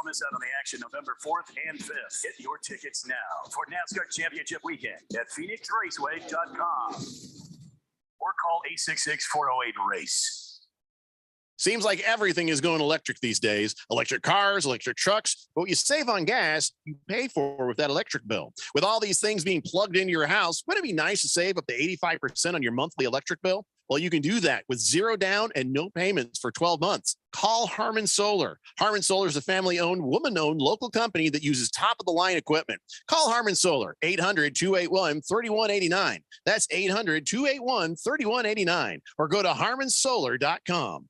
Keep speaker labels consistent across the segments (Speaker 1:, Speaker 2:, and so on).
Speaker 1: Miss out on the action November 4th and 5th. Get your tickets now for NASCAR Championship Weekend at PhoenixRaceway.com or call 866-408-RACE.
Speaker 2: Seems like everything is going electric these days. Electric cars, electric trucks. But what you save on gas, you pay for with that electric bill. With all these things being plugged into your house, wouldn't it be nice to save up to 85% on your monthly electric bill? Well, you can do that with zero down and no payments for 12 months. Call Harmon Solar. Harmon Solar is a family-owned, woman-owned local company that uses top-of-the-line equipment. Call Harmon Solar, 800-281-3189. That's 800-281-3189. Or go to harmonsolar.com.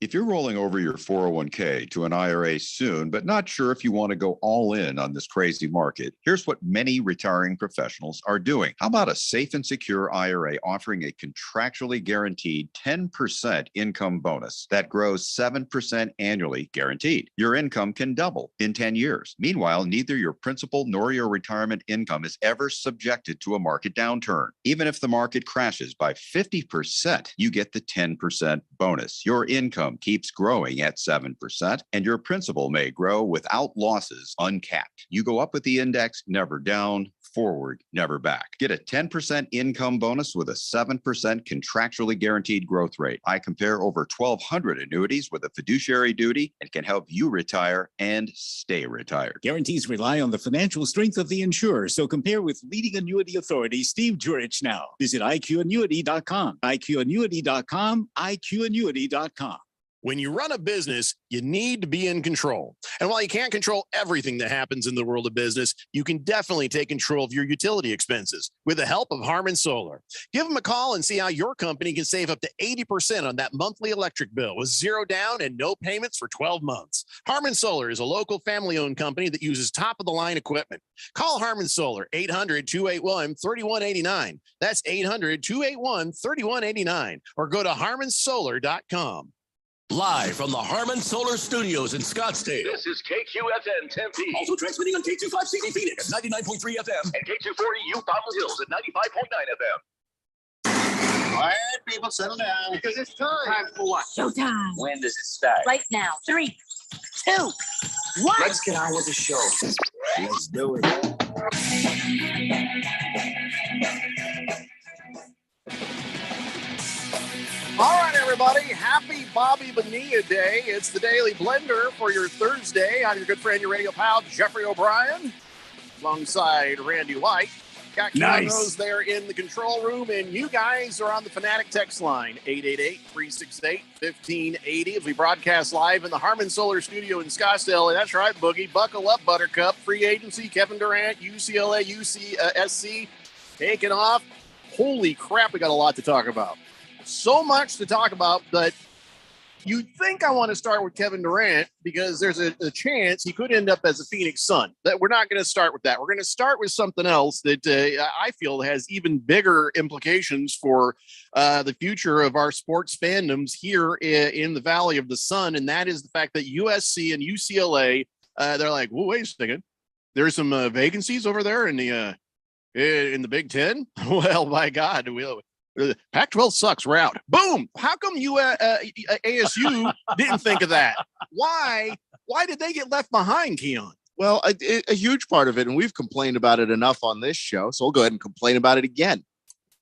Speaker 3: If you're rolling over your 401k to an IRA soon, but not sure if you want to go all in on this crazy market, here's what many retiring professionals are doing. How about a safe and secure IRA offering a contractually guaranteed 10% income bonus that grows 7% annually guaranteed? Your income can double in 10 years. Meanwhile, neither your principal nor your retirement income is ever subjected to a market downturn. Even if the market crashes by 50%, you get the 10% bonus. Your income keeps growing at 7%, and your principal may grow without losses uncapped. You go up with the index, never down, forward, never back. Get a 10% income bonus with a 7% contractually guaranteed growth rate. I compare over 1,200 annuities with a fiduciary duty and can help you retire and stay retired.
Speaker 4: Guarantees rely on the financial strength of the insurer, so compare with leading annuity authority Steve Jurich now. Visit IQannuity.com, IQannuity.com, IQannuity.com.
Speaker 2: When you run a business, you need to be in control. And while you can't control everything that happens in the world of business, you can definitely take control of your utility expenses with the help of Harmon Solar. Give them a call and see how your company can save up to 80% on that monthly electric bill with zero down and no payments for 12 months. Harmon Solar is a local family-owned company that uses top-of-the-line equipment. Call Harmon Solar, 800-281-3189. That's 800-281-3189. Or go to harmonsolar.com.
Speaker 5: Live from the Harmon Solar Studios in Scottsdale.
Speaker 1: This is KQFN Tempe.
Speaker 5: Also transmitting on K25CD Phoenix, 99.3 FM.
Speaker 1: And K240 U Fountain Hills at 95.9 FM.
Speaker 6: Quiet, people, settle down.
Speaker 1: Because it's time.
Speaker 6: Time for what?
Speaker 7: Showtime.
Speaker 6: When does it start?
Speaker 7: Right now. 3, 2, 1.
Speaker 6: Let's get on with the show. Let's do it.
Speaker 2: All right, everybody. Happy Bobby Bonilla Day. It's the Daily Blender for your Thursday. I'm your good friend, your radio pal, Jeffrey O'Brien, alongside Randy White. Got cameras there in the control room, and you guys are on the Fanatic text line, 888-368-1580, as we broadcast live in the Harmon Solar Studio in Scottsdale. And that's right, Boogie. Buckle up, Buttercup. Free agency, Kevin Durant, UCLA, UCSC, taking off. Holy crap, we got a lot to talk about. So much to talk about, but you think I want to start with Kevin Durant because there's a chance he could end up as a Phoenix Sun. That we're not going to start with that. We're going to start with something else that I feel has even bigger implications for the future of our sports fandoms here in the Valley of the Sun, and that is the fact that USC and UCLA, they're like, well, wait a second, there's some vacancies over there in the Big Ten. Well, my God, Pac-12 sucks. We're out. Boom. How come ASU didn't think of that? Why did they get left behind, Keon?
Speaker 8: Well, a huge part of it, and we've complained about it enough on this show, so we'll go ahead and complain about it again.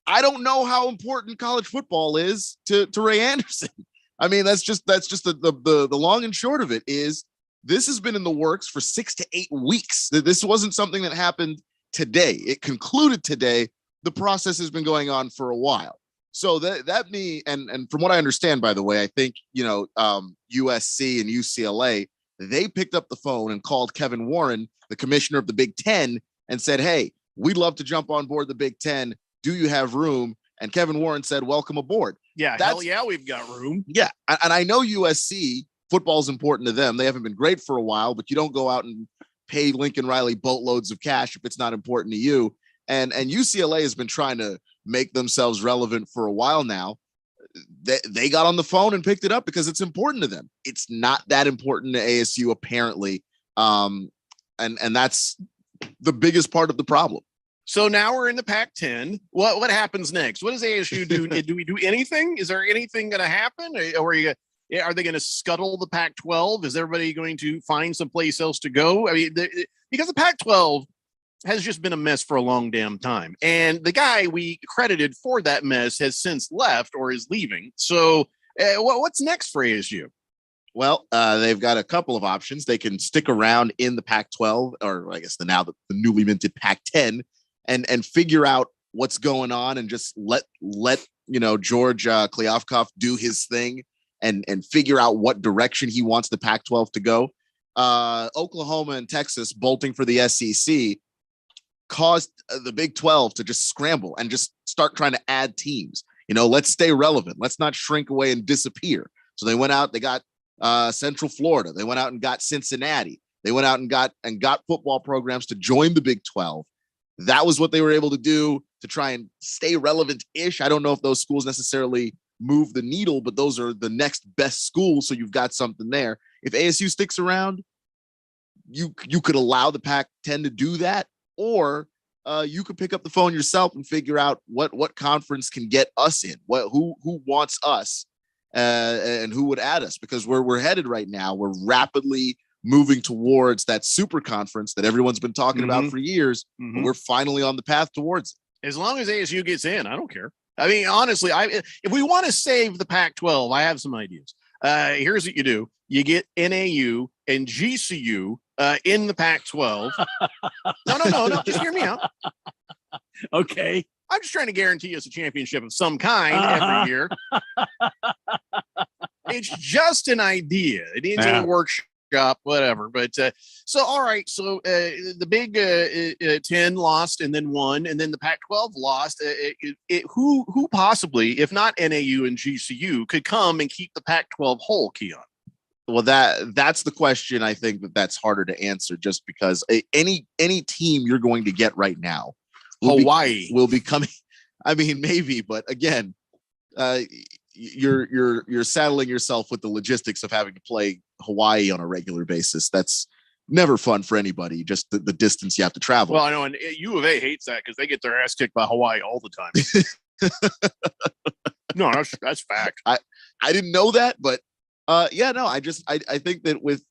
Speaker 8: I don't know how important college football is to Ray Anderson. I mean, that's just the long and short of it is this has been in the works for 6 to 8 weeks. This wasn't something that happened today. It concluded today. The process has been going on for a while. So and from what I understand, by the way, I think, USC and UCLA, they picked up the phone and called Kevin Warren, the commissioner of the Big Ten, and said, hey, we'd love to jump on board the Big Ten. Do you have room? And Kevin Warren said, welcome aboard.
Speaker 2: Yeah, hell yeah, we've got room.
Speaker 8: Yeah, and I know USC, football is important to them. They haven't been great for a while, but you don't go out and pay Lincoln Riley boatloads of cash if it's not important to you. And UCLA has been trying to make themselves relevant for a while now. They got on the phone and picked it up because it's important to them. It's not that important to ASU, apparently. And that's the biggest part of the problem.
Speaker 2: So now we're in the Pac-10. What happens next? What does ASU do? Do we do anything? Is there anything going to happen? Or Are they going to scuttle the Pac-12? Is everybody going to find someplace else to go? I mean, because the Pac-12 has just been a mess for a long damn time. And the guy we credited for that mess has since left or is leaving. So what's next for ASU?
Speaker 8: Well, they've got a couple of options. They can stick around in the Pac-12, or I guess the newly minted Pac-10, and figure out what's going on and just let George Kliavkoff do his thing and figure out what direction he wants the Pac-12 to go. Oklahoma and Texas bolting for the SEC caused the Big 12 to just scramble and just start trying to add teams. Let's stay relevant. Let's not shrink away and disappear. So they went out, they got Central Florida. They went out and got Cincinnati. They went out and got football programs to join the Big 12. That was what they were able to do to try and stay relevant-ish. I don't know if those schools necessarily move the needle, but those are the next best schools. So you've got something there. If ASU sticks around, you could allow the Pac-10 to do that, or you could pick up the phone yourself and figure out what conference can get us in, who wants us, and who would add us, because we're headed right now. We're rapidly moving towards that super conference that everyone's been talking about for years. But we're finally on the path towards it.
Speaker 2: As long as ASU gets in, I don't care. I mean, honestly, if we want to save the Pac-12, I have some ideas. Here's what you do. You get NAU and GCU in the Pac-12. No. Just hear me out.
Speaker 4: Okay.
Speaker 2: I'm just trying to guarantee us a championship of some kind every year. It's just an idea. It needs a workshop, whatever. But so, all right. So the Big 10 lost and then won, and then the Pac-12 lost. Who possibly, if not NAU and GCU, could come and keep the Pac-12 whole, Keon?
Speaker 8: Well, that's the question. I think that's harder to answer, just because any team you're going to get right now,
Speaker 2: Hawaii
Speaker 8: will be coming. I mean, maybe, but again, you're saddling yourself with the logistics of having to play Hawaii on a regular basis. That's never fun for anybody. Just the distance you have to travel.
Speaker 2: Well, I know, and U of A hates that because they get their ass kicked by Hawaii all the time. No, that's fact.
Speaker 8: I didn't know that, but I think that with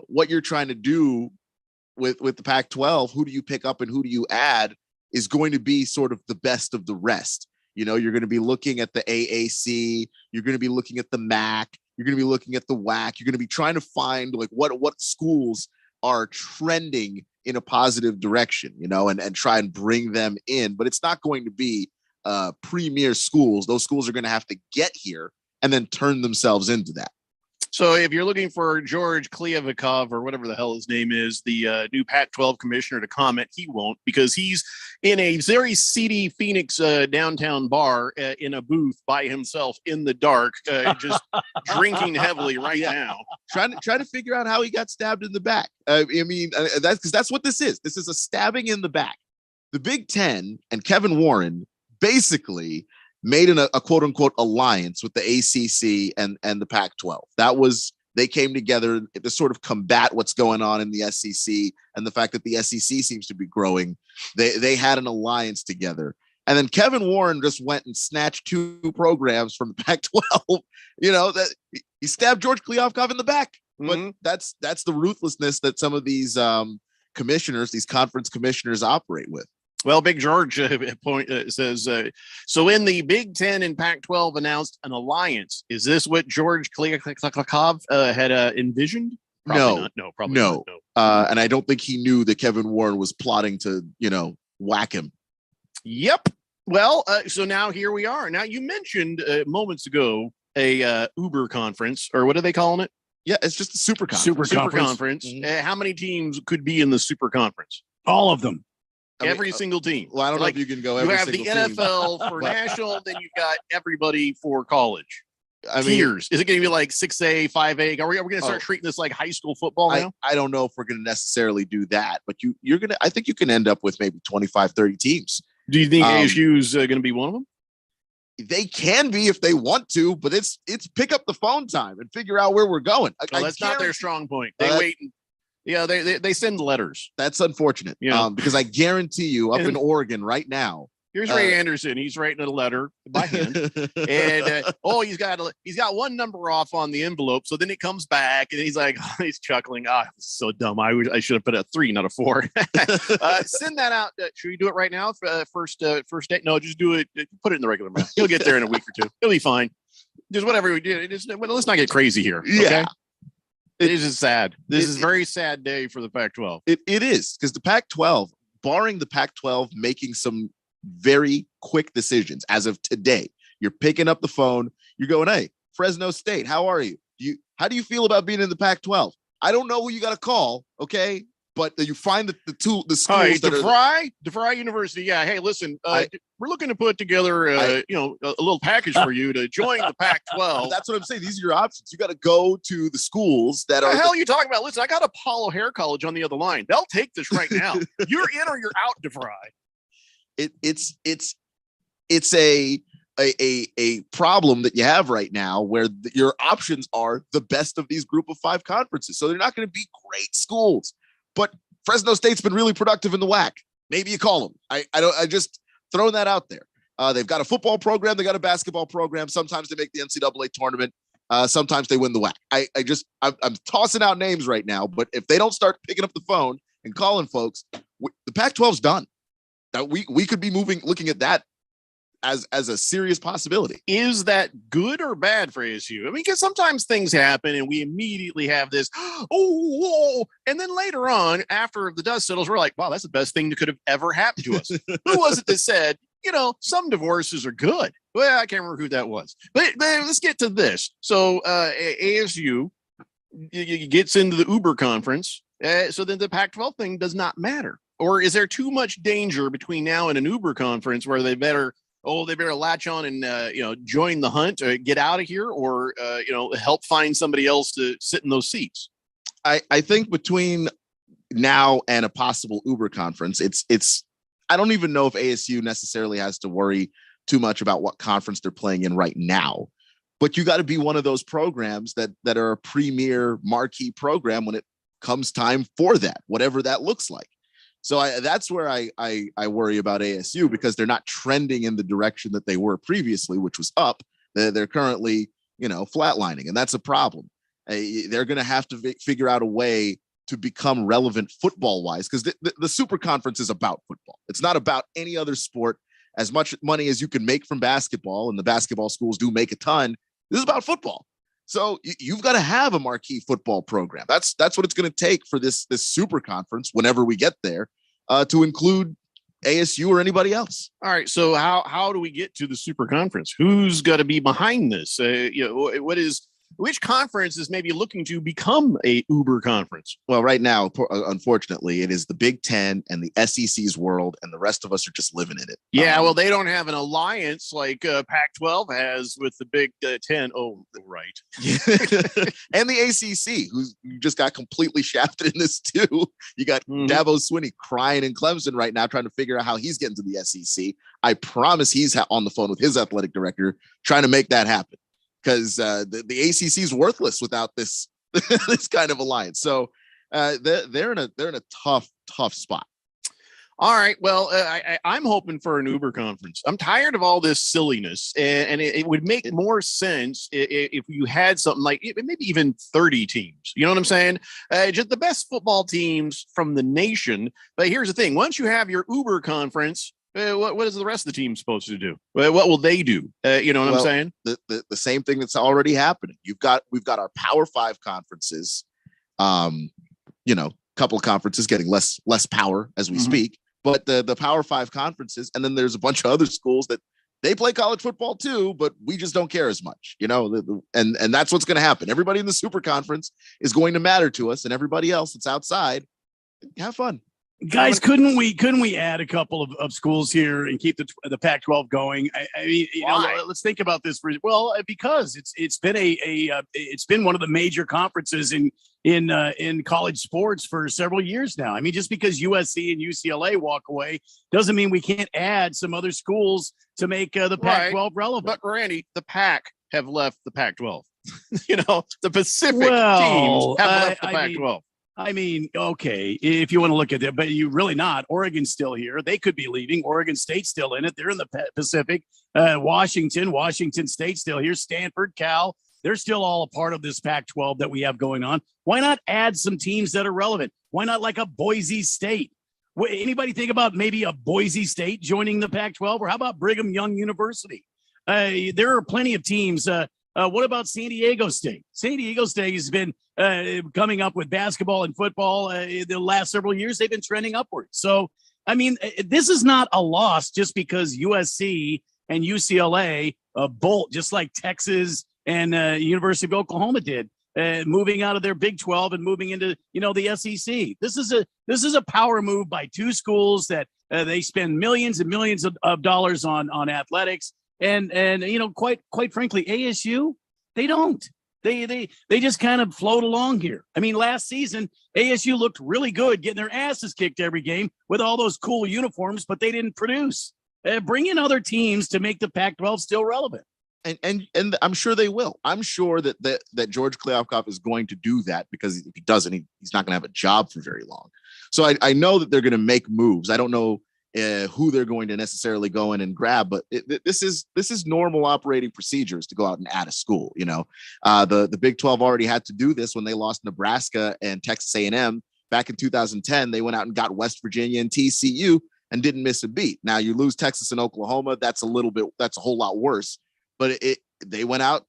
Speaker 8: what you're trying to do with the Pac-12, who do you pick up and who do you add is going to be sort of the best of the rest. You're going to be looking at the AAC, you're going to be looking at the MAC, you're going to be looking at the WAC, you're going to be trying to find like what schools are trending in a positive direction, and try and bring them in. But it's not going to be premier schools. Those schools are going to have to get here and then turn themselves into that.
Speaker 2: So if you're looking for George Kliavkoff or whatever the hell his name is, the new Pac-12 commissioner, to comment, he won't, because he's in a very seedy Phoenix downtown bar in a booth by himself in the dark, just drinking heavily now.
Speaker 8: Trying to figure out how he got stabbed in the back. That's what this is. This is a stabbing in the back. The Big Ten and Kevin Warren basically made a quote unquote alliance with the ACC and the Pac-12. They came together to sort of combat what's going on in the SEC and the fact that the SEC seems to be growing. They had an alliance together. And then Kevin Warren just went and snatched 2 programs from the Pac-12. That he stabbed George Kliavkoff in the back. But that's the ruthlessness that some of these commissioners, these conference commissioners, operate with.
Speaker 2: Well, Big George says, so in the Big Ten and Pac-12 announced an alliance. Is this what George Kliavkoff had envisioned? Probably not.
Speaker 8: And I don't think he knew that Kevin Warren was plotting to, whack him.
Speaker 2: Yep. Well, so now here we are. Now, you mentioned moments ago a Uber conference, or what are they calling it?
Speaker 8: Yeah, it's just a super conference.
Speaker 2: Super conference. How many teams could be in the super conference?
Speaker 4: All of them.
Speaker 2: Every single team.
Speaker 8: Well, I don't know if you can go every single team.
Speaker 2: You have the NFL for national, then you've got everybody for college.
Speaker 8: Tiers.
Speaker 2: Is it going to be like 6A, 5A? Are we going to start treating this like high school football now?
Speaker 8: I don't know if we're going to necessarily do that, but I think you can end up with maybe 25, 30 teams.
Speaker 2: Do you think ASU is going to be one of them?
Speaker 8: They can be if they want to, but it's pick up the phone time and figure out where we're going.
Speaker 2: That's not their strong point. They wait. They send letters.
Speaker 8: That's unfortunate. Because I guarantee you, up in Oregon right now,
Speaker 2: Here's Ray Anderson. He's writing a letter by hand, and he's got one number off on the envelope. So then it comes back, and he's like, he's chuckling. So dumb. I should have put a 3, not a 4. Send that out. Should we do it right now? First date? No, just do it. Put it in the regular mail. He'll get there in a week or two. He'll be fine. Just whatever we do. Let's not get crazy here. Okay?
Speaker 8: Yeah.
Speaker 2: It is just sad. This is a very sad day for the Pac-12.
Speaker 8: It is, because the Pac-12, barring the Pac-12 making some very quick decisions as of today, you're picking up the phone, you're going, hey, Fresno State, how are you? How do you feel about being in the Pac-12? I don't know who you got to call, okay? But you find the schools.
Speaker 2: Hi, DeVry University. Yeah. Hey, listen, we're looking to put together, a little package for you to join the Pac-12.
Speaker 8: That's what I'm saying. These are your options. You got to go to the schools that
Speaker 2: are. The hell are you talking about? Listen, I got Apollo Hair College on the other line. They'll take this right now. You're in or you're out, DeVry.
Speaker 8: It's a problem that you have right now where your options are the best of these group of 5 conferences. So they're not going to be great schools. But Fresno State's been really productive in the WAC. Maybe you call them. I just throw that out there. They've got a football program. They got a basketball program. Sometimes they make the NCAA tournament. Sometimes they win the WAC. I'm tossing out names right now, but if they don't start picking up the phone and calling folks, the Pac-12's done. We could be looking at that as a serious possibility.
Speaker 2: Is that good or bad for ASU? I mean, because sometimes things happen and we immediately have this, and then later on, after the dust settles, we're like, wow, that's the best thing that could have ever happened to us. Who was it that said, some divorces are good? Well, I can't remember who that was. But let's get to this. So ASU gets into the Uber conference. So then the Pac-12 thing does not matter. Or is there too much danger between now and an Uber conference where they better latch on and, join the hunt, or get out of here, or, help find somebody else to sit in those seats?
Speaker 8: I think between now and a possible Uber conference, I don't even know if ASU necessarily has to worry too much about what conference they're playing in right now, but you got to be one of those programs that are a premier marquee program when it comes time for that, whatever that looks like. So that's where I worry about ASU, because they're not trending in the direction that they were previously, which was up. They're currently, flatlining, and that's a problem. They're going to have to figure out a way to become relevant football wise, because the super conference is about football. It's not about any other sport. As much money as you can make from basketball, and the basketball schools do make a ton, this is about football. So you've got to have a marquee football program. That's what it's going to take for this super conference, whenever we get there, to include ASU or anybody else.
Speaker 2: All right. So how do we get to the super conference? Who's got to be behind this? Which conference is maybe looking to become a Uber conference?
Speaker 8: Well, right now, unfortunately, it is the Big Ten and the SEC's world, and the rest of us are just living in it.
Speaker 2: Yeah, well, they don't have an alliance like Pac-12 has with the Big Ten. Oh, right.
Speaker 8: And the ACC, who just got completely shafted in this too. You got Dabo Swinney crying in Clemson right now, trying to figure out how he's getting to the SEC. I promise he's on the phone with his athletic director trying to make that happen, because the ACC is worthless without this this kind of alliance. So they're in a tough spot.
Speaker 2: All right. Well, I'm hoping for an Uber conference. I'm tired of all this silliness, and it would make more sense if you had something like maybe even 30 teams. You know what I'm saying? Just the best football teams from the nation. But here's the thing: once you have your Uber conference, what is the rest of the team supposed to do? What will they do? You know what I'm saying?
Speaker 8: The same thing that's already happening. We've got our Power 5 conferences. Couple of conferences getting less power as we speak, but the Power 5 conferences, and then there's a bunch of other schools that they play college football too, but we just don't care as much, and that's what's going to happen. Everybody in the super conference is going to matter to us, and everybody else that's outside, have fun.
Speaker 9: Guys, couldn't we add a couple of schools here and keep the Pac-12 going? I mean, let's think about this because it's been it's been one of the major conferences in college sports for several years now. I mean, just because USC and UCLA walk away doesn't mean we can't add some other schools to make the Pac-12 relevant.
Speaker 2: But Randy, the Pac have left the Pac-12. The Pacific teams have left the Pac-12.
Speaker 9: I mean, okay, if you want to look at it, but you really not. Oregon's still here. They could be leaving. Oregon State's still in it. They're in the Pacific. Washington State still here. Stanford, Cal, they're still all a part of this Pac-12 that we have going on. Why not add some teams that are relevant? Why not like a Boise State? Anybody think about maybe a Boise State joining the Pac-12? Or how about Brigham Young University? There are plenty of teams. What about San Diego State? San Diego State has been coming up with basketball and football the last several years. They've been trending upwards. So, I mean, this is not a loss just because USC and UCLA bolt, just like Texas and University of Oklahoma did, moving out of their Big 12 and moving into, the SEC. This is a power move by two schools that they spend millions and millions of dollars on athletics. And quite frankly, ASU, they don't. They just kind of float along here. I mean, last season, ASU looked really good, getting their asses kicked every game with all those cool uniforms, but they didn't produce. Bring in other teams to make the Pac-12 still relevant.
Speaker 8: And I'm sure they will. I'm sure that George Kliavkoff is going to do that, because if he doesn't, he's not going to have a job for very long. So I know that they're going to make moves. I don't know who they're going to necessarily go in and grab, but this is normal operating procedures to go out and add a school. The Big 12 already had to do this when they lost Nebraska and Texas A&M back in 2010. They went out and got West Virginia and TCU and didn't miss a beat. Now you lose Texas and Oklahoma. That's a whole lot worse. But they went out,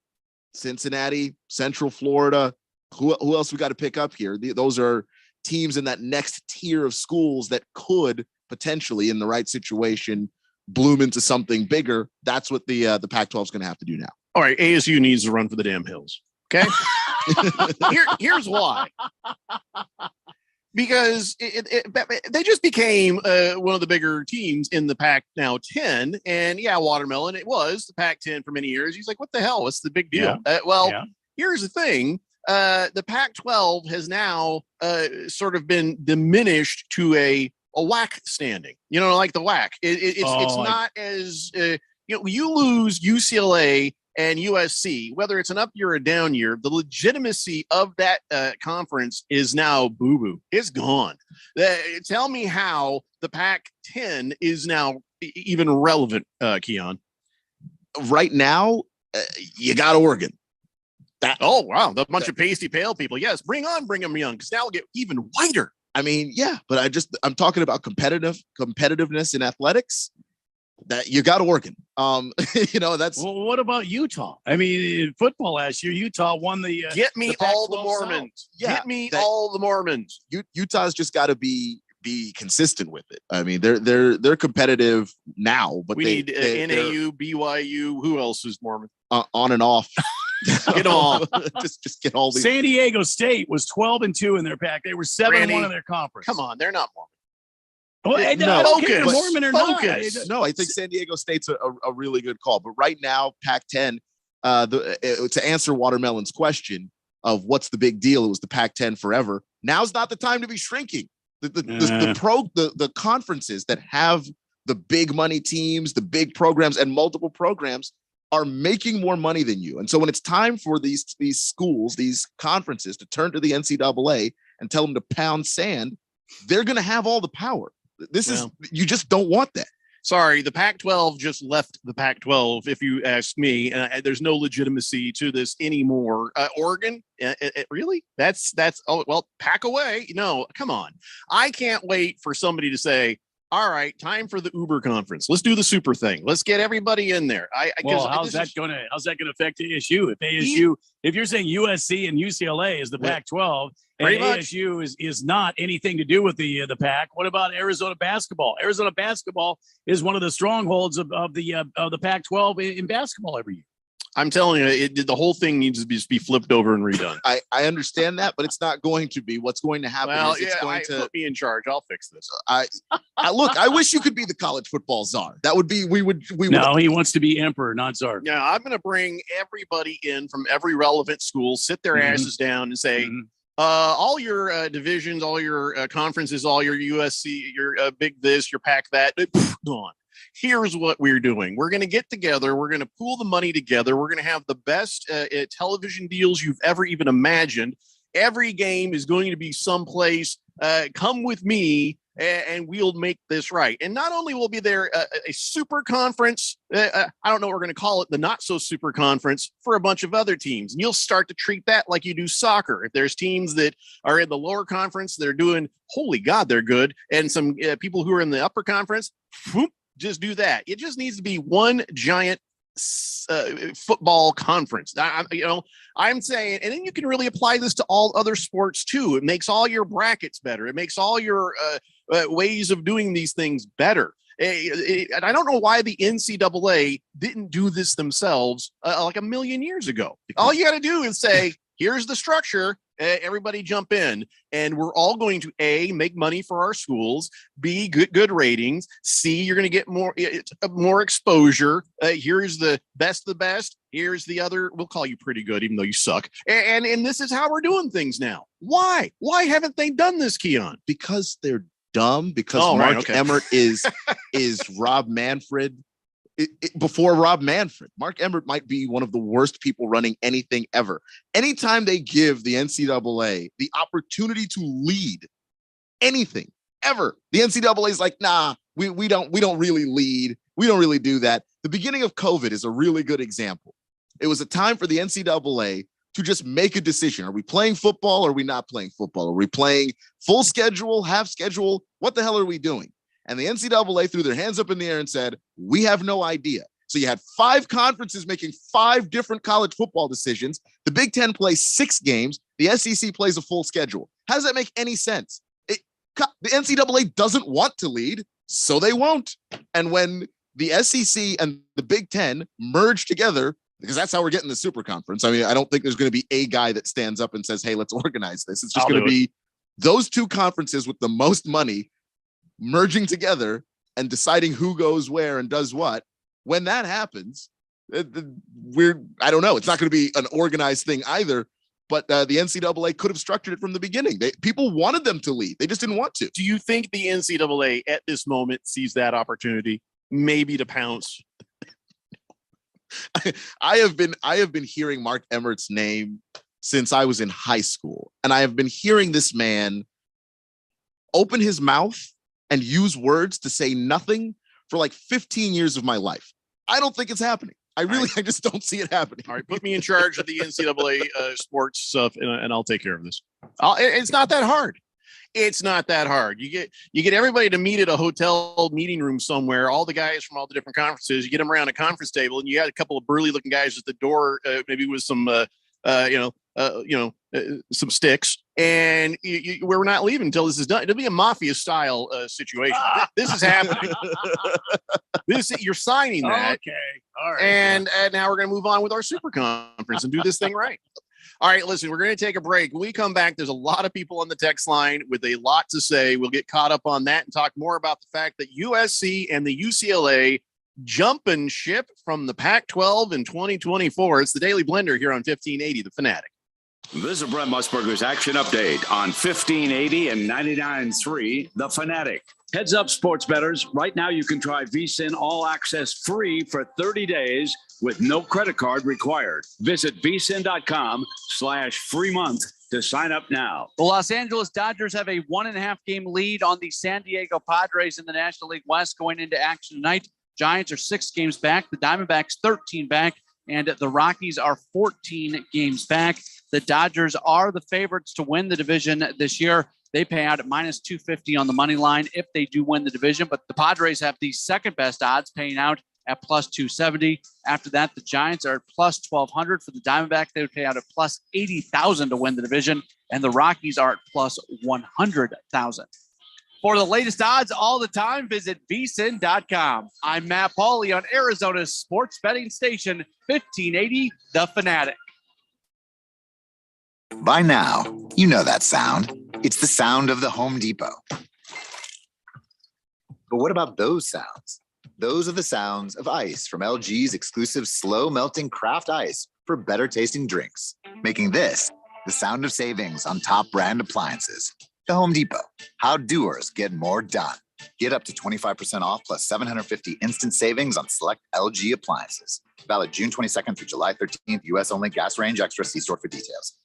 Speaker 8: Cincinnati, Central Florida. Who else we got to pick up here? Those are teams in that next tier of schools that could potentially, in the right situation, bloom into something bigger. That's what the Pac-12 is going to have to do now.
Speaker 2: All right, ASU needs to run for the damn hills. Okay, here's why. Because they just became one of the bigger teams in the Pac now 10. And yeah, Watermelon, it was the Pac 10 for many years. He's like, what the hell? What's the big deal? Yeah. Here's the thing. The Pac 12 has now sort of been diminished to a WAC standing, like the WAC. It's not as, you lose UCLA and USC, whether it's an up year or a down year, the legitimacy of that conference is now boo-boo. It's gone. Tell me how the Pac-10 is now even relevant, Keon.
Speaker 8: Right now, you got Oregon.
Speaker 2: Wow, the bunch of pasty pale people. Yes, bring Brigham Young, because now it'll get even whiter.
Speaker 8: I mean, yeah, but I'm talking about competitiveness in athletics. That you got Oregon. That's
Speaker 9: well. What about Utah? I mean, in football last year, Utah won the.
Speaker 2: Get me all the Mormons. Yeah, get me all the Mormons.
Speaker 8: Utah's just got to be consistent with it. I mean, they're competitive now, but
Speaker 2: we need NAU, BYU. Who else is Mormon?
Speaker 8: On and off.
Speaker 2: Get on.
Speaker 8: just get all these.
Speaker 9: San Diego State was 12-2 in their pack. They were 7-1 in their conference.
Speaker 2: Come on, they're not Mormon.
Speaker 9: Mormon or
Speaker 2: focus.
Speaker 9: Not.
Speaker 8: No, I think San Diego State's a really good call. But right now, Pac-10, to answer Watermelon's question of what's the big deal, it was the Pac-10 forever. Now's not the time to be shrinking. The conferences that have the big money teams, the big programs, and multiple programs are making more money than you. And so when it's time for these schools, these conferences to turn to the NCAA and tell them to pound sand, they're going to have all the power. You just don't want that.
Speaker 2: Sorry, the Pac-12 just left the Pac-12, if you ask me. There's no legitimacy to this anymore. Oregon, really? That's pack away. No, come on. I can't wait for somebody to say, all right, time for the Uber conference. Let's do the super thing. Let's get everybody in there.
Speaker 9: How's that going to affect ASU? If you're saying USC and UCLA is the Pac-12 and ASU is not anything to do with the Pac, what about Arizona basketball? Arizona basketball is one of the strongholds of the Pac-12 in basketball every year.
Speaker 2: I'm telling you, the whole thing needs to be flipped over and redone.
Speaker 8: I understand that, but it's not going to be. What's going to happen is it's going to
Speaker 2: put me in charge. I'll fix this.
Speaker 8: Look, I wish you could be the college football czar. That would be, we would.
Speaker 9: No, he wants to be emperor, not czar.
Speaker 2: Yeah, I'm going to bring everybody in from every relevant school, sit their asses down and say, all your divisions, all your conferences, all your USC, your big this, your pack that, gone. Here's what we're doing. We're going to get together. We're going to pool the money together. We're going to have the best television deals you've ever even imagined. Every game is going to be someplace. Come with me, and we'll make this right. And not only will be there a super conference, I don't know what we're going to call it, the not so super conference for a bunch of other teams. And you'll start to treat that like you do soccer. If there's teams that are in the lower conference, they're doing, holy God, they're good. And some people who are in the upper conference, whoop, just do that. It just needs to be one giant football conference. I'm saying, and then you can really apply this to all other sports too. It makes all your brackets better. It makes all your ways of doing these things better. And I don't know why the NCAA didn't do this themselves like a million years ago. All you got to do is say, here's the structure. Everybody jump in, and we're all going to A, make money for our schools, B, good ratings, C, you're going to get more exposure. Here's the best of the best. Here's the other. We'll call you pretty good, even though you suck. And this is how we're doing things now. Why haven't they done this, Keon?
Speaker 8: Because they're dumb. Because Mark Emmert is Rob Manfred. Before Rob Manfred, Mark Emmert might be one of the worst people running anything ever. Anytime they give the NCAA the opportunity to lead anything ever, the NCAA is like, nah, we don't really lead. We don't really do that. The beginning of COVID is a really good example. It was a time for the NCAA to just make a decision. Are we playing football or are we not playing football? Are we playing full schedule, half schedule? What the hell are we doing? And the NCAA threw their hands up in the air and said, we have no idea. So you had 5 conferences making 5 different college football decisions. The Big Ten plays 6 games. The SEC plays a full schedule. How does that make any sense? The NCAA doesn't want to lead, so they won't. And when the SEC and the Big Ten merge together, because that's how we're getting the super conference. I mean, I don't think there's going to be a guy that stands up and says, hey, let's organize this. It's just going to be those 2 conferences with the most money merging together and deciding who goes where and does what. When that happens, I don't know. It's not going to be an organized thing either, but the NCAA could have structured it from the beginning. People wanted them to lead. They just didn't want to.
Speaker 2: Do you think the NCAA at this moment sees that opportunity maybe to pounce?
Speaker 8: I have been hearing Mark Emmert's name since I was in high school. And I have been hearing this man open his mouth and use words to say nothing for like 15 years of my life. I don't think it's happening. I just don't see it happening.
Speaker 2: All right, put me in charge of the NCAA sports stuff, and I'll take care of this. It's not that hard. It's not that hard. You get everybody to meet at a hotel meeting room somewhere. All the guys from all the different conferences. You get them around a conference table, and you got a couple of burly looking guys at the door, maybe with some some sticks, and we're not leaving until this is done. It'll be a mafia style situation. This is happening. You're signing that.
Speaker 9: Okay. All right.
Speaker 2: And now we're going to move on with our super conference and do this thing right. All right, listen, we're going to take a break. When we come back, there's a lot of people on the text line with a lot to say. We'll get caught up on that and talk more about the fact that USC and the UCLA jumping ship from the Pac-12 in 2024. It's the Daily Blender here on 1580, The Fanatic.
Speaker 10: This is Brent Musburger's action update on 1580 and 99.3, The Fanatic.
Speaker 11: Heads up, sports bettors. Right now, you can try VSiN All Access free for 30 days with no credit card required. Visit vsin.com/free month to sign up now.
Speaker 12: The Los Angeles Dodgers have a 1.5 game lead on the San Diego Padres in the National League West going into action tonight. Giants are 6 games back. The Diamondbacks 13 back. And the Rockies are 14 games back. The Dodgers are the favorites to win the division this year. They pay out at -250 on the money line if they do win the division. But the Padres have the second best odds, paying out at +270. After that, the Giants are at +1,200. For the Diamondbacks, they would pay out at +80,000 to win the division. And the Rockies are at +100,000. For the latest odds all the time, visit vsin.com. I'm Matt Pauley on Arizona's sports betting station, 1580 The Fanatic.
Speaker 13: By now, you know that sound. It's the sound of the Home Depot. But what about those sounds? Those are the sounds of ice from LG's exclusive slow melting craft ice for better tasting drinks, making this the sound of savings on top brand appliances. The Home Depot, how doers get more done. Get up to 25% off plus $750 instant savings on select LG appliances. Valid June 22nd through July 13th, U.S. only. Gas range extra. See store for details.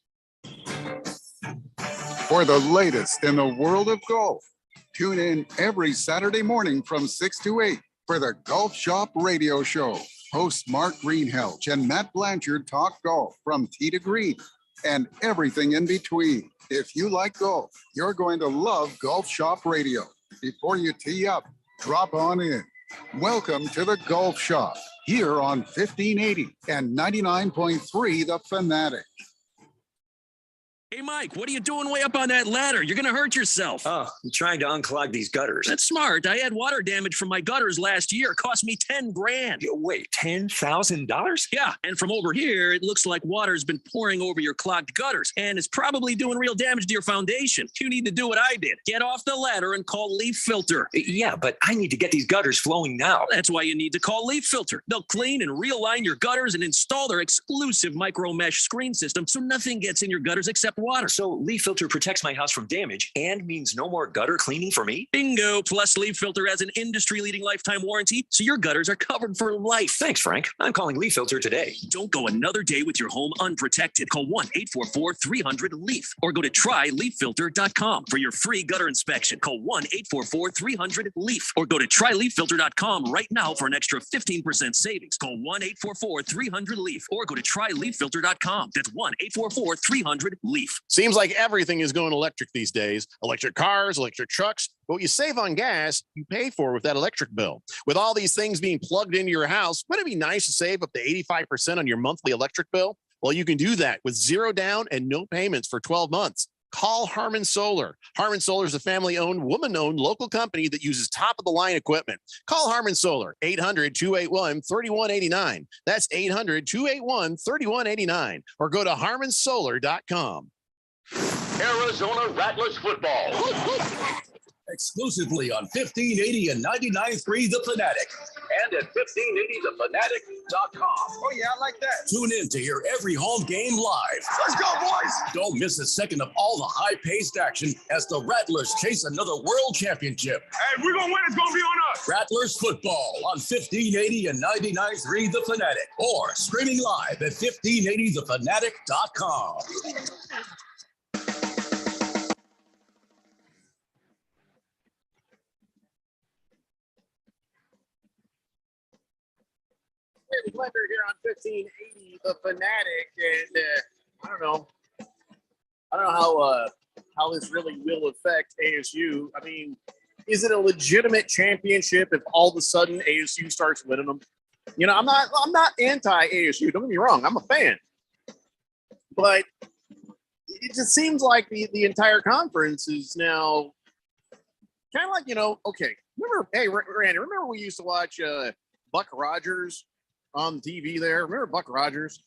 Speaker 14: for the latest in the world of golf. Tune in every Saturday morning from 6 to 8 for the Golf Shop Radio Show. Hosts Mark Greenhelch and Matt Blanchard talk golf from tee to green and everything in between. If you like golf, you're going to love Golf Shop Radio. Before you tee up, drop on in. Welcome to the Golf Shop here on 1580 and 99.3 The Fanatic.
Speaker 15: Hey, Mike, what are you doing way up on that ladder? You're going to hurt yourself.
Speaker 6: Oh, I'm trying to unclog these gutters.
Speaker 15: That's smart. I had water damage from my gutters last year. It cost me $10,000.
Speaker 6: Wait, $10,000?
Speaker 15: Yeah, and from over here, it looks like water's been pouring over your clogged gutters, and it's probably doing real damage to your foundation. You need to do what I did. Get off the ladder and call Leaf Filter.
Speaker 6: Yeah, but I need to get these gutters flowing now.
Speaker 15: That's why you need to call Leaf Filter. They'll clean and realign your gutters and install their exclusive micro mesh screen system so nothing gets in your gutters except water.
Speaker 6: So Leaf Filter protects my house from damage and means no more gutter cleaning for me?
Speaker 15: Bingo. Plus, Leaf Filter has an industry-leading lifetime warranty, so your gutters are covered for life.
Speaker 6: Thanks, Frank. I'm calling Leaf Filter today.
Speaker 15: Don't go another day with your home unprotected. Call 1-844-300-LEAF or go to tryleaffilter.com for your free gutter inspection. Call 1-844-300-LEAF or go to tryleaffilter.com right now for an extra 15% savings. Call 1-844-300-LEAF or go to tryleaffilter.com. That's 1-844-300-LEAF.
Speaker 2: Seems like everything is going electric these days. Electric cars, electric trucks. But what you save on gas, you pay for with that electric bill. With all these things being plugged into your house, wouldn't it be nice to save up to 85% on your monthly electric bill? Well, you can do that with zero down and no payments for 12 months. Call Harmon Solar. Harmon Solar is a family-owned, woman-owned local company that uses top-of-the-line equipment. Call Harmon Solar, 800-281-3189. That's 800-281-3189. Or go to harmonsolar.com.
Speaker 5: Arizona Rattlers football. Exclusively on 1580 and 99.3 The Fanatic. And at 1580thefanatic.com.
Speaker 6: Oh, yeah, I like that.
Speaker 5: Tune in to hear every home game live.
Speaker 6: Let's go, boys.
Speaker 5: Don't miss a second of all the high-paced action as the Rattlers chase another world championship.
Speaker 6: Hey, we're going to win. It's going to be on us.
Speaker 5: Rattlers football on 1580 and 99.3 The Fanatic. Or streaming live at 1580thefanatic.com.
Speaker 2: Blender here on 1580 The Fanatic, and I don't know how this really will affect ASU. I mean, is it a legitimate championship if all of a sudden ASU starts winning them? You know, I'm not anti ASU. Don't get me wrong, I'm a fan, but it just seems like the entire conference is now kind of like, you know, okay. Remember, hey Randy, remember we used to watch Buck Rogers on TV there. Remember Buck Rogers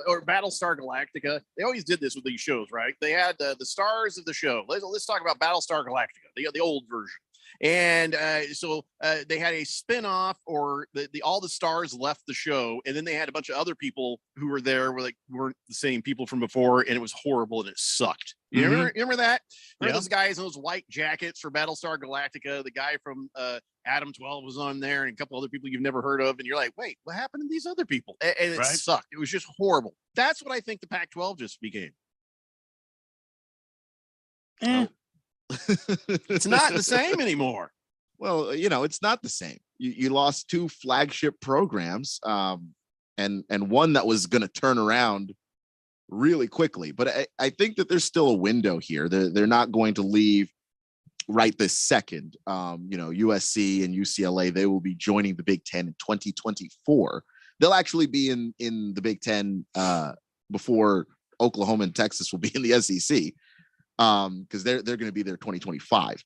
Speaker 2: or Battlestar Galactica? They always did this with these shows, right? They had the stars of the show. Let's talk about Battlestar Galactica, the old version. And so they had a spin-off, or all the stars left the show, and then they had a bunch of other people who were there weren't the same people from before, and it was horrible and it sucked. You remember that? Remember those guys in those white jackets for Battlestar Galactica? The guy from Adam 12 was on there, and a couple other people you've never heard of, and you're like, wait, what happened to these other people? And it sucked. It was just horrible. That's what I think the Pac-12 just became. It's not the same anymore.
Speaker 8: Well, you know, it's not the same. You lost two flagship programs, and one that was going to turn around really quickly. But I think that there's still a window here. They're not going to leave right this second. You know, USC and UCLA, they will be joining the Big Ten in 2024. They'll actually be in the Big Ten before Oklahoma and Texas will be in the SEC. Because they're going to be there 2025.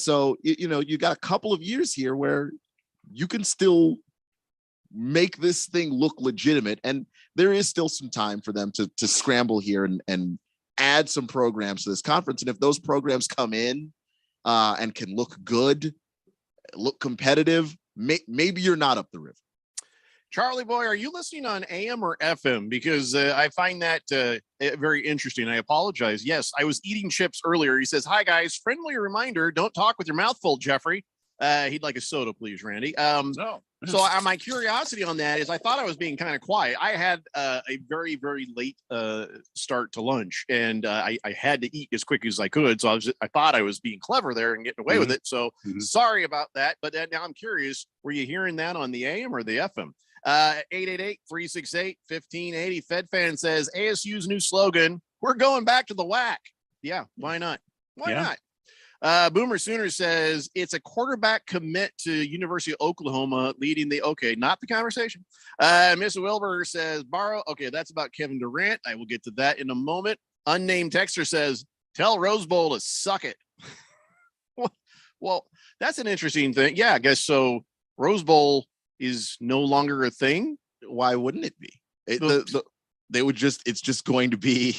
Speaker 8: So you know, you got a couple of years here where you can still make this thing look legitimate, and there is still some time for them to scramble here and add some programs to this conference. And if those programs come in and can look good, look competitive, maybe you're not up the river.
Speaker 2: Charlie boy, are you listening on AM or FM? Because I find that very interesting. I apologize. Yes, I was eating chips earlier. He says, hi, guys. Friendly reminder, don't talk with your mouth full, Jeffrey. He'd like a soda, please, Randy.
Speaker 9: No.
Speaker 2: So my curiosity on that is I thought I was being kind of quiet. I had a very, very late start to lunch, and I had to eat as quick as I could. So I thought I was being clever there and getting away with it. So sorry about that. But now I'm curious, were you hearing that on the AM or the FM? 888-368-1580. Fed Fan says ASU's new slogan, we're going back to the WAC. Yeah, why not? Why not? Boomer Sooner says it's a quarterback commit to University of Oklahoma leading the not the conversation. Miss Wilbur says borrow. Okay, that's about Kevin Durant. I will get to that in a moment. Unnamed texter says tell Rose Bowl to suck it. Well, that's an interesting thing. Yeah, I guess so. Rose Bowl is no longer a thing.
Speaker 8: Why wouldn't it be? It's just going to be.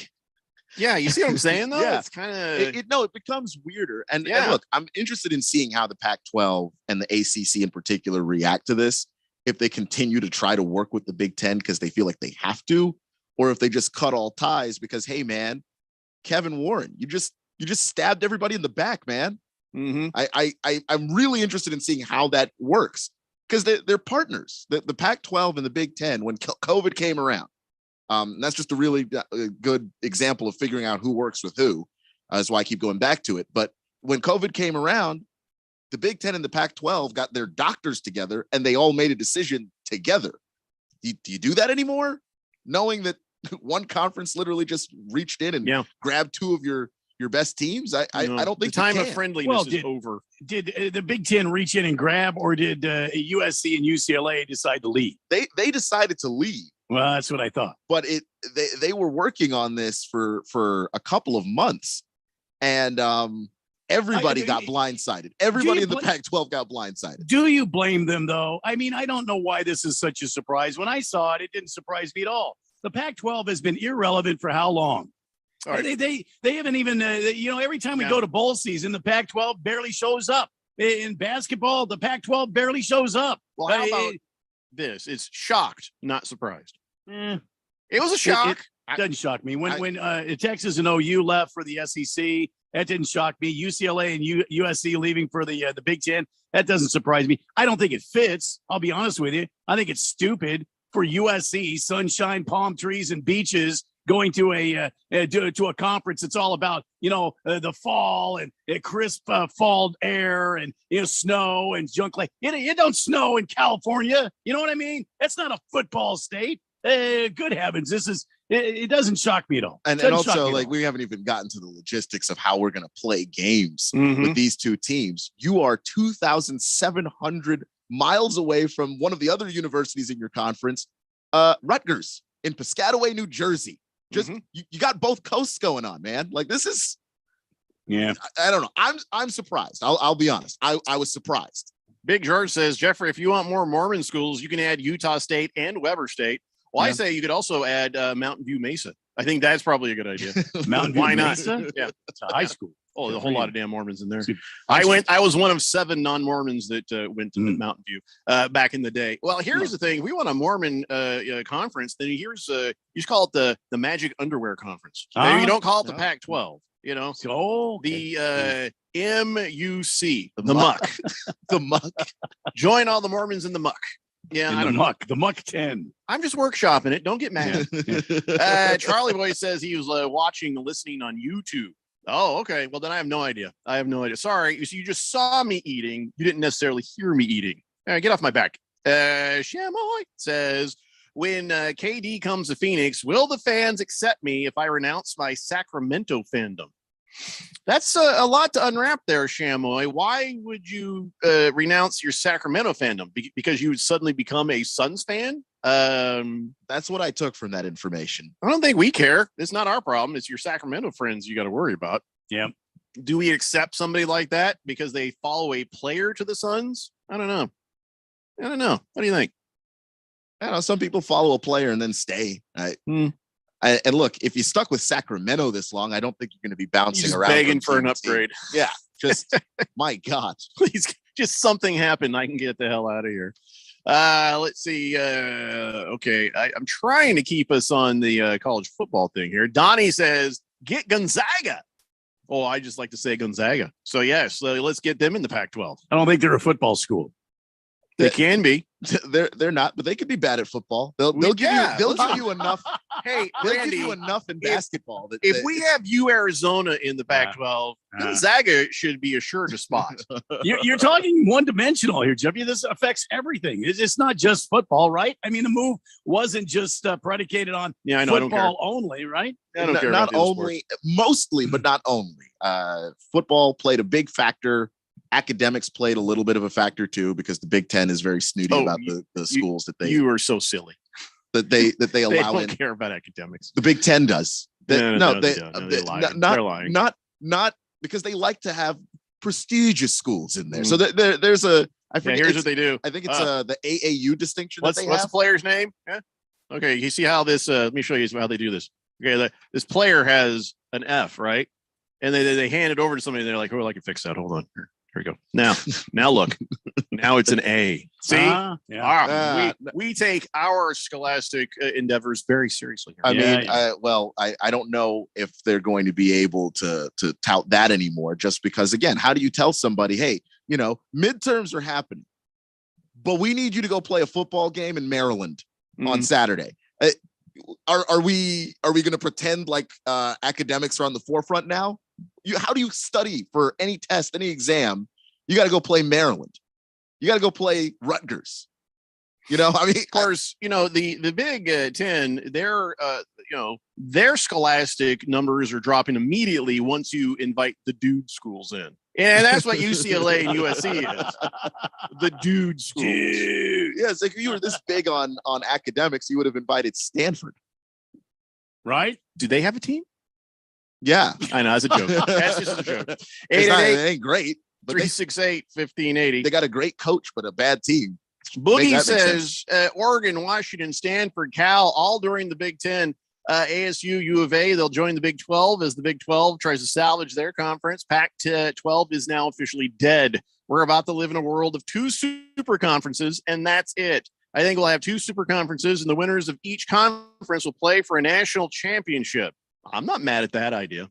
Speaker 2: Yeah, you see what I'm saying, though?
Speaker 8: Yeah.
Speaker 2: It's kind of
Speaker 8: it becomes weirder. And look, I'm interested in seeing how the Pac-12 and the ACC in particular react to this. If they continue to try to work with the Big Ten because they feel like they have to, or if they just cut all ties because, hey, man, Kevin Warren, you just stabbed everybody in the back, man.
Speaker 2: Mm-hmm.
Speaker 8: I'm really interested in seeing how that works because they're partners. The Pac-12 and the Big Ten when COVID came around. That's just a really good example of figuring out who works with who. That's why I keep going back to it. But when COVID came around, the Big Ten and the Pac-12 got their doctors together and they all made a decision together. Do you do that anymore? Knowing that one conference literally just reached in and grabbed two of your best teams? I don't think
Speaker 2: the time of friendliness is over.
Speaker 9: Did the Big Ten reach in and grab, or did USC and UCLA decide to lead?
Speaker 8: They decided to lead.
Speaker 9: Well, that's what I thought.
Speaker 8: But they were working on this for a couple of months, and everybody got blindsided. Everybody in the Pac-12 got blindsided.
Speaker 9: Do you blame them, though? I mean, I don't know why this is such a surprise. When I saw it, it didn't surprise me at all. The Pac-12 has been irrelevant for how long? Right. They haven't even, every time we go to bowl season, the Pac-12 barely shows up. In basketball, the Pac-12 barely shows up.
Speaker 2: Well, how about this? It's shocked, not surprised.
Speaker 9: It
Speaker 2: was a shock.
Speaker 9: It doesn't shock me. When Texas and OU left for the SEC, that didn't shock me. UCLA and USC leaving for the Big Ten, that doesn't surprise me. I don't think it fits. I'll be honest with you. I think it's stupid for USC, sunshine, palm trees, and beaches, going to a conference that's all about the fall and crisp fall air and snow and junk. Like it don't snow in California. You know what I mean? That's not a football state. Good heavens, it doesn't shock me at all.
Speaker 8: And also, like, we haven't even gotten to the logistics of how we're going to play games with these two teams. You are 2,700 miles away from one of the other universities in your conference, Rutgers in Piscataway, New Jersey. Just you got both coasts going on, man. Like, this is, I don't know. I'm surprised. I'll be honest. I was surprised.
Speaker 2: Big George says, Jeffrey, if you want more Mormon schools, you can add Utah State and Weber State. Well, I say you could also add Mountain View Mesa. I think that's probably a good idea.
Speaker 9: Mountain View Mesa?
Speaker 2: Not? Yeah,
Speaker 9: it's a high school.
Speaker 2: Oh, there's a whole lot of damn Mormons in there. I was one of 7 non-Mormons that went to Mountain View back in the day. Well, here's the thing: if we want a Mormon conference, then you just call it the Magic Underwear Conference. Maybe you don't call it the Pac-12.
Speaker 9: So
Speaker 2: the MUC, the Muck,
Speaker 8: the Muck.
Speaker 2: Join all the Mormons in the Muck. Yeah, I don't know.
Speaker 9: The Muck 10.
Speaker 2: I'm just workshopping it. Don't get mad. Charlie Boy says he was watching and listening on YouTube. Oh, okay. Well, then I have no idea. Sorry. You just saw me eating. You didn't necessarily hear me eating. All right, get off my back. Shamoy says, when KD comes to Phoenix, will the fans accept me if I renounce my Sacramento fandom? That's a lot to unwrap there, Shamoy. Why would you renounce your Sacramento fandom? Because you would suddenly become a Suns fan?
Speaker 8: That's what I took from that information.
Speaker 2: I don't think we care. It's not our problem. It's your Sacramento friends you got to worry about.
Speaker 9: Yeah.
Speaker 2: Do we accept somebody like that because they follow a player to the Suns? I don't know. What do you think?
Speaker 8: I don't know. Some people follow a player and then stay. And look, if you stuck with Sacramento this long, I don't think you're going to be bouncing around.
Speaker 2: Begging for an upgrade.
Speaker 8: Yeah. Just, my God.
Speaker 2: Please, just something happened. I can get the hell out of here. Let's see. Okay. I'm trying to keep us on the college football thing here. Donnie says, get Gonzaga. Oh, I just like to say Gonzaga. So, yes, let's get them in the Pac-12.
Speaker 9: I don't think they're a football school.
Speaker 2: They can be.
Speaker 8: They're not, but they could be bad at football. They'll give you enough.
Speaker 2: Hey,
Speaker 8: They'll
Speaker 2: Randy,
Speaker 8: give you enough in basketball.
Speaker 2: If we have Arizona in the Pac-12, Gonzaga should be assured a spot.
Speaker 9: You're talking one-dimensional here, Jeffy. This affects everything. It's not just football, right? I mean, the move wasn't just predicated on football only, right?
Speaker 8: Not only, mostly, but not only. Football played a big factor. Academics played a little bit of a factor too, because the Big Ten is very snooty about the schools that they.
Speaker 2: You are so silly
Speaker 8: that they allow
Speaker 2: they
Speaker 8: in.
Speaker 2: Don't care about academics.
Speaker 8: The Big Ten does.
Speaker 2: They're lying.
Speaker 8: Not because they like to have prestigious schools in there. So there's I forget.
Speaker 2: Here's what they do.
Speaker 8: I think it's the AAU distinction.
Speaker 2: What's the player's name? Yeah. Okay, you see how this? Let me show you how they do this. Okay, this player has an F, right? And they hand it over to somebody. And they're like, "Oh, I can fix that. Hold on." Here we go. Now look. Now it's an A. See? We take our scholastic endeavors very seriously.
Speaker 8: I don't know if they're going to be able to tout that anymore, just because, again, how do you tell somebody, hey, midterms are happening, but we need you to go play a football game in Maryland on Saturday? Are we going to pretend like academics are on the forefront now? How do you study for any test, any exam? You got to go play Maryland. You got to go play Rutgers. Of
Speaker 2: course, the Big Ten, their scholastic numbers are dropping immediately once you invite the dude schools in. And that's what UCLA and USC is. The dude schools.
Speaker 8: Yes, if you were this big on academics, you would have invited Stanford.
Speaker 9: Right?
Speaker 2: Do they have a team?
Speaker 8: Yeah.
Speaker 2: I know, that's a joke. That's just a joke.
Speaker 8: It ain't great.
Speaker 2: 368-1580.
Speaker 8: They got a great coach, but a bad team.
Speaker 2: Boogie says Oregon, Washington, Stanford, Cal, all during the Big Ten. ASU, U of A, they'll join the Big 12 as the Big 12 tries to salvage their conference. Pac-12 is now officially dead. We're about to live in a world of two super conferences, and that's it. I think we'll have two super conferences, and the winners of each conference will play for a national championship. I'm not mad at that idea,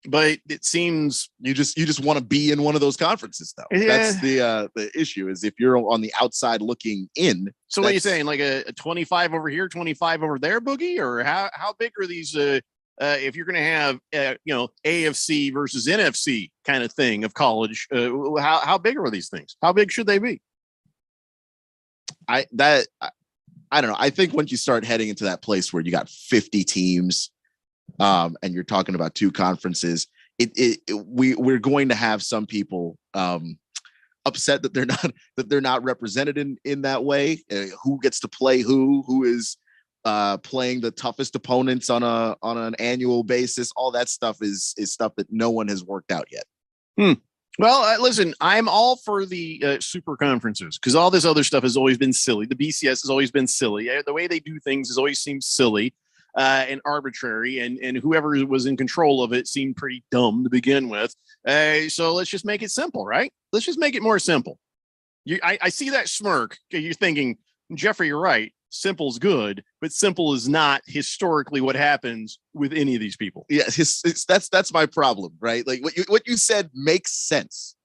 Speaker 2: but it seems
Speaker 8: you just want to be in one of those conferences, though.
Speaker 2: Yeah.
Speaker 8: That's the issue, is if you're on the outside looking in.
Speaker 2: So what are you saying? Like a 25 over here, 25 over there, Boogie? Or how big are these? If you're going to have AFC versus NFC kind of thing of college, how big are these things? How big should they be?
Speaker 8: I don't know. I think once you start heading into that place where you got 50 teams. And you're talking about two conferences, we're going to have some people upset that they're not represented in that way. Who gets to play who is playing the toughest opponents on an annual basis? All that stuff is stuff that no one has worked out yet.
Speaker 2: Well, listen, I'm all for the super conferences, because all this other stuff has always been silly. The BCS has always been silly. The way they do things has always seemed silly. And arbitrary, and whoever was in control of it seemed pretty dumb to begin with. So let's just make it simple, right? Let's just make it more simple. I see that smirk. You're thinking, Jeffrey, you're right. Simple's good, but simple is not historically what happens with any of these people.
Speaker 8: Yeah, that's my problem, right? Like what you said makes sense,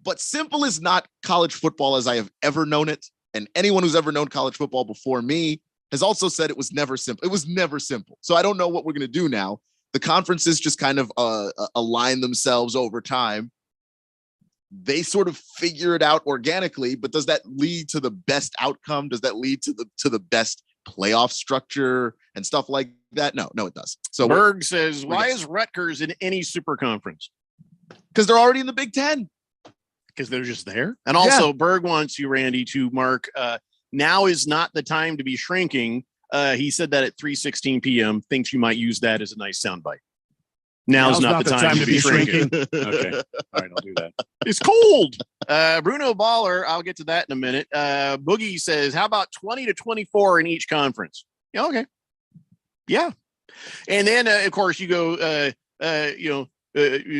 Speaker 8: but simple is not college football as I have ever known it, and anyone who's ever known college football before me has also said it was never simple. It was never simple. So I don't know what we're going to do now. The conferences just kind of align themselves over time. They sort of figure it out organically, but does that lead to the best outcome? Does that lead to the best playoff structure and stuff like that? No, it does. So
Speaker 2: Berg says, why is Rutgers in any super conference?
Speaker 8: Because they're already in the Big Ten.
Speaker 2: Because they're just there. And also Berg wants you, Randy, to mark now is not the time to be shrinking. He said that at 3:16 p.m. Thinks you might use that as a nice soundbite. Now's not the time to be shrinking. Okay. All right, I'll do that. It's cold. Bruno Baller, I'll get to that in a minute. Boogie says, how about 20 to 24 in each conference? Yeah, okay. Yeah. And then, of course, you go,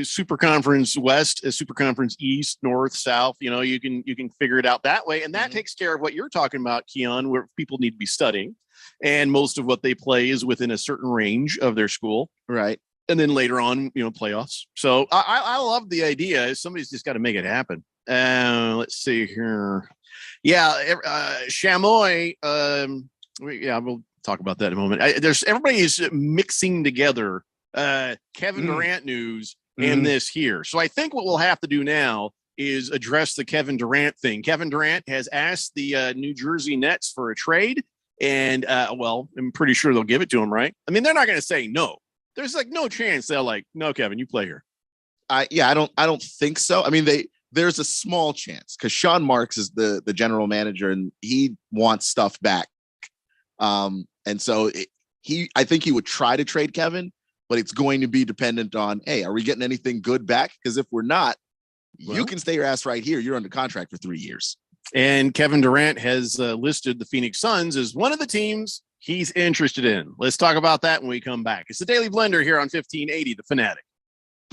Speaker 2: Super Conference West, Super Conference East, North, South. You can figure it out that way, and that takes care of what you're talking about, Keon, where people need to be studying, and most of what they play is within a certain range of their school,
Speaker 8: right?
Speaker 2: And then later on, playoffs. So I love the idea. Somebody's just got to make it happen. Let's see here. Yeah, Chamois. We'll talk about that in a moment. Everybody is mixing together Kevin Durant news and this here. So I think what we'll have to do now is address the Kevin Durant thing. Kevin Durant has asked the New Jersey Nets for a trade, and I'm pretty sure they'll give it to him, right? I mean, they're not going to say no. There's like no chance they're like, no, Kevin, you play here.
Speaker 8: I don't think so. I mean, there's a small chance because Sean Marks is the general manager and he wants stuff back. And so I think he would try to trade Kevin, but it's going to be dependent on, hey, are we getting anything good back? Because if we're not, you can stay your ass right here. You're under contract for 3 years.
Speaker 2: And Kevin Durant has listed the Phoenix Suns as one of the teams he's interested in. Let's talk about that when we come back. It's the Daily Blender here on 1580, The Fanatic.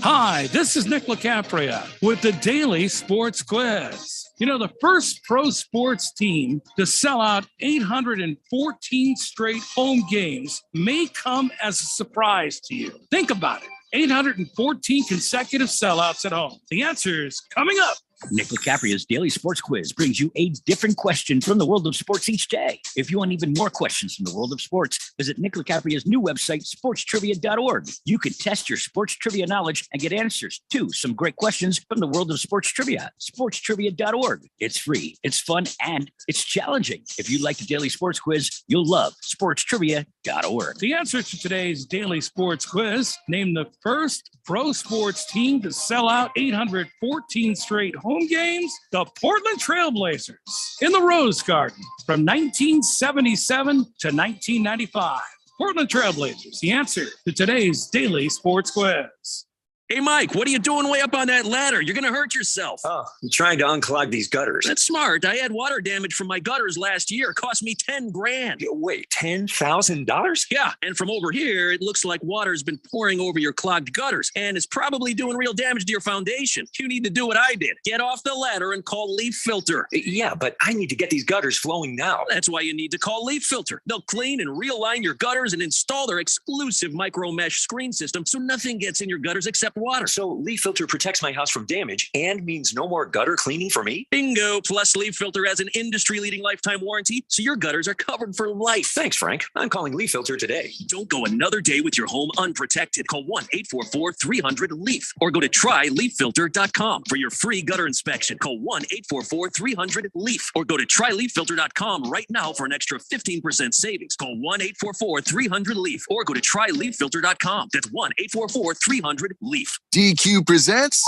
Speaker 16: Hi, this is Nick LaCapria with the Daily Sports Quiz. You know, the first pro sports team to sell out 814 straight home games may come as a surprise to you. Think about it. 814 consecutive sellouts at home. The answer is coming up.
Speaker 17: Nick LaCapria's Daily Sports Quiz brings you a different question from the world of sports each day. If you want even more questions from the world of sports, visit Nick LaCapria's new website, sportstrivia.org. You can test your sports trivia knowledge and get answers to some great questions from the world of sports trivia. Sportstrivia.org. It's free, it's fun, and it's challenging. If you like the Daily Sports Quiz, you'll love sportstrivia.org.
Speaker 16: The answer to today's Daily Sports Quiz: name the first pro sports team to sell out 814 straight home games. The Portland Trailblazers in the Rose Garden from 1977 to 1995. Portland Trailblazers, the answer to today's Daily Sports Quiz.
Speaker 15: Hey, Mike, what are you doing way up on that ladder? You're going to hurt yourself.
Speaker 6: Oh, I'm trying to unclog these gutters.
Speaker 15: That's smart. I had water damage from my gutters last year. It cost me $10,000.
Speaker 6: Wait, $10,000?
Speaker 15: Yeah, and from over here, it looks like water's been pouring over your clogged gutters, and it's probably doing real damage to your foundation. You need to do what I did. Get off the ladder and call Leaf Filter.
Speaker 6: Yeah, but I need to get these gutters flowing now.
Speaker 15: That's why you need to call Leaf Filter. They'll clean and realign your gutters and install their exclusive micro mesh screen system so nothing gets in your gutters except water.
Speaker 6: So Leaf Filter protects my house from damage and means no more gutter cleaning for me?
Speaker 15: Bingo! Plus, Leaf Filter has an industry-leading lifetime warranty, so your gutters are covered for life.
Speaker 6: Thanks, Frank. I'm calling Leaf Filter today.
Speaker 15: Don't go another day with your home unprotected. Call 1-844-300-LEAF or go to tryleaffilter.com for your free gutter inspection. Call 1-844-300-LEAF or go to tryleaffilter.com right now for an extra 15% savings. Call 1-844-300-LEAF or go to tryleaffilter.com. That's 1-844-300-LEAF.
Speaker 18: DQ presents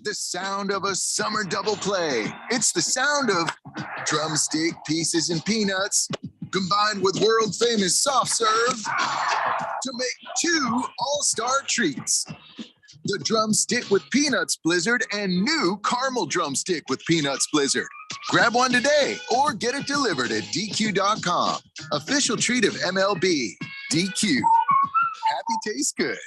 Speaker 18: the sound of a summer double play. It's the sound of drumstick pieces and peanuts combined with world famous soft serve to make two all-star treats. The drumstick with peanuts blizzard and new caramel drumstick with peanuts blizzard. Grab one today or get it delivered at DQ.com. Official treat of MLB. DQ. Happy tastes good.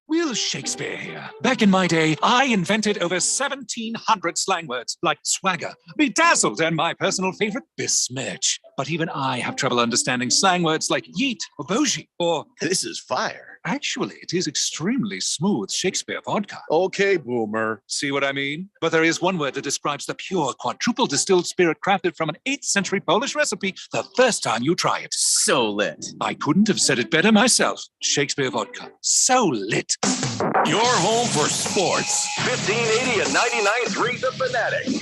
Speaker 19: Will Shakespeare here. Back in my day, I invented over 1,700 slang words like swagger, bedazzled, and my personal favorite, besmirch. But even I have trouble understanding slang words like yeet or bougie or
Speaker 2: this is fire.
Speaker 19: Actually, it is extremely smooth Shakespeare vodka.
Speaker 2: Okay, boomer.
Speaker 19: See what I mean? But there is one word that describes the pure quadruple distilled spirit crafted from an 8th century Polish recipe the first time you try it.
Speaker 2: So lit.
Speaker 19: I couldn't have said it better myself. Shakespeare vodka. So lit.
Speaker 5: Your home for sports. 1580 and 99.3 The Fanatic.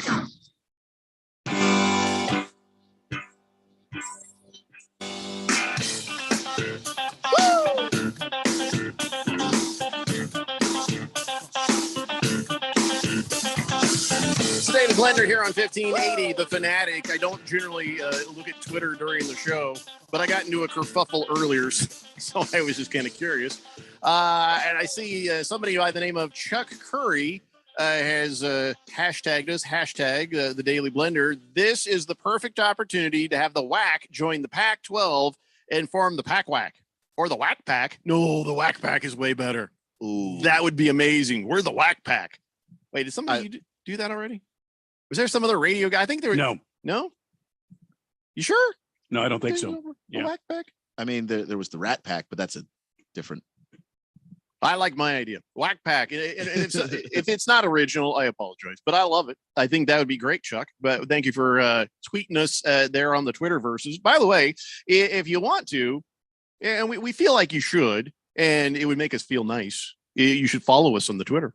Speaker 2: Daily Blender here on 1580, The Fanatic. I don't generally look at Twitter during the show, but I got into a kerfuffle earlier, so I was just kind of curious. And I see somebody by the name of Chuck Curry has hashtagged us, the Daily Blender. This is the perfect opportunity to have the WAC join the Pac-12 and form the Pac-WAC. Or the WAC Pack. No, the WAC Pack is way better. Ooh. That would be amazing. We're the WAC Pack. Wait, did somebody do that already? Was there some other radio guy? I think there was. No? You sure?
Speaker 9: No, I don't think so.
Speaker 2: The WAC Pack?
Speaker 8: I mean, there was the Rat Pack, but that's a different.
Speaker 2: I like my idea. Whack Pack. If it's not original, I apologize, but I love it. I think that would be great, Chuck. But thank you for tweeting us there on the Twitterverses. By the way, if you want to, and we feel like you should, and it would make us feel nice, you should follow us on the Twitter.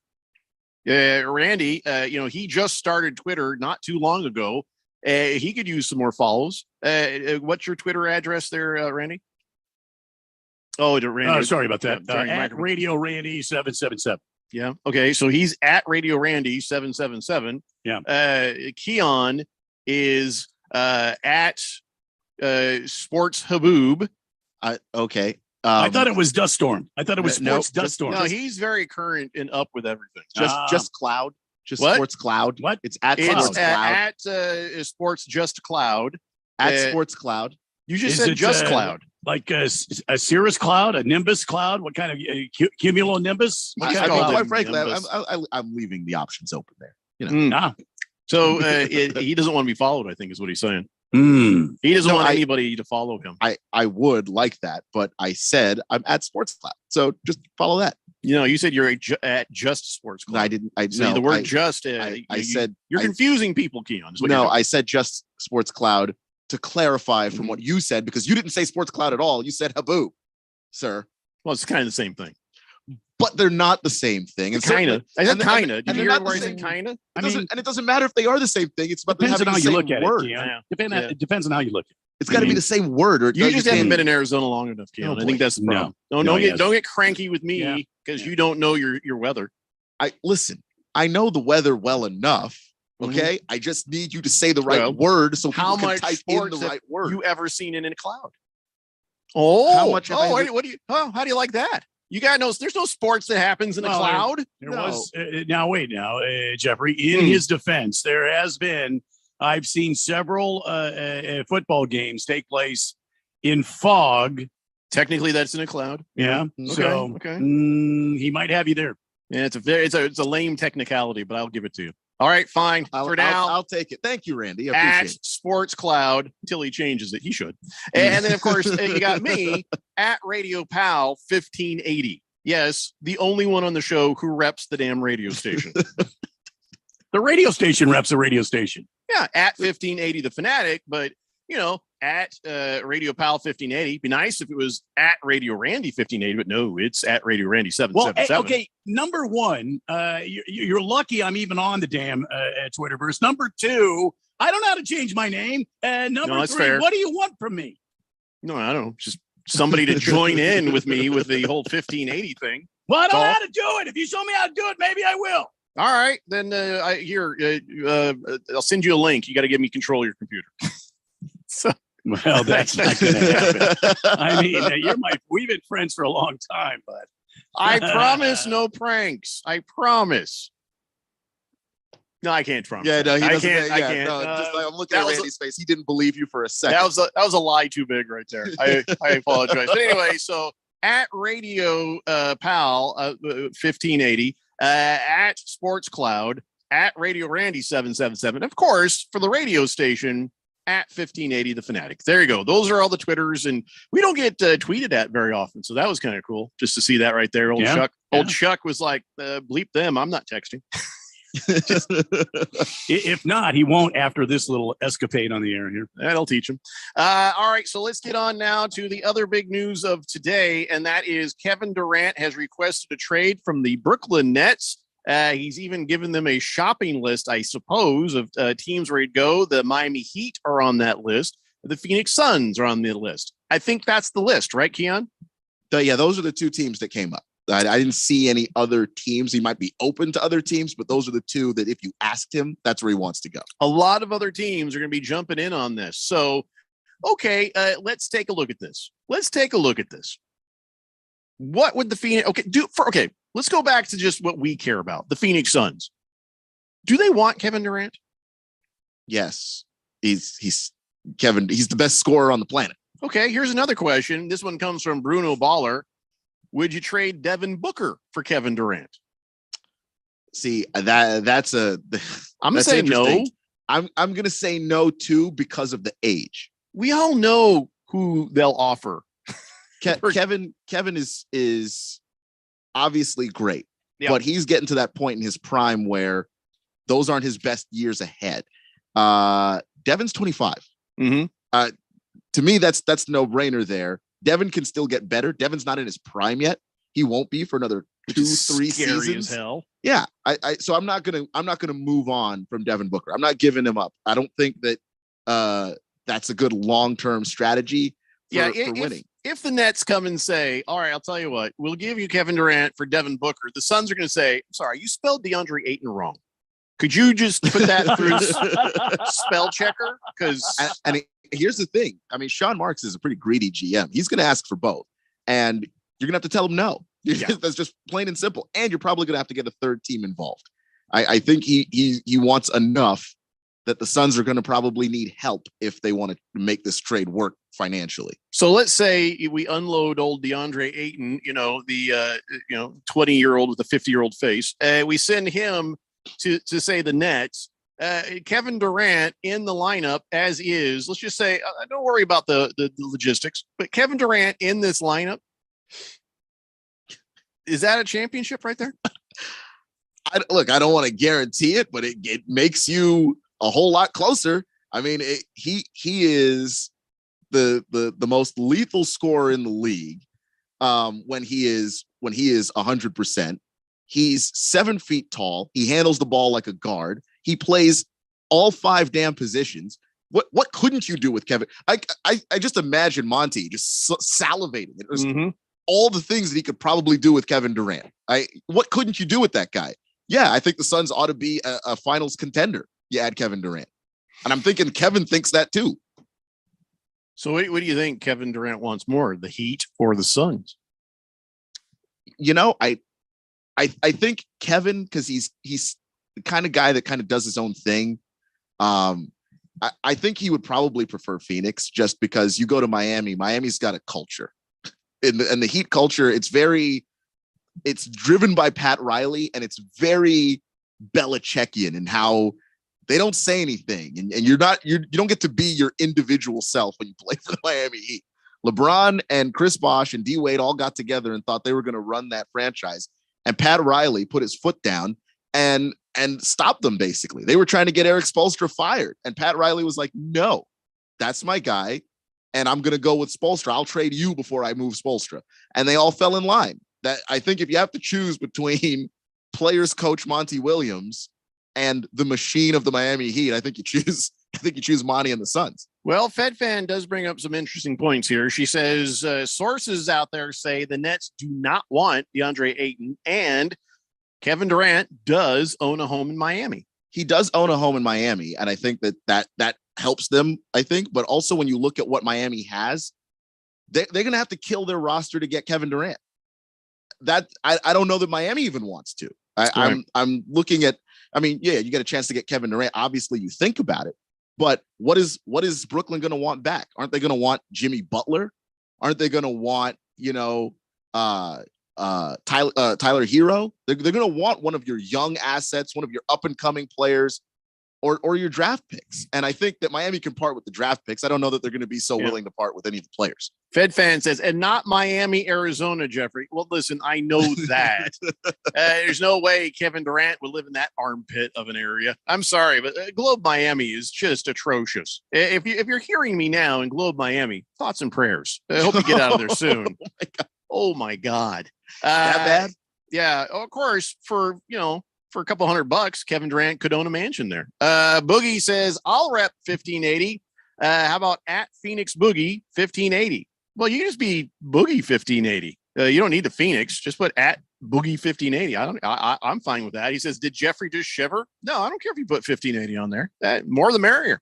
Speaker 2: Randy, he just started Twitter not too long ago. He could use some more follows. What's your Twitter address there, Randy? Oh, Randy.
Speaker 9: Sorry about that.
Speaker 2: Sorry,
Speaker 9: At Radio Randy 777.
Speaker 2: Yeah. Okay. So he's at Radio Randy 777.
Speaker 9: Yeah.
Speaker 2: Keon is at Sports Haboob.
Speaker 8: Okay.
Speaker 9: I thought it was Dust Storm. I thought it was Sports Dust Storm.
Speaker 2: No, he's very current and up with everything.
Speaker 8: Just Cloud. Just
Speaker 2: what?
Speaker 8: Sports Cloud.
Speaker 9: What?
Speaker 8: It's at
Speaker 2: It's
Speaker 8: Sports Cloud.
Speaker 2: at Sports Just Cloud.
Speaker 8: At Sports Cloud.
Speaker 2: You just
Speaker 9: Is
Speaker 2: said
Speaker 9: it,
Speaker 2: Just Cloud.
Speaker 9: Like a Cirrus cloud, a Nimbus cloud? What kind of cumulonimbus? What kind of cloud?
Speaker 8: Quite frankly, I'm leaving the options open there.
Speaker 2: So he doesn't want to be followed, I think is what he's saying.
Speaker 9: He
Speaker 2: doesn't want anybody to follow him.
Speaker 8: I would like that, but I said I'm at Sports Cloud. So just follow that.
Speaker 2: You said you're at Just Sports Cloud.
Speaker 8: No, I didn't. I
Speaker 2: the word just.
Speaker 8: I said
Speaker 2: you're confusing people, Keon.
Speaker 8: No, I said Just Sports Cloud to clarify from what you said, because you didn't say Sports Cloud at all. You said Haboob, sir.
Speaker 2: Well, it's kind of the same thing.
Speaker 8: But they're not the same thing. And
Speaker 2: kind of. I said kind of.
Speaker 8: Did
Speaker 2: you hear where I said kind of?
Speaker 8: And it doesn't matter if they are the same thing. It's about
Speaker 9: depends on how you look at
Speaker 8: word.
Speaker 9: it. It depends on how you look at it.
Speaker 8: It's got to be the same word. Or
Speaker 2: you just haven't been in Arizona long enough, Keon. I think that's the problem. Don't get cranky with me because you don't know your weather.
Speaker 8: Listen. I know the weather well enough. Okay, I just need you to say the right word so people can type in the right word.
Speaker 2: You ever seen in a cloud? Oh,
Speaker 8: how much?
Speaker 2: How do you like that? You got there's no sports that happens in a cloud.
Speaker 9: There was Jeffrey. In his defense, there has been. I've seen several football games take place in fog.
Speaker 2: Technically, that's in a cloud.
Speaker 9: Yeah.
Speaker 2: Okay.
Speaker 9: He might have you there.
Speaker 2: Yeah, it's a lame technicality, but I'll give it to you. All right, fine. For now,
Speaker 8: I'll take it. Thank you, Randy. I appreciate it.
Speaker 2: Sports Cloud until he changes it. He should. And then, of course, you got me at Radio Pal 1580. Yes, the only one on the show who reps the damn radio station.
Speaker 9: The radio station reps a radio station.
Speaker 2: Yeah, at 1580 The Fanatic, but at Radio Pal 1580. Be nice if it was at Radio Randy 1580, but no, it's at Radio Randy 777.
Speaker 9: Well, okay. Number one, you're lucky I'm even on the damn Twitterverse. Number two, I don't know how to change my name. Number three,
Speaker 2: fair.
Speaker 9: What do you want from me?
Speaker 2: No, I don't know. Just somebody to join in with me with the whole 1580 thing.
Speaker 9: Well, I don't know how to do it. If you show me how to do it, maybe I will.
Speaker 2: All right, then I'll send you a link. You got to give me control of your computer.
Speaker 9: Well, that's not going to happen. I mean, we've been friends for a long time, but
Speaker 2: I promise no pranks. I promise. No, I can't promise.
Speaker 8: Yeah, no,
Speaker 2: I can't.
Speaker 8: No, I'm looking at Randy's face. He didn't believe you for a second.
Speaker 2: That was a lie too big right there. I apologize. But anyway, so at Radio Pal 1580, at Sports Cloud, at Radio Randy 777, of course, for the radio station at 1580 The Fanatic. There you go. Those are all the Twitters, and we don't get tweeted at very often, so that was kind of cool just to see that right there. Old Chuck was like, bleep them. I'm not texting.
Speaker 9: If not, he won't after this little escapade on the air here.
Speaker 2: That'll teach him. All right, so let's get on now to the other big news of today, and that is Kevin Durant has requested a trade from the Brooklyn Nets. He's even given them a shopping list, I suppose, of teams where he'd go. The Miami Heat are on that list. The Phoenix Suns are on the list. I think that's the list, right, Keon?
Speaker 8: Yeah, those are the two teams that came up. I didn't see any other teams. He might be open to other teams, but those are the two that if you asked him, that's where he wants to go.
Speaker 2: A lot of other teams are going to be jumping in on this. So, okay, let's take a look at this. What would the Phoenix let's go back to just what we care about. The Phoenix Suns. Do they want Kevin Durant?
Speaker 8: Yes. He's Kevin. He's the best scorer on the planet.
Speaker 2: Okay, here's another question. This one comes from Bruno Baller. Would you trade Devin Booker for Kevin Durant?
Speaker 8: See, that's
Speaker 2: I'm gonna say no.
Speaker 8: I'm gonna say no too because of the age.
Speaker 2: We all know who they'll offer.
Speaker 8: Kevin is obviously great, but he's getting to that point in his prime where those aren't his best years ahead. Devin's 25. To me, that's no brainer there. Devin can still get better. Devin's not in his prime yet. He won't be for another 2-3 seasons.
Speaker 9: As hell.
Speaker 8: Yeah. So I'm not gonna move on from Devin Booker. I'm not giving him up. I don't think that that's a good long-term strategy for winning.
Speaker 2: If the Nets come and say, all right, I'll tell you what, we'll give you Kevin Durant for Devin Booker, the Suns are going to say, I'm sorry, you spelled DeAndre Ayton wrong. Could you just put that through spell checker? Because
Speaker 8: here's the thing. I mean, Sean Marks is a pretty greedy GM. He's going to ask for both. And you're going to have to tell him no. That's just plain and simple. And you're probably going to have to get a third team involved. I think he wants enough that the Suns are going to probably need help if they want to make this trade work financially.
Speaker 2: So let's say we unload old DeAndre Ayton, the 20-year-old with a 50-year-old face. We send him to say the Nets. Kevin Durant in the lineup as is. Let's just say, don't worry about the logistics, but Kevin Durant in this lineup. Is that a championship right there?
Speaker 8: I don't want to guarantee it, but it makes you a whole lot closer. I mean, he is the most lethal scorer in the league when he is 100%. He's 7 feet tall. He handles the ball like a guard. He plays all 5 damn positions. What couldn't you do with Kevin? I just imagine Monty just salivating. It was all the things that he could probably do with Kevin Durant. What couldn't you do with that guy? Yeah, I think the Suns ought to be a finals contender. You add Kevin Durant. And I'm thinking Kevin thinks that too.
Speaker 2: So what do you think Kevin Durant wants more, the Heat or the Suns?
Speaker 8: I think Kevin, because he's the kind of guy that kind of does his own thing. I think he would probably prefer Phoenix just because you go to Miami. Miami's got a culture. And the Heat culture, it's driven by Pat Riley, and it's very Belichickian in how they don't say anything, and you don't get to be your individual self when you play for the Miami Heat. LeBron and Chris Bosh and D Wade all got together and thought they were going to run that franchise, and Pat Riley put his foot down and stopped them. Basically, they were trying to get Eric Spoelstra fired, and Pat Riley was like, "No, that's my guy, and I'm going to go with Spoelstra. I'll trade you before I move Spoelstra." And they all fell in line. That I think if you have to choose between players coach Monty Williams and the machine of the Miami Heat, I think you choose Monty and the Suns.
Speaker 2: Well, FedFan does bring up some interesting points here. She says sources out there say the Nets do not want DeAndre Ayton, and Kevin Durant does own a home in Miami.
Speaker 8: He does own a home in Miami, and I think that helps them, I think. But also when you look at what Miami has, they're going to have to kill their roster to get Kevin Durant. That I don't know that Miami even wants to. I'm looking at, I mean, yeah, you get a chance to get Kevin Durant. Obviously, you think about it, but what is Brooklyn going to want back? Aren't they going to want Jimmy Butler? Aren't they going to want Tyler Hero? They're going to want one of your young assets, one of your up and coming players, or your draft picks. And I think that Miami can part with the draft picks. I don't know that they're going to be so willing to part with any of the players.
Speaker 2: FedFan says, and not Miami, Arizona, Jeffrey. Well, listen, I know that. There's no way Kevin Durant would live in that armpit of an area. I'm sorry, but Globe Miami is just atrocious. If you're hearing me now in Globe Miami, thoughts and prayers. I hope you get out of there soon. Oh my God.
Speaker 8: That bad?
Speaker 2: Yeah, of course, for a couple $100, Kevin Durant could own a mansion there. Boogie says, I'll rep 1580. How about at Phoenix Boogie 1580? Well, you can just be Boogie 1580. You don't need the Phoenix. Just put at Boogie 1580. I'm fine with that. He says, did Jeffrey just shiver? No, I don't care if you put 1580 on there. More the merrier.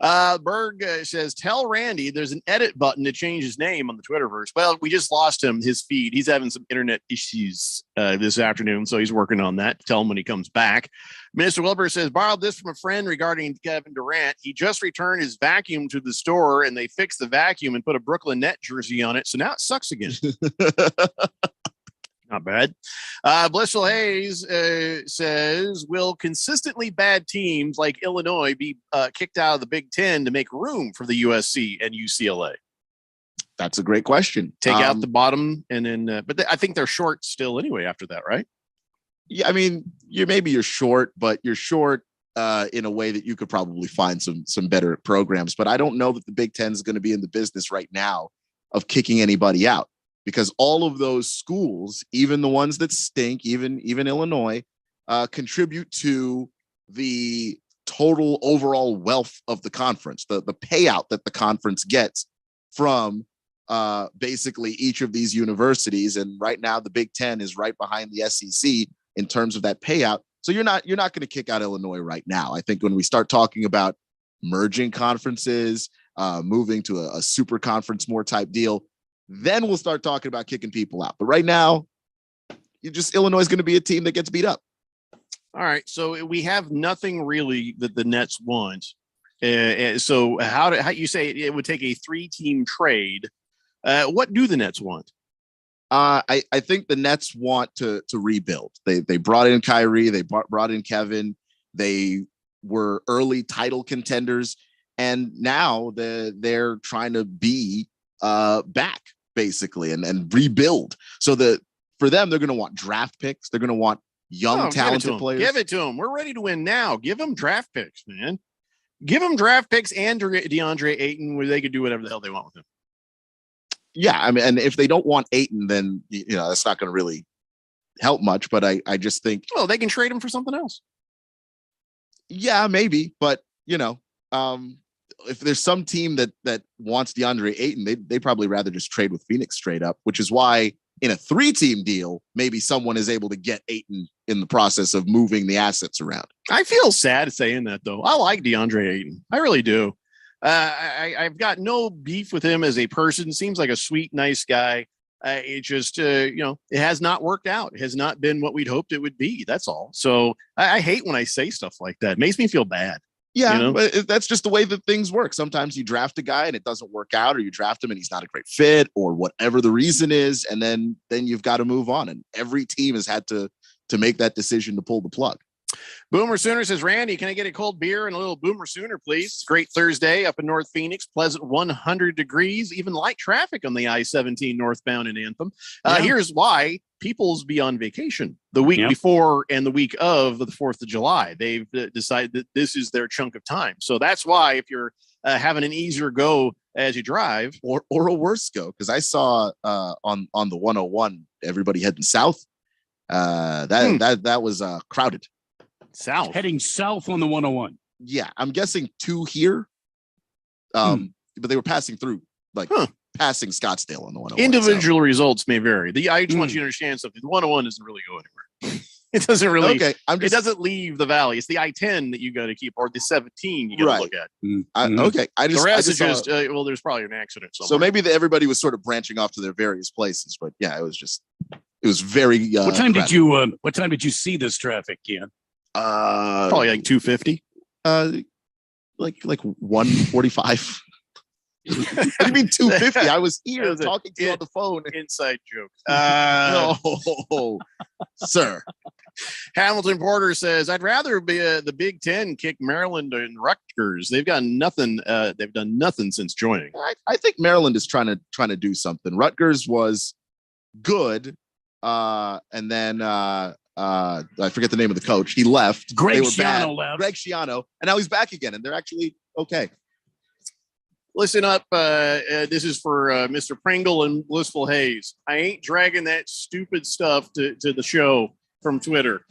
Speaker 2: Berg says, tell Randy there's an edit button to change his name on the Twitterverse. Well, we just lost him, his feed. He's having some internet issues this afternoon, so he's working on that. Tell him when he comes back. Minister Wilbur says, borrowed this from a friend regarding Kevin Durant. He just returned his vacuum to the store, and they fixed the vacuum and put a Brooklyn Net jersey on it, so now it sucks again. Not bad. Blissful Hayes says, will consistently bad teams like Illinois be kicked out of the Big Ten to make room for the USC and UCLA?
Speaker 8: That's a great question.
Speaker 2: Take out the bottom, and then, I think they're short still anyway after that, right?
Speaker 8: Yeah, I mean, you're short, but you're short in a way that you could probably find some better programs. But I don't know that the Big Ten is going to be in the business right now of kicking anybody out, because all of those schools, even the ones that stink, even Illinois, contribute to the total overall wealth of the conference, the payout that the conference gets from basically each of these universities. And right now the Big Ten is right behind the SEC in terms of that payout. So you're not going to kick out Illinois right now. I think when we start talking about merging conferences, moving to a super conference more type deal, then we'll start talking about kicking people out. But right now, Illinois is going to be a team that gets beat up.
Speaker 2: All right, so we have nothing really that the Nets want. So how you say it would take a 3-team trade? What do the Nets want?
Speaker 8: I think the Nets want to rebuild. They brought in Kyrie, they brought in Kevin. They were early title contenders, and now they're trying to be back basically and rebuild. So for them, they're going to want draft picks. They're going to want young, talented players.
Speaker 2: Give it to them. We're ready to win now. Give them draft picks, man. Give them draft picks and DeAndre Ayton, where they could do whatever the hell they want with him.
Speaker 8: Yeah, I mean, and if they don't want Ayton, then that's not going to really help much. But I just think,
Speaker 2: well, they can trade him for something else.
Speaker 8: Yeah, maybe, but if there's some team that wants DeAndre Ayton, they probably rather just trade with Phoenix straight up, which is why in a 3-team deal, maybe someone is able to get Ayton in the process of moving the assets around.
Speaker 2: I feel sad saying that, though. I like DeAndre Ayton. I really do. I've got no beef with him as a person. Seems like a sweet, nice guy. It just, it has not worked out. It has not been what we'd hoped it would be. That's all. So I hate when I say stuff like that. It makes me feel bad.
Speaker 8: Yeah, but that's just the way that things work. Sometimes you draft a guy and it doesn't work out, or you draft him and he's not a great fit, or whatever the reason is, and then you've got to move on. And every team has had to make that decision to pull the plug.
Speaker 2: Boomer Sooner says, Randy, can I get a cold beer and a little Boomer Sooner, please? It's a great Thursday up in North Phoenix, pleasant 100 degrees, even light traffic on the I-17 northbound in Anthem. Here's why. People's be on vacation the week before and the week of the 4th of July. They've decided that this is their chunk of time. So that's why if you're having an easier go as you drive
Speaker 8: or a worse go, because I saw on the 101, everybody heading south. That was crowded.
Speaker 2: South.
Speaker 9: Heading south on the 101.
Speaker 8: Yeah, I'm guessing 2 here. But they were passing through, passing Scottsdale on the 101.
Speaker 2: Individual results may vary. I just want you to understand something. The 101 doesn't really go anywhere. It doesn't really. Okay, it doesn't leave the valley. It's the I-10 that you got to keep, or the 17 you got to look at.
Speaker 8: Okay,
Speaker 2: the rest is just there's probably an accident somewhere.
Speaker 8: So maybe everybody was sort of branching off to their various places, but yeah, it was very.
Speaker 9: What time did you see this traffic, Keon?
Speaker 2: Probably like 250.
Speaker 8: Like 145. What do you mean 250? I was here talking to you on the phone.
Speaker 2: Inside joke.
Speaker 8: No, sir.
Speaker 2: Hamilton Porter says, I'd rather be the Big Ten kick Maryland and Rutgers. They've got nothing. They've done nothing since joining.
Speaker 8: I think Maryland is trying to do something. Rutgers was good, and then I forget the name of the coach. He left.
Speaker 9: Greg Schiano left.
Speaker 8: Greg Schiano, and now he's back again, and they're actually okay.
Speaker 2: Listen up. This is for Mr. Pringle and Blissful Hayes. I ain't dragging that stupid stuff to the show from Twitter.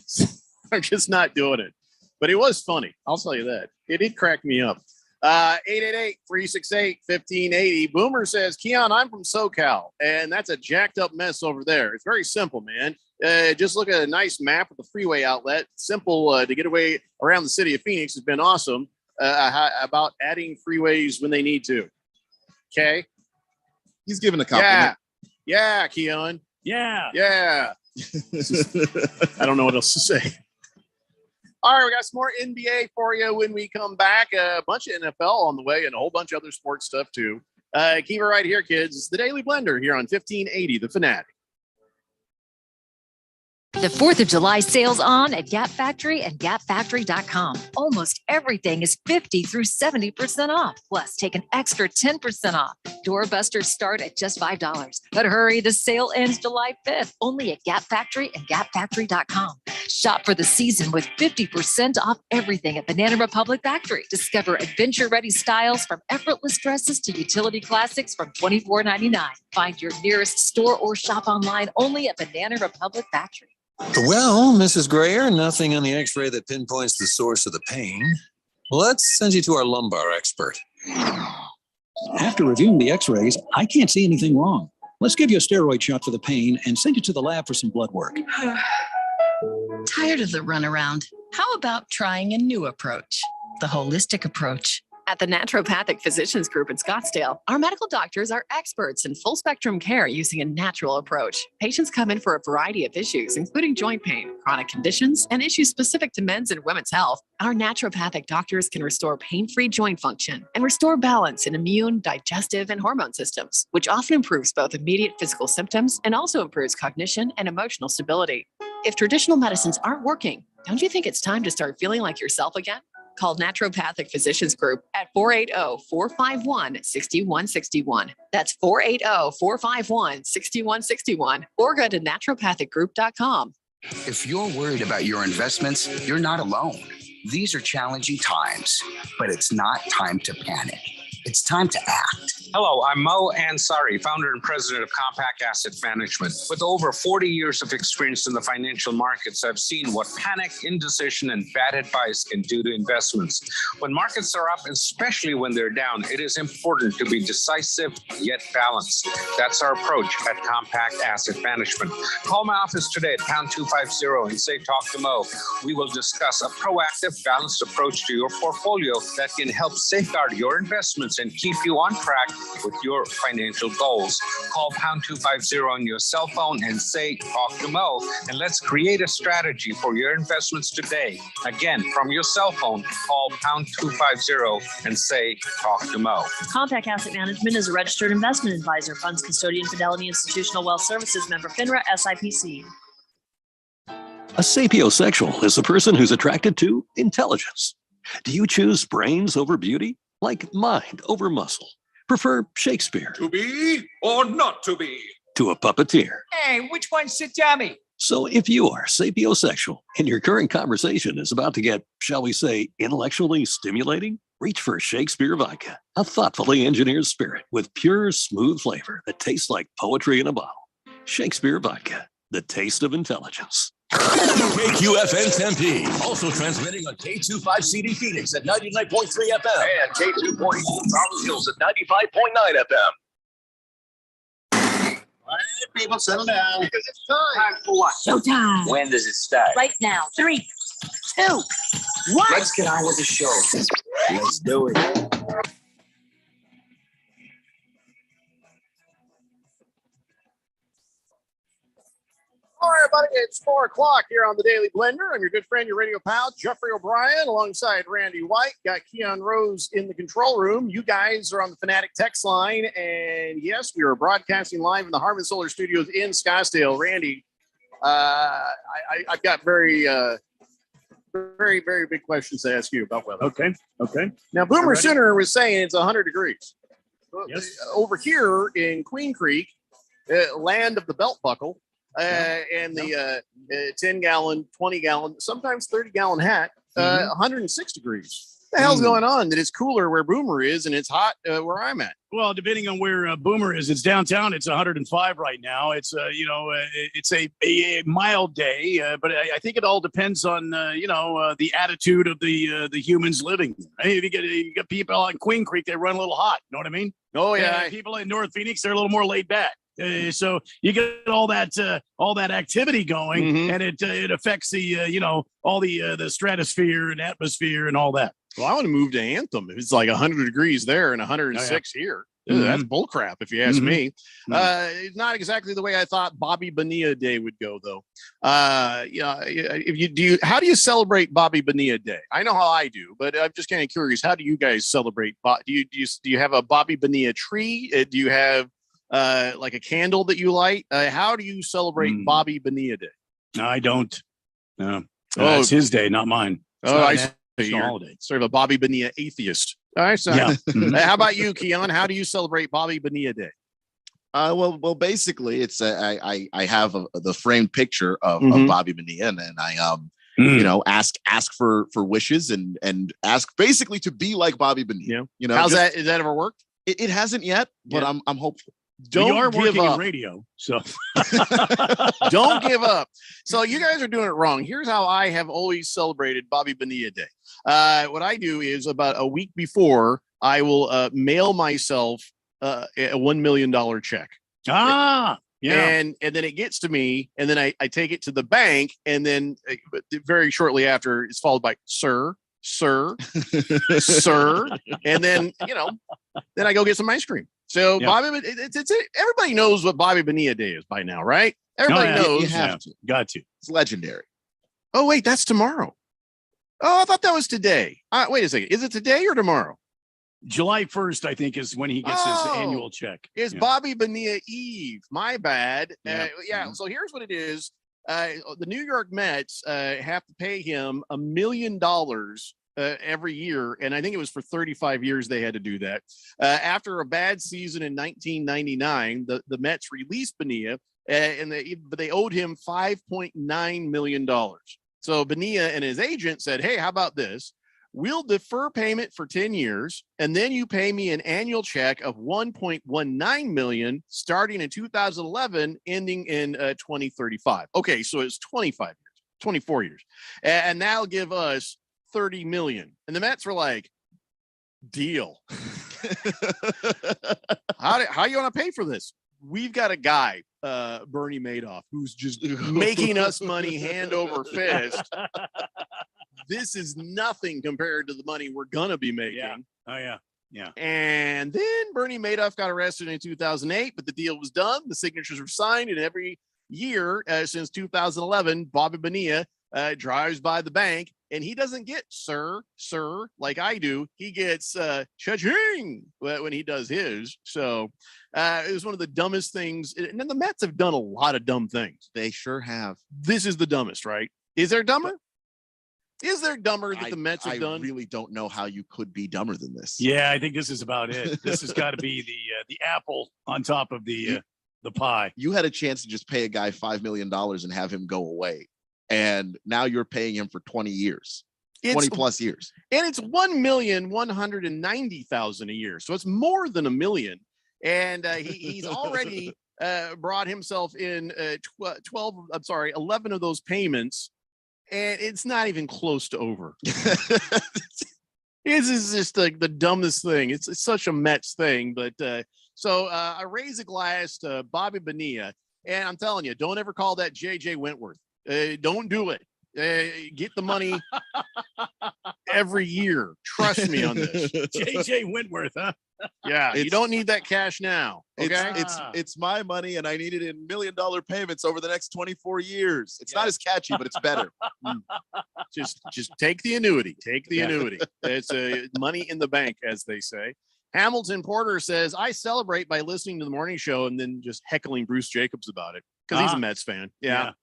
Speaker 2: I'm just not doing it. But it was funny. I'll tell you that. It did crack me up. 888-368-1580. Boomer says, Keon, I'm from SoCal, and that's a jacked up mess over there. It's very simple, man. Just look at a nice map of the freeway outlet. Simple to get away around the city of Phoenix has been awesome. About adding freeways when they need to. Okay.
Speaker 8: He's giving a compliment.
Speaker 2: Yeah, Keon.
Speaker 9: Yeah.
Speaker 2: I don't know what else to say. All right, we got some more NBA for you when we come back. A bunch of NFL on the way and a whole bunch of other sports stuff too. Keep it right here, kids. It's the Daily Blender here on 1580 The Fanatic.
Speaker 20: The 4th of July sales on at Gap Factory and gapfactory.com. Almost everything is 50 through 70% off. Plus, take an extra 10% off. Doorbusters start at just $5. But hurry, the sale ends July 5th. Only at Gap Factory and gapfactory.com. Shop for the season with 50% off everything at Banana Republic Factory. Discover adventure-ready styles from effortless dresses to utility classics from $24.99. Find your nearest store or shop online only at Banana Republic Factory.
Speaker 21: Well, Mrs. Grayer, nothing on the x-ray that pinpoints the source of the pain. Let's send you to our lumbar expert.
Speaker 22: After reviewing the x-rays, I can't see anything wrong. Let's give you a steroid shot for the pain and send you to the lab for some blood work.
Speaker 23: Tired of the runaround? How about trying a new approach? The holistic approach.
Speaker 24: At the Naturopathic Physicians Group in Scottsdale, our medical doctors are experts in full spectrum care using a natural approach. Patients come in for a variety of issues, including joint pain, chronic conditions, and issues specific to men's and women's health. Our naturopathic doctors can restore pain-free joint function and restore balance in immune, digestive, and hormone systems, which often improves both immediate physical symptoms and also improves cognition and emotional stability. If traditional medicines aren't working, don't you think it's time to start feeling like yourself again? Call Naturopathic Physicians Group at 480-451-6161. That's 480-451-6161. Or go to naturopathicgroup.com.
Speaker 25: If you're worried about your investments, you're not alone. These are challenging times, but it's not time to panic. It's time to act.
Speaker 26: Hello, I'm Mo Ansari, founder and president of Compact Asset Management. With over 40 years of experience in the financial markets, I've seen what panic, indecision, and bad advice can do to investments. When markets are up, especially when they're down, it is important to be decisive yet balanced. That's our approach at Compact Asset Management. Call my office today at pound 250 and say, talk to Mo. We will discuss a proactive, balanced approach to your portfolio that can help safeguard your investments and keep you on track with your financial goals. Call pound 250 on your cell phone and say, talk to Mo, and let's create a strategy for your investments today. Again, from your cell phone, call pound 250 and say, talk to Mo.
Speaker 27: Compact Asset Management is a registered investment advisor, funds custodian, Fidelity Institutional Wealth Services, member FINRA, SIPC.
Speaker 28: A sapiosexual is a person who's attracted to intelligence. Do you choose brains over beauty? Like mind over muscle? Prefer Shakespeare
Speaker 29: To be or not to be?
Speaker 28: to a puppeteer?
Speaker 29: Hey, which one's the dummy?
Speaker 28: So if you are sapiosexual and your current conversation is about to get, shall we say, intellectually stimulating, reach for Shakespeare Vodka, a thoughtfully engineered spirit with pure, smooth flavor that tastes like poetry in a bottle. Shakespeare Vodka, the taste of intelligence.
Speaker 5: KQFN Tempe, also transmitting on K25CD Phoenix at 99.3 FM and K2.4 Rolling Hills at 95.9 FM.
Speaker 2: All right, people, settle down because it's time.
Speaker 25: For what?
Speaker 7: Showtime.
Speaker 25: When does it start?
Speaker 7: Right now. 3, 2, 1.
Speaker 25: Let's get on with the show. Let's do it.
Speaker 2: All right, everybody, it's 4 o'clock here on the Daily Blender. I'm your good friend, your radio pal, Jeffrey O'Brien, alongside Randy White. Got Keon Rose in the control room. You guys are on the Fanatic text line. And yes, we are broadcasting live in the Harman Solar Studios in Scottsdale. Randy, I've got very, very big questions to ask you about weather.
Speaker 9: Okay.
Speaker 2: Now, Boomer Sooner was saying it's 100 degrees.
Speaker 9: Yes.
Speaker 2: Over here in Queen Creek, land of the belt buckle, and the 10-gallon, 20-gallon, sometimes 30-gallon hat, 106 degrees. What the hell's going on that it's cooler where Boomer is and it's hot where I'm at?
Speaker 9: Well, depending on where Boomer is, it's downtown. It's 105 right now. It's it's a mild day, but I think it all depends on the attitude of the humans living. If you get people on Queen Creek, they run a little hot. You know what I mean?
Speaker 2: Oh yeah.
Speaker 9: People in North Phoenix, they're a little more laid back. So you get all that activity going, and it affects the all the stratosphere and atmosphere and all that.
Speaker 2: Well, I want to move to Anthem. If it's like 100 degrees there and 106 here. That's bullcrap, if you ask me. It's not exactly the way I thought Bobby Bonilla Day would go, though. How do you celebrate Bobby Bonilla Day? I know how I do, but I'm just kind of curious. How do you guys celebrate? Do you have a Bobby Bonilla tree? Do you have like a candle that you light? How do you celebrate Bobby Bonilla Day?
Speaker 9: I don't. No. Oh, it's his day, not mine. It's not
Speaker 2: I
Speaker 9: a
Speaker 2: see.
Speaker 9: national
Speaker 2: You're
Speaker 9: holiday.
Speaker 2: sort of a Bobby Bonilla atheist. All right, so
Speaker 9: Yeah.
Speaker 2: how about you, Keon? How do you celebrate Bobby Bonilla Day?
Speaker 8: Well, basically, it's I have the framed picture of Bobby Bonilla, and I you know, ask for wishes and ask basically to be like Bobby Bonilla. You know,
Speaker 2: how's that? Has that ever worked?
Speaker 8: It hasn't yet, but I'm hopeful.
Speaker 9: You are
Speaker 2: Don't give
Speaker 9: working
Speaker 2: up.
Speaker 9: in radio, so
Speaker 2: Don't give up. So you guys are doing it wrong. Here's how I have always celebrated Bobby Bonilla Day. What I do is about a week before, I will mail myself a $1 million check.
Speaker 9: Yeah.
Speaker 2: And then it gets to me, and then I take it to the bank, and then very shortly after, it's followed by sir, sir, and then then I go get some ice cream. So Bobby, it's everybody knows what Bobby Bonilla Day is by now, right? Everybody knows.
Speaker 8: You have to.
Speaker 9: Got to.
Speaker 8: It's legendary.
Speaker 2: Oh wait, that's tomorrow. Oh, I thought that was today. Wait a second, is it today or tomorrow?
Speaker 9: July 1st, I think, is when he gets his annual check.
Speaker 2: It's Bobby Bonilla Eve. My bad.
Speaker 9: Yeah.
Speaker 2: So here's what it is. The New York Mets have to pay him $1 million every year, and I think it was for 35 years they had to do that. After a bad season in 1999, the Mets released Bonilla, but they owed him $5.9 million. So Bonilla and his agent said, "Hey, how about this? We'll defer payment for 10 years, and then you pay me an annual check of $1.19 million starting in 2011, ending in 2035. Okay, so it's 25 years, 24 years, and that'll give us $30 million. And the Mets were like, "Deal." How you want to pay for this? We've got a guy, Bernie Madoff, who's just making us money hand over fist. This is nothing compared to the money we're gonna be making.
Speaker 9: Yeah. Oh yeah.
Speaker 2: And then Bernie Madoff got arrested in 2008, but the deal was done. The signatures were signed, and every year since 2011, Bobby Bonilla drives by the bank, and he doesn't get sir like I do. He gets cha-ching when he does his. So it was one of the dumbest things. And then the Mets have done a lot of dumb things.
Speaker 8: They sure have.
Speaker 2: This is the dumbest, right? Is there dumber? Is there dumber that the Mets have done?
Speaker 8: I really don't know how you could be dumber than this.
Speaker 9: Yeah, I think this is about it. This has got to be the apple on top of the pie.
Speaker 8: You had a chance to just pay a guy $5 million and have him go away, and now you're paying him for 20 years, 20 plus years,
Speaker 2: and it's $1,190,000 a year, so it's more than $1 million. And he's already brought himself in 11 of those payments. And it's not even close to over. This is just like the dumbest thing. It's such a Mets thing. But so I raise a glass to Bobby Bonilla. And I'm telling you, don't ever call that JJ Wentworth. Don't do it. Get the money every year. Trust me on this.
Speaker 9: JJ Wentworth, huh?
Speaker 2: Yeah, you don't need that cash now. Okay,
Speaker 8: it's my money, and I need it in $1 million payments over the next 24 years. It's not as catchy, but it's better.
Speaker 2: Just take the annuity. Take the annuity. It's money in the bank, as they say. Hamilton Porter says, "I celebrate by listening to the morning show and then just heckling Bruce Jacobs about it because he's a Mets fan."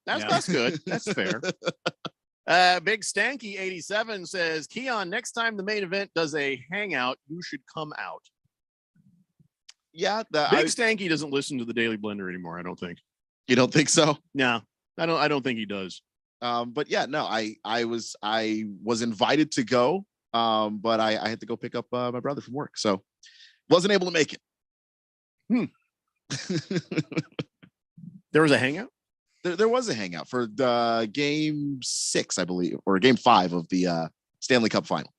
Speaker 2: That's good. That's fair. Big Stanky 87 says, "Keon, next time the main event does a hangout, you should come out."
Speaker 8: Yeah,
Speaker 2: Big Stanky doesn't listen to the Daily Blender anymore. I don't think.
Speaker 8: You don't think so?
Speaker 2: No, I don't think he does.
Speaker 8: But yeah, no, I was invited to go, but I had to go pick up my brother from work, so wasn't able to make it.
Speaker 2: There was a hangout.
Speaker 8: There was a hangout for the game 6, I believe, or game 5 of the Stanley Cup final.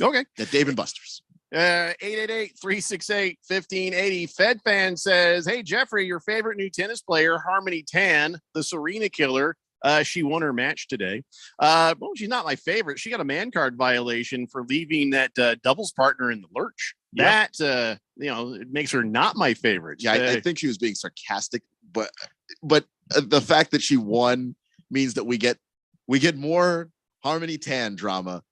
Speaker 2: Okay,
Speaker 8: at Dave and Buster's.
Speaker 2: 888-368-1580. Fed fan says, "Hey Jeffrey, your favorite new tennis player, Harmony Tan, the Serena Killer. She won her match today. Well, she's not my favorite. She got a man card violation for leaving that doubles partner in the lurch. Yep. That it makes her not my favorite.
Speaker 8: Yeah, I think she was being sarcastic, but the fact that she won means that we get more Harmony Tan drama.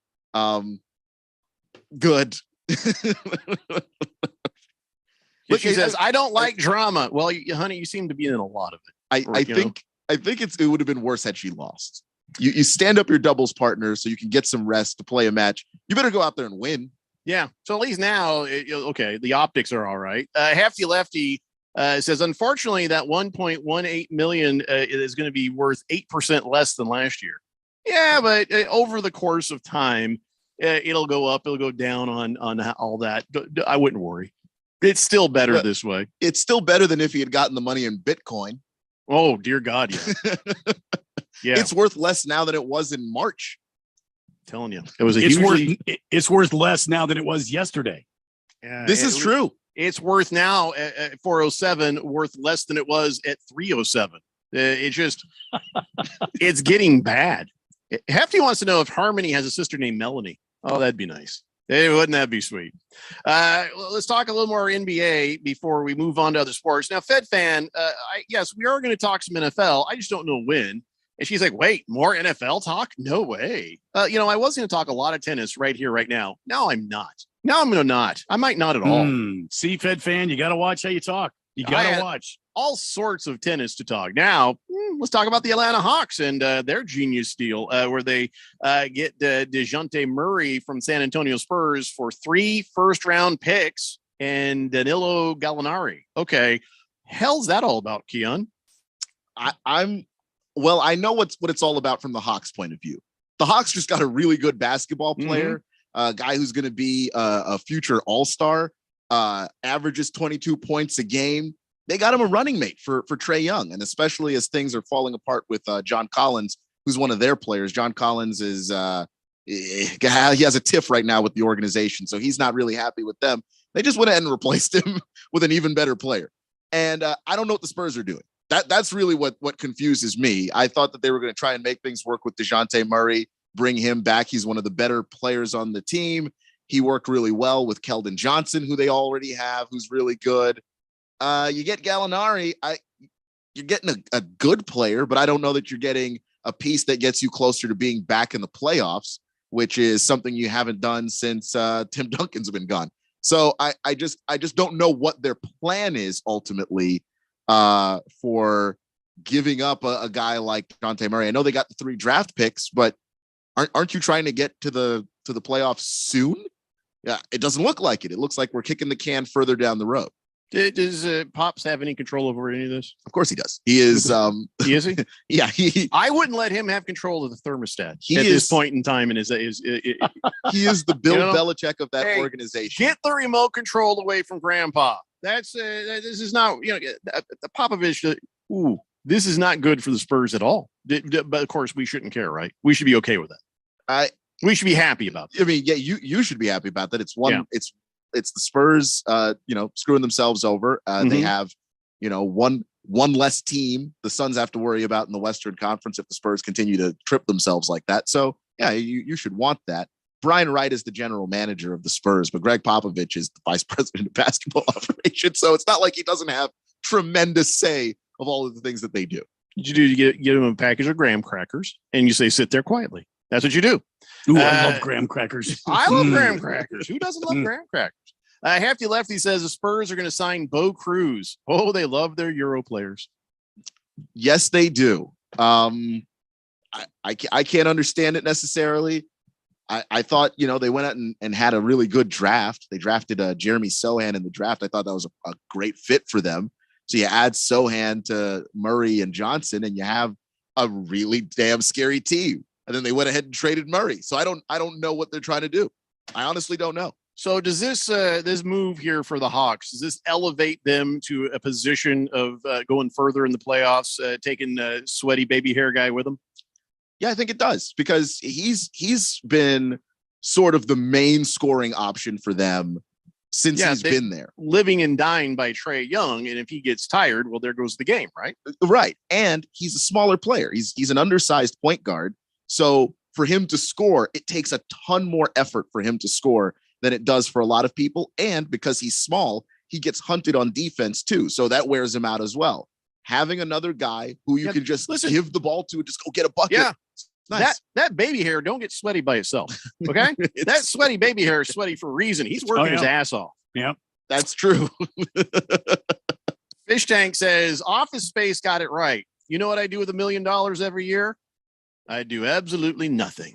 Speaker 8: Good."
Speaker 2: She says, "I don't like drama." Well, honey, you seem to be in a lot of it.
Speaker 8: I think I think it would have been worse had she lost. You stand up your doubles partner so you can get some rest to play a match. You better go out there and win.
Speaker 2: Yeah. So at least now, okay, the optics are all right. Hefty Lefty says, unfortunately, that 1.18 million is going to be worth 8% less than last year. Yeah, but over the course of time, it'll go up, it'll go down on all that. I wouldn't worry. It's still better this way.
Speaker 8: It's still better than if he had gotten the money in Bitcoin.
Speaker 2: Oh, dear God. Yeah. Yeah.
Speaker 8: It's worth less now than it was in March.
Speaker 2: I'm telling you, it was
Speaker 9: it's worth less now than it was yesterday.
Speaker 8: This is true.
Speaker 2: It's worth now at 407, worth less than it was at 307. It's getting bad. Hefty wants to know if Harmony has a sister named Melanie. Oh, that'd be nice. Hey, wouldn't that be sweet? Let's talk a little more NBA before we move on to other sports. Now, Fed fan, yes, we are going to talk some NFL. I just don't know when. And she's like, wait, more NFL talk? No way. I was going to talk a lot of tennis right here, right now. Now I'm not. Now I'm going to not. I might not at all.
Speaker 9: See, Fed fan, you got to watch how you talk. You got to watch.
Speaker 2: All sorts of tennis to talk. Now, let's talk about the Atlanta Hawks and their genius deal where they get DeJounte Murray from San Antonio Spurs for 3 first-round picks and Danilo Gallinari. Okay. Hell's that all about, Keon?
Speaker 8: Well, I know what it's all about from the Hawks' point of view. The Hawks just got a really good basketball player, a guy who's going to be a future all-star, averages 22 points a game. They got him a running mate for Trae Young, and especially as things are falling apart with John Collins, who's one of their players. John Collins is he has a tiff right now with the organization, so he's not really happy with them. They just went ahead and replaced him with an even better player. And I don't know what the Spurs are doing. That's really what confuses me. I thought that they were going to try and make things work with DeJounte Murray, bring him back. He's one of the better players on the team. He worked really well with Keldon Johnson, who they already have, who's really good. You get Gallinari. You're getting a good player, but I don't know that you're getting a piece that gets you closer to being back in the playoffs, which is something you haven't done since Tim Duncan's been gone. So I just don't know what their plan is ultimately for giving up a guy like DeJounte Murray. I know they got the 3 draft picks, but aren't you trying to get to the playoffs soon? Yeah, it doesn't look like it. It looks like we're kicking the can further down the road.
Speaker 2: Does Pops have any control over any of this?
Speaker 8: Of course he does. He is.
Speaker 2: He is he?
Speaker 8: Yeah.
Speaker 2: I wouldn't let him have control of the thermostat this point in time. And he is
Speaker 8: the Bill Belichick of that organization.
Speaker 2: Get the remote control away from Grandpa. This is not the Popovich. This is not good for the Spurs at all. But of course, we shouldn't care, right? We should be okay with that. We should be happy about that.
Speaker 8: I mean, yeah, you should be happy about that. It's one. Yeah. It's the Spurs, screwing themselves over. They have, one less team the Suns have to worry about in the Western Conference if the Spurs continue to trip themselves like that. So, yeah, you should want that. Brian Wright is the general manager of the Spurs, but Greg Popovich is the vice president of basketball operations. So it's not like he doesn't have tremendous say of all of the things that they do.
Speaker 2: What you do, you get him a package of graham crackers and you say, sit there quietly. That's what you do.
Speaker 9: Ooh, I love graham crackers.
Speaker 2: I love graham crackers. Who doesn't love graham crackers? Hefty Lefty says the Spurs are going to sign Bo Cruz. Oh, they love their Euro players.
Speaker 8: Yes, they do. I can't understand it necessarily. I thought, they went out and had a really good draft. They drafted Jeremy Sohan in the draft. I thought that was a great fit for them. So you add Sohan to Murray and Johnson, and you have a really damn scary team. And then they went ahead and traded Murray. So I don't know what they're trying to do. I honestly don't know.
Speaker 2: So does this move here for the Hawks, does this elevate them to a position of going further in the playoffs, taking sweaty baby hair guy with them?
Speaker 8: Yeah, I think it does, because he's been sort of the main scoring option for them since he's been there.
Speaker 2: Living and dying by Trae Young, and if he gets tired, well, there goes the game, right?
Speaker 8: Right. And he's a smaller player. He's an undersized point guard. So for him to score, it takes a ton more effort for him to score than it does for a lot of people. And because he's small, he gets hunted on defense too. So that wears him out as well. Having another guy who you can just give the ball to and just go get a bucket.
Speaker 2: Yeah.
Speaker 8: Nice.
Speaker 2: That baby hair don't get sweaty by itself. Okay. That sweaty baby hair is sweaty for a reason. He's working his ass off.
Speaker 9: Yeah,
Speaker 8: that's true.
Speaker 2: Fish Tank says Office Space got it right. You know what I do with $1 million every year? I do absolutely nothing.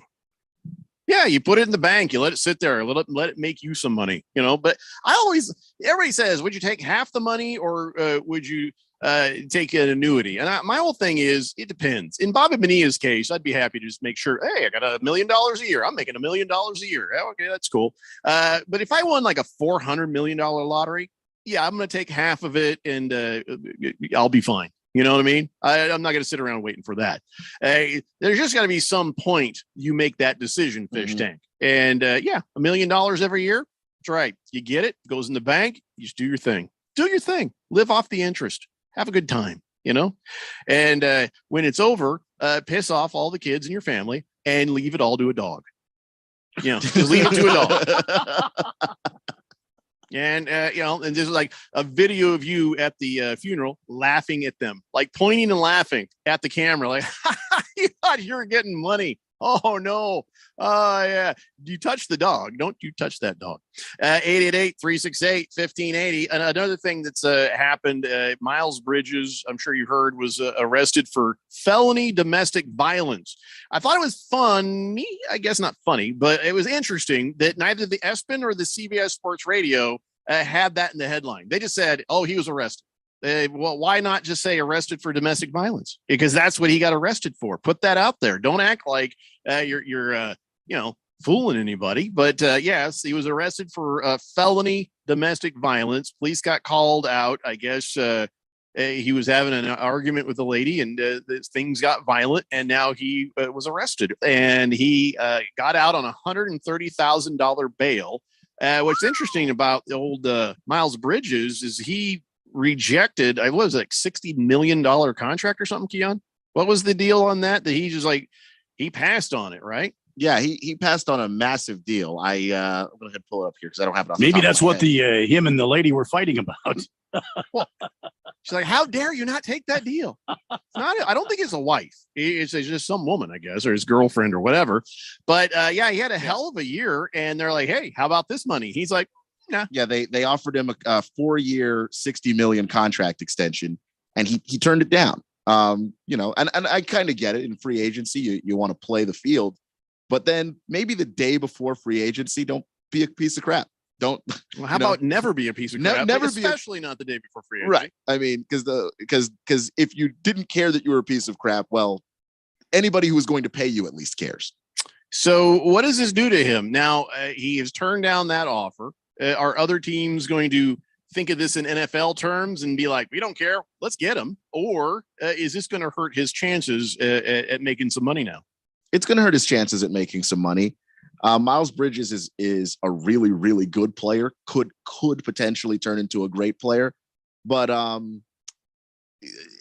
Speaker 2: Yeah, you put it in the bank, you let it sit there, let it make you some money, But everybody says, would you take half the money or would you take an annuity? And my whole thing is, it depends. In Bobby Bonilla's case, I'd be happy to just make sure, hey, I got $1 million a year. I'm making $1 million a year. Okay, that's cool. But if I won like a $400 million lottery, yeah, I'm going to take half of it and I'll be fine. You know what I mean? I'm not going to sit around waiting for that. There's just got to be some point you make that decision, Fish Tank. And $1 million every year. That's right. You get it. Goes in the bank. You just do your thing. Do your thing. Live off the interest. Have a good time, And when it's over, piss off all the kids in your family and leave it all to a dog. Just leave it to a dog. And, and there's like a video of you at the funeral laughing at them, like pointing and laughing at the camera. Like, you thought you were getting money. Oh, no. Yeah. You touch the dog. Don't you touch that dog. 888-368-1580. And another thing that's happened, Miles Bridges, I'm sure you heard, was arrested for felony domestic violence. I thought it was funny. I guess not funny, but it was interesting that neither the ESPN or the CBS Sports Radio had that in the headline. They just said, oh, he was arrested. Well, why not just say arrested for domestic violence? Because that's what he got arrested for. Put that out there. Don't act like you're fooling anybody. But yes, he was arrested for felony domestic violence. Police got called out. I guess he was having an argument with a lady, and things got violent. And now he was arrested, and he got out on $130,000 bail. What's interesting about the old Miles Bridges is he rejected, I was like $60 million contract or something, Keon. What was the deal on that? That he just he passed on it, right?
Speaker 8: Yeah, he passed on a massive deal. I'm gonna go ahead and pull it up here because I don't have it off.
Speaker 9: Maybe that's what the him and the lady were fighting about.
Speaker 2: She's like, how dare you not take that deal? I don't think it's a wife. It's just some woman, I guess, or his girlfriend or whatever. But he had a hell of a year, and they're like, hey, how about this money? He's like, nah.
Speaker 8: Yeah, they offered him a 4-year, $60 million contract extension, and he turned it down. And I kind of get it. In free agency, you want to play the field, but then maybe the day before free agency, don't be a piece of crap. Don't.
Speaker 2: Well, how about never be a piece of crap?
Speaker 8: Never
Speaker 2: like, especially not the day before free agency.
Speaker 8: Right. I mean, because if you didn't care that you were a piece of crap, well, anybody who is going to pay you at least cares.
Speaker 2: So what does this do to him? Now he has turned down that offer. Are other teams going to think of this in NFL terms and be like, we don't care, let's get him? Or is this going to hurt his chances at making some money now?
Speaker 8: It's going to hurt his chances at making some money. Miles Bridges is a really, really good player, could potentially turn into a great player. But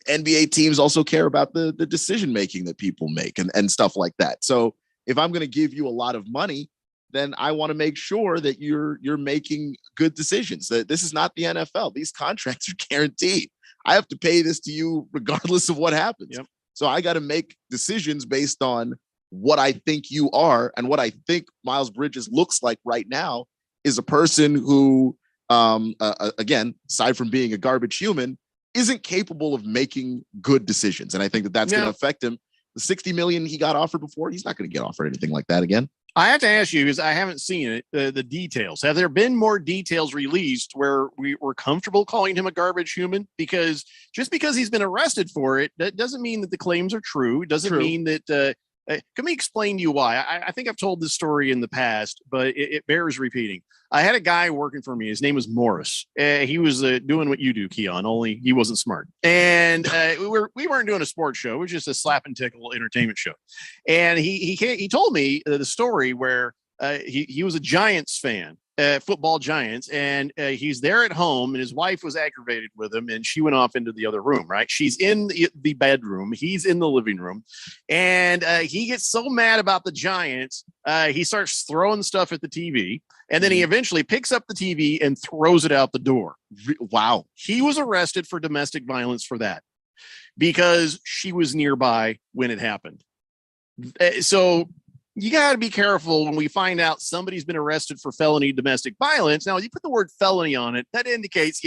Speaker 8: NBA teams also care about the decision-making that people make and stuff like that. So if I'm going to give you a lot of money, then I want to make sure that you're making good decisions. That this is not the NFL. These contracts are guaranteed. I have to pay this to you regardless of what happens.
Speaker 2: Yep.
Speaker 8: So I got to make decisions based on what I think you are, and what I think Miles Bridges looks like right now is a person who, again, aside from being a garbage human, isn't capable of making good decisions. And I think that's going to affect him. The $60 million he got offered before, he's not going to get offered anything like that again.
Speaker 2: I have to ask you, because I haven't seen it, the details. Have there been more details released where we were comfortable calling him a garbage human? Because just because he's been arrested for it, that doesn't mean that the claims are true. It doesn't mean that. Can we explain to you why? I think I've told this story in the past, but it bears repeating. I had a guy working for me. His name was Morris. He was doing what you do, Keon, only he wasn't smart. And we weren't doing a sports show. It was just a slap and tickle entertainment show. And he told me the story where he was a Giants fan, football Giants, and he's there at home, and his wife was aggravated with him, and she went off into the other room, right? She's in the bedroom. He's in the living room, and he gets so mad about the Giants, he starts throwing stuff at the TV, and then he eventually picks up the TV and throws it out the door.
Speaker 8: Wow.
Speaker 2: He was arrested for domestic violence for that because she was nearby when it happened. So you got to be careful when we find out somebody's been arrested for felony domestic violence. Now, you put the word felony on it, that indicates,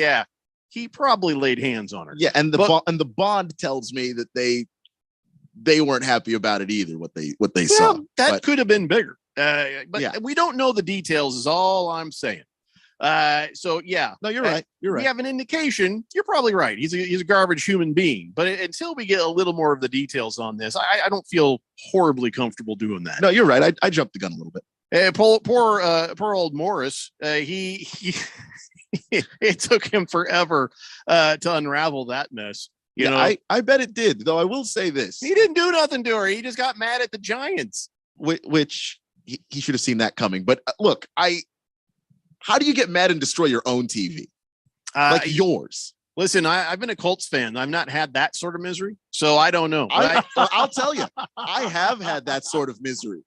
Speaker 2: he probably laid hands on her.
Speaker 8: Yeah, and the bond tells me that they weren't happy about it either. What they saw
Speaker 2: that could have been bigger, but we don't know the details. Is all I'm saying. So yeah,
Speaker 8: no, you're right. You're right.
Speaker 2: We have an indication. You're probably right. He's a garbage human being. But until we get a little more of the details on this, I don't feel horribly comfortable doing that.
Speaker 8: No, you're right. I jumped the gun a little bit.
Speaker 2: Poor old Morris. He it took him forever to unravel that mess. You know,
Speaker 8: I bet it did. Though I will say this:
Speaker 2: he didn't do nothing to her. He just got mad at the Giants,
Speaker 8: which he should have seen that coming. But look, how do you get mad and destroy your own TV? Like yours?
Speaker 2: Listen, I've been a Colts fan. I've not had that sort of misery, so I don't know.
Speaker 8: I'll tell you, I have had that sort of misery.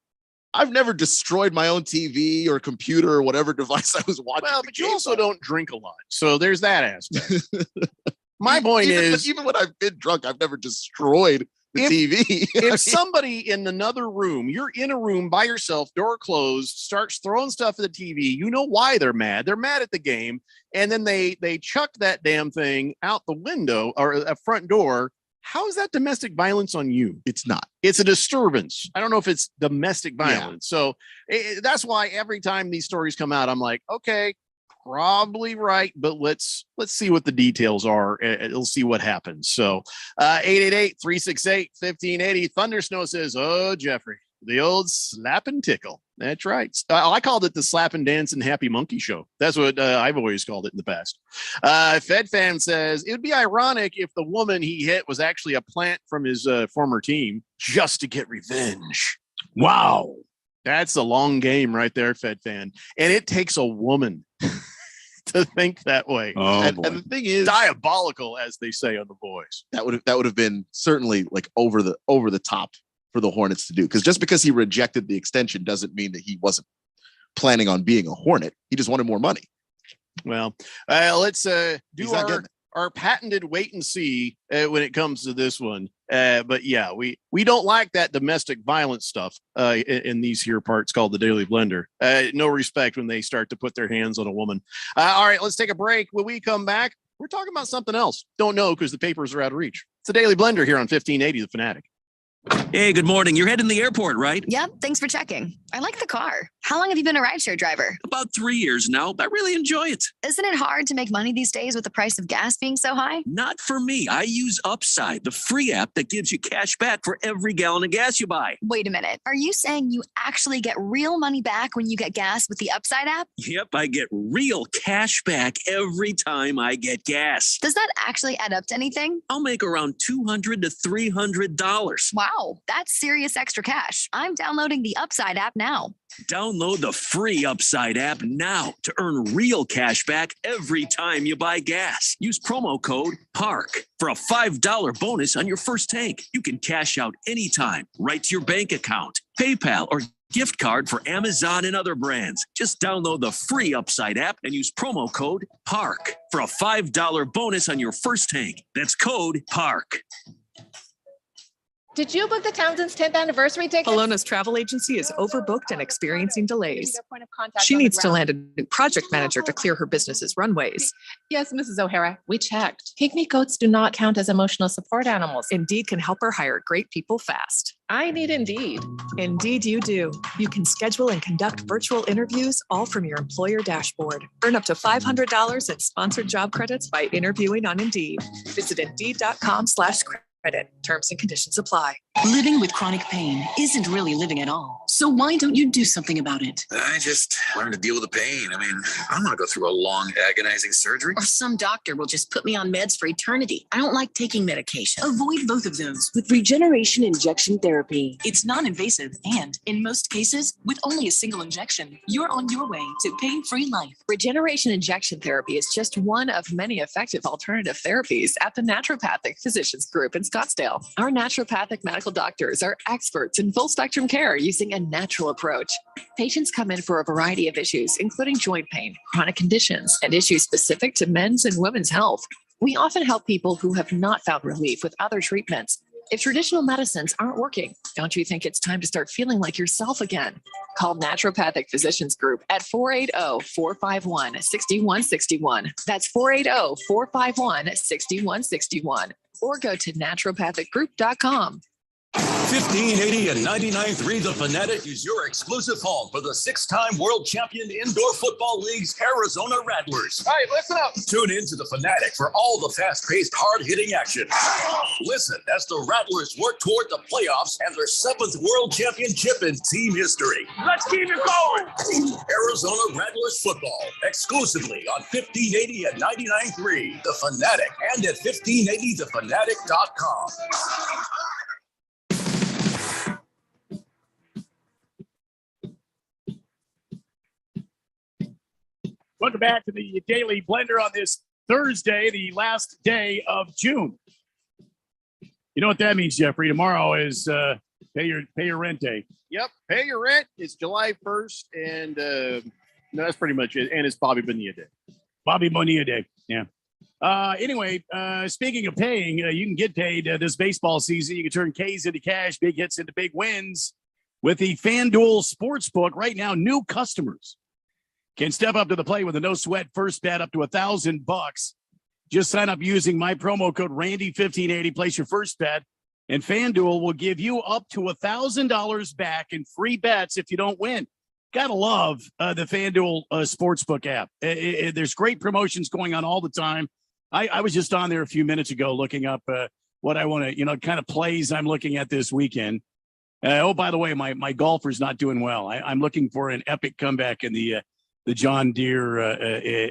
Speaker 8: I've never destroyed my own TV or computer or whatever device I was watching.
Speaker 2: Well, but you also don't drink a lot, so there's that aspect. My point is,
Speaker 8: even when I've been drunk, I've never destroyed the TV.
Speaker 2: If somebody in another room, you're in a room by yourself, door closed, starts throwing stuff at the TV, you know why they're mad. They're mad at the game, and then they chuck that damn thing out the window or a front door. How is that domestic violence on you?
Speaker 8: It's not.
Speaker 2: It's a disturbance. I don't know if it's domestic violence. Yeah. So that's why every time these stories come out, I'm like, okay, probably right, but let's see what the details are. We'll see what happens. So 888-368-1580. Thunder Snow says, oh, Jeffrey, the old slap and tickle. That's right. I called it the slap and dance and happy monkey show. That's what I've always called it in the past. Fed Fan says it would be ironic if the woman he hit was actually a plant from his former team just to get revenge. Wow. That's a long game right there, Fed Fan. And it takes a woman to think that way.
Speaker 8: Oh, and the thing is,
Speaker 2: diabolical, as they say on The Voice.
Speaker 8: That would have been certainly like over the top for the Hornets to do, because just because he rejected the extension doesn't mean that he wasn't planning on being a Hornet. He just wanted more money.
Speaker 2: Well, let's do our patented wait and see when it comes to this one. But yeah, we don't like that domestic violence stuff in these here parts called the Daily Blender. No respect when they start to put their hands on a woman. All right, let's take a break. When we come back, we're talking about something else. Don't know because the papers are out of reach. It's the Daily Blender here on 1580 The Fanatic.
Speaker 15: Hey, good morning. You're heading to the airport, right?
Speaker 1: Yep. Thanks for checking. I like the car. How long have you been a rideshare driver?
Speaker 15: About 3 years now. I really enjoy it.
Speaker 1: Isn't it hard to make money these days with the price of gas being so high?
Speaker 15: Not for me. I use Upside, the free app that gives you cash back for every gallon of gas you buy.
Speaker 1: Wait a minute. Are you saying you actually get real money back when you get gas with the Upside app?
Speaker 15: Yep. I get real cash back every time I get gas.
Speaker 1: Does that actually add up to anything?
Speaker 15: I'll make around $200 to $300.
Speaker 1: Wow. That's serious extra cash. I'm downloading the Upside app now.
Speaker 15: Download the free Upside app now to earn real cash back every time you buy gas. Use promo code PARK for a $5 bonus on your first tank. You can cash out anytime, right to your bank account, PayPal, or gift card for Amazon and other brands. Just download the free Upside app and use promo code PARK for a $5 bonus on your first tank. That's code PARK.
Speaker 3: Did you book the Townsend's 10th anniversary ticket?
Speaker 24: Alona's travel agency is overbooked and experiencing delays. She needs to land a new project manager to clear her business's runways.
Speaker 3: Yes, Mrs. O'Hara, we checked. Pygmy goats do not count as emotional support animals.
Speaker 24: Indeed can help her hire great people fast.
Speaker 3: I need Indeed.
Speaker 24: Indeed you do. You can schedule and conduct virtual interviews all from your employer dashboard. Earn up to $500 in sponsored job credits by interviewing on Indeed. Visit Indeed.com/credit. Terms and conditions apply.
Speaker 7: Living with chronic pain isn't really living at all. So why don't you do something about it?
Speaker 4: I just learned to deal with the pain. I mean, I don't want to go through a long, agonizing surgery.
Speaker 7: Or some doctor will just put me on meds for eternity. I don't like taking medication. Avoid both of those with regeneration injection therapy. It's non-invasive and, in most cases, with only a single injection, you're on your way to pain-free life.
Speaker 24: Regeneration injection therapy is just one of many effective alternative therapies at the Naturopathic Physicians Group in Scottsdale. Our naturopathic medical doctors are experts in full spectrum care using a natural approach. Patients come in for a variety of issues, including joint pain, chronic conditions, and issues specific to men's and women's health. We often help people who have not found relief with other treatments. If traditional medicines aren't working, don't you think it's time to start feeling like yourself again? Call Naturopathic Physicians Group at 480-451-6161. That's 480-451-6161. Or go to naturopathicgroup.com.
Speaker 5: 1580 and 99.3 The Fanatic is your exclusive home for the 6-time world champion Indoor Football League's Arizona Rattlers.
Speaker 2: All right, listen up.
Speaker 5: Tune in to The Fanatic for all the fast-paced, hard-hitting action. Listen as the Rattlers work toward the playoffs and their 7th world championship in team history.
Speaker 29: Let's keep it going.
Speaker 5: Arizona Rattlers football, exclusively on 1580 and 99.3 The Fanatic and at 1580thefanatic.com.
Speaker 9: Welcome back to the Daily Blender on this Thursday, the last day of June. You know what that means, Jeffrey? Tomorrow is pay your rent day.
Speaker 2: Yep, pay your rent. It's July 1st, and no, that's pretty much it. And it's Bobby Bonilla Day.
Speaker 9: Bobby Bonilla Day, yeah. Anyway, speaking of paying, you can get paid this baseball season. You can turn K's into cash, big hits into big wins with the FanDuel Sportsbook. Right now, new customers can step up to the plate with a no-sweat first bet up to $1,000. Just sign up using my promo code Randy1580. Place your first bet, and FanDuel will give you up to $1,000 back in free bets if you don't win. Gotta love the FanDuel Sportsbook app. There's great promotions going on all the time. I was just on there a few minutes ago looking up what I want to, kind of plays I'm looking at this weekend. Oh, by the way, my golfer's not doing well. I'm looking for an epic comeback in the John Deere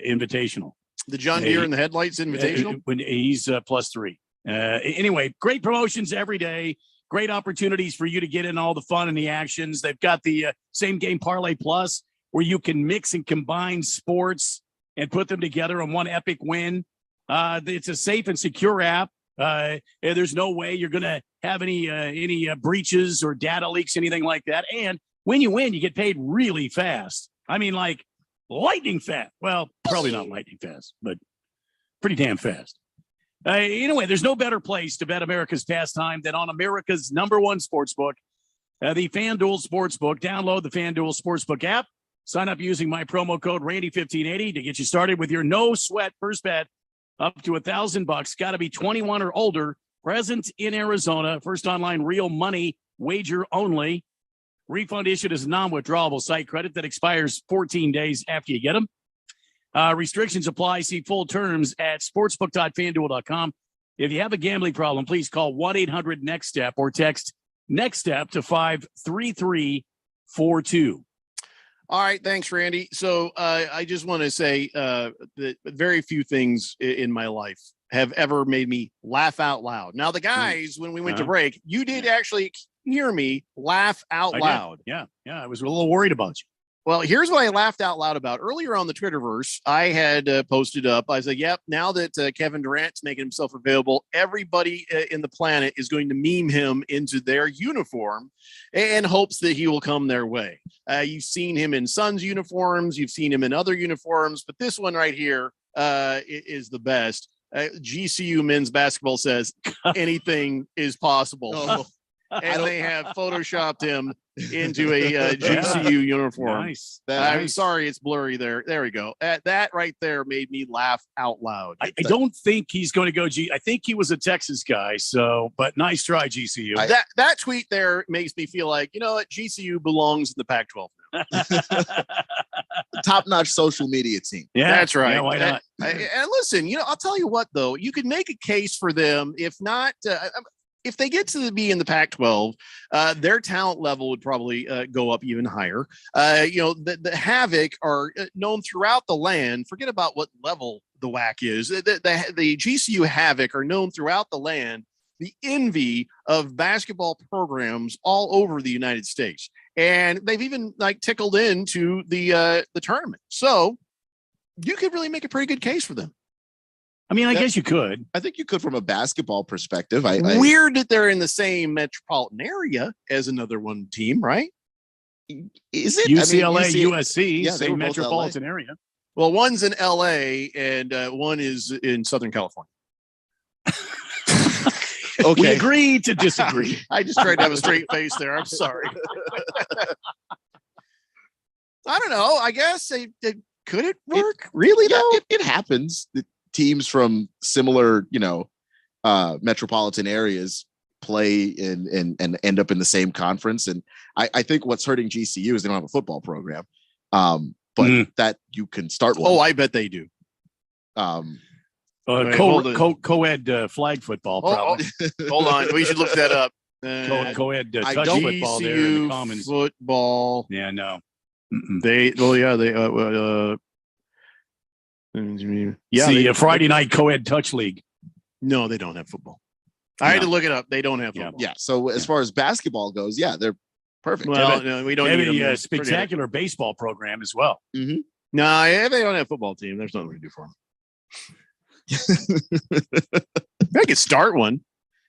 Speaker 9: Invitational.
Speaker 2: The John Deere in the Headlights Invitational?
Speaker 9: When he's +3. Anyway, great promotions every day. Great opportunities for you to get in all the fun and the actions. They've got the Same Game Parlay Plus, where you can mix and combine sports and put them together in one epic win. It's a safe and secure app. There's no way you're going to have any breaches or data leaks, anything like that. And when you win, you get paid really fast. I mean, like lightning fast. Well, probably not lightning fast, but pretty damn fast. Anyway, there's no better place to bet America's pastime than on America's #1 sportsbook, the FanDuel Sportsbook. Download the FanDuel Sportsbook app. Sign up using my promo code Randy1580 to get you started with your no-sweat first bet up to $1,000. Got to be 21 or older, present in Arizona. First online real money wager only. Refund issued as a non-withdrawable site credit that expires 14 days after you get them. Restrictions apply. See full terms at sportsbook.fanduel.com. If you have a gambling problem, please call 1-800-NEXT-STEP or text NEXT STEP to 53342.
Speaker 2: All right. Thanks, Randy. So I just want to say that very few things in my life have ever made me laugh out loud. Now, the guys, when we went to break, you did actually hear me laugh out loud.
Speaker 9: Yeah. I was a little worried about you.
Speaker 2: Well, here's what I laughed out loud about. Earlier on the Twitterverse, I had posted up. I said, yep, now that Kevin Durant's making himself available, everybody in the planet is going to meme him into their uniform and hopes that he will come their way. You've seen him in Suns uniforms. You've seen him in other uniforms. But this one right here is the best. GCU men's basketball says anything is possible.
Speaker 8: Oh.
Speaker 2: And they have photoshopped him into a GCU uniform.
Speaker 9: Nice.
Speaker 2: I'm sorry, it's blurry there. There we go. That right there made me laugh out loud.
Speaker 9: I don't think he's going to go I think he was a Texas guy. So, but nice try, GCU.
Speaker 2: That tweet there makes me feel like, you know what, GCU belongs in the Pac-12 now.
Speaker 8: Top-notch social media team.
Speaker 2: Yeah, that's right.
Speaker 9: Yeah, why not?
Speaker 2: And listen, I'll tell you what, though, you could make a case for them. If not, if they get to be in the Pac-12, their talent level would probably go up even higher. The Havoc are known throughout the land. Forget about what level the WAC is. The GCU Havoc are known throughout the land, the envy of basketball programs all over the United States. And they've even tickled into the tournament. So you could really make a pretty good case for them.
Speaker 9: I mean, I guess you could.
Speaker 8: I think you could from a basketball perspective.
Speaker 2: Weird that they're in the same metropolitan area as another one team, right?
Speaker 8: Is it?
Speaker 9: UCLA, USC,
Speaker 8: same
Speaker 9: metropolitan area.
Speaker 2: Well, one's in LA and one is in Southern California.
Speaker 8: Okay.
Speaker 9: We agree to disagree.
Speaker 2: I just tried to have a straight face there. I'm sorry. I don't know. I guess could it work? Really though?
Speaker 8: It happens. The teams from similar, metropolitan areas play and end up in the same conference. And I think what's hurting GCU is they don't have a football program. But that you can start one.
Speaker 2: Oh, I bet they do.
Speaker 9: Co-ed flag football, probably.
Speaker 2: Hold on. We should look that up.
Speaker 9: Co-ed touch football there in the Commons.
Speaker 2: Football.
Speaker 9: Yeah, no. Friday night co-ed touch league.
Speaker 2: No, they don't have football. I had to look it up. They don't have football.
Speaker 8: Yeah. So as far as basketball goes, they're perfect.
Speaker 2: Well, no, we don't
Speaker 9: need
Speaker 2: need
Speaker 9: a spectacular baseball program as well.
Speaker 2: Mm-hmm. No, if they don't have a football team, there's nothing to do for them. I could start one.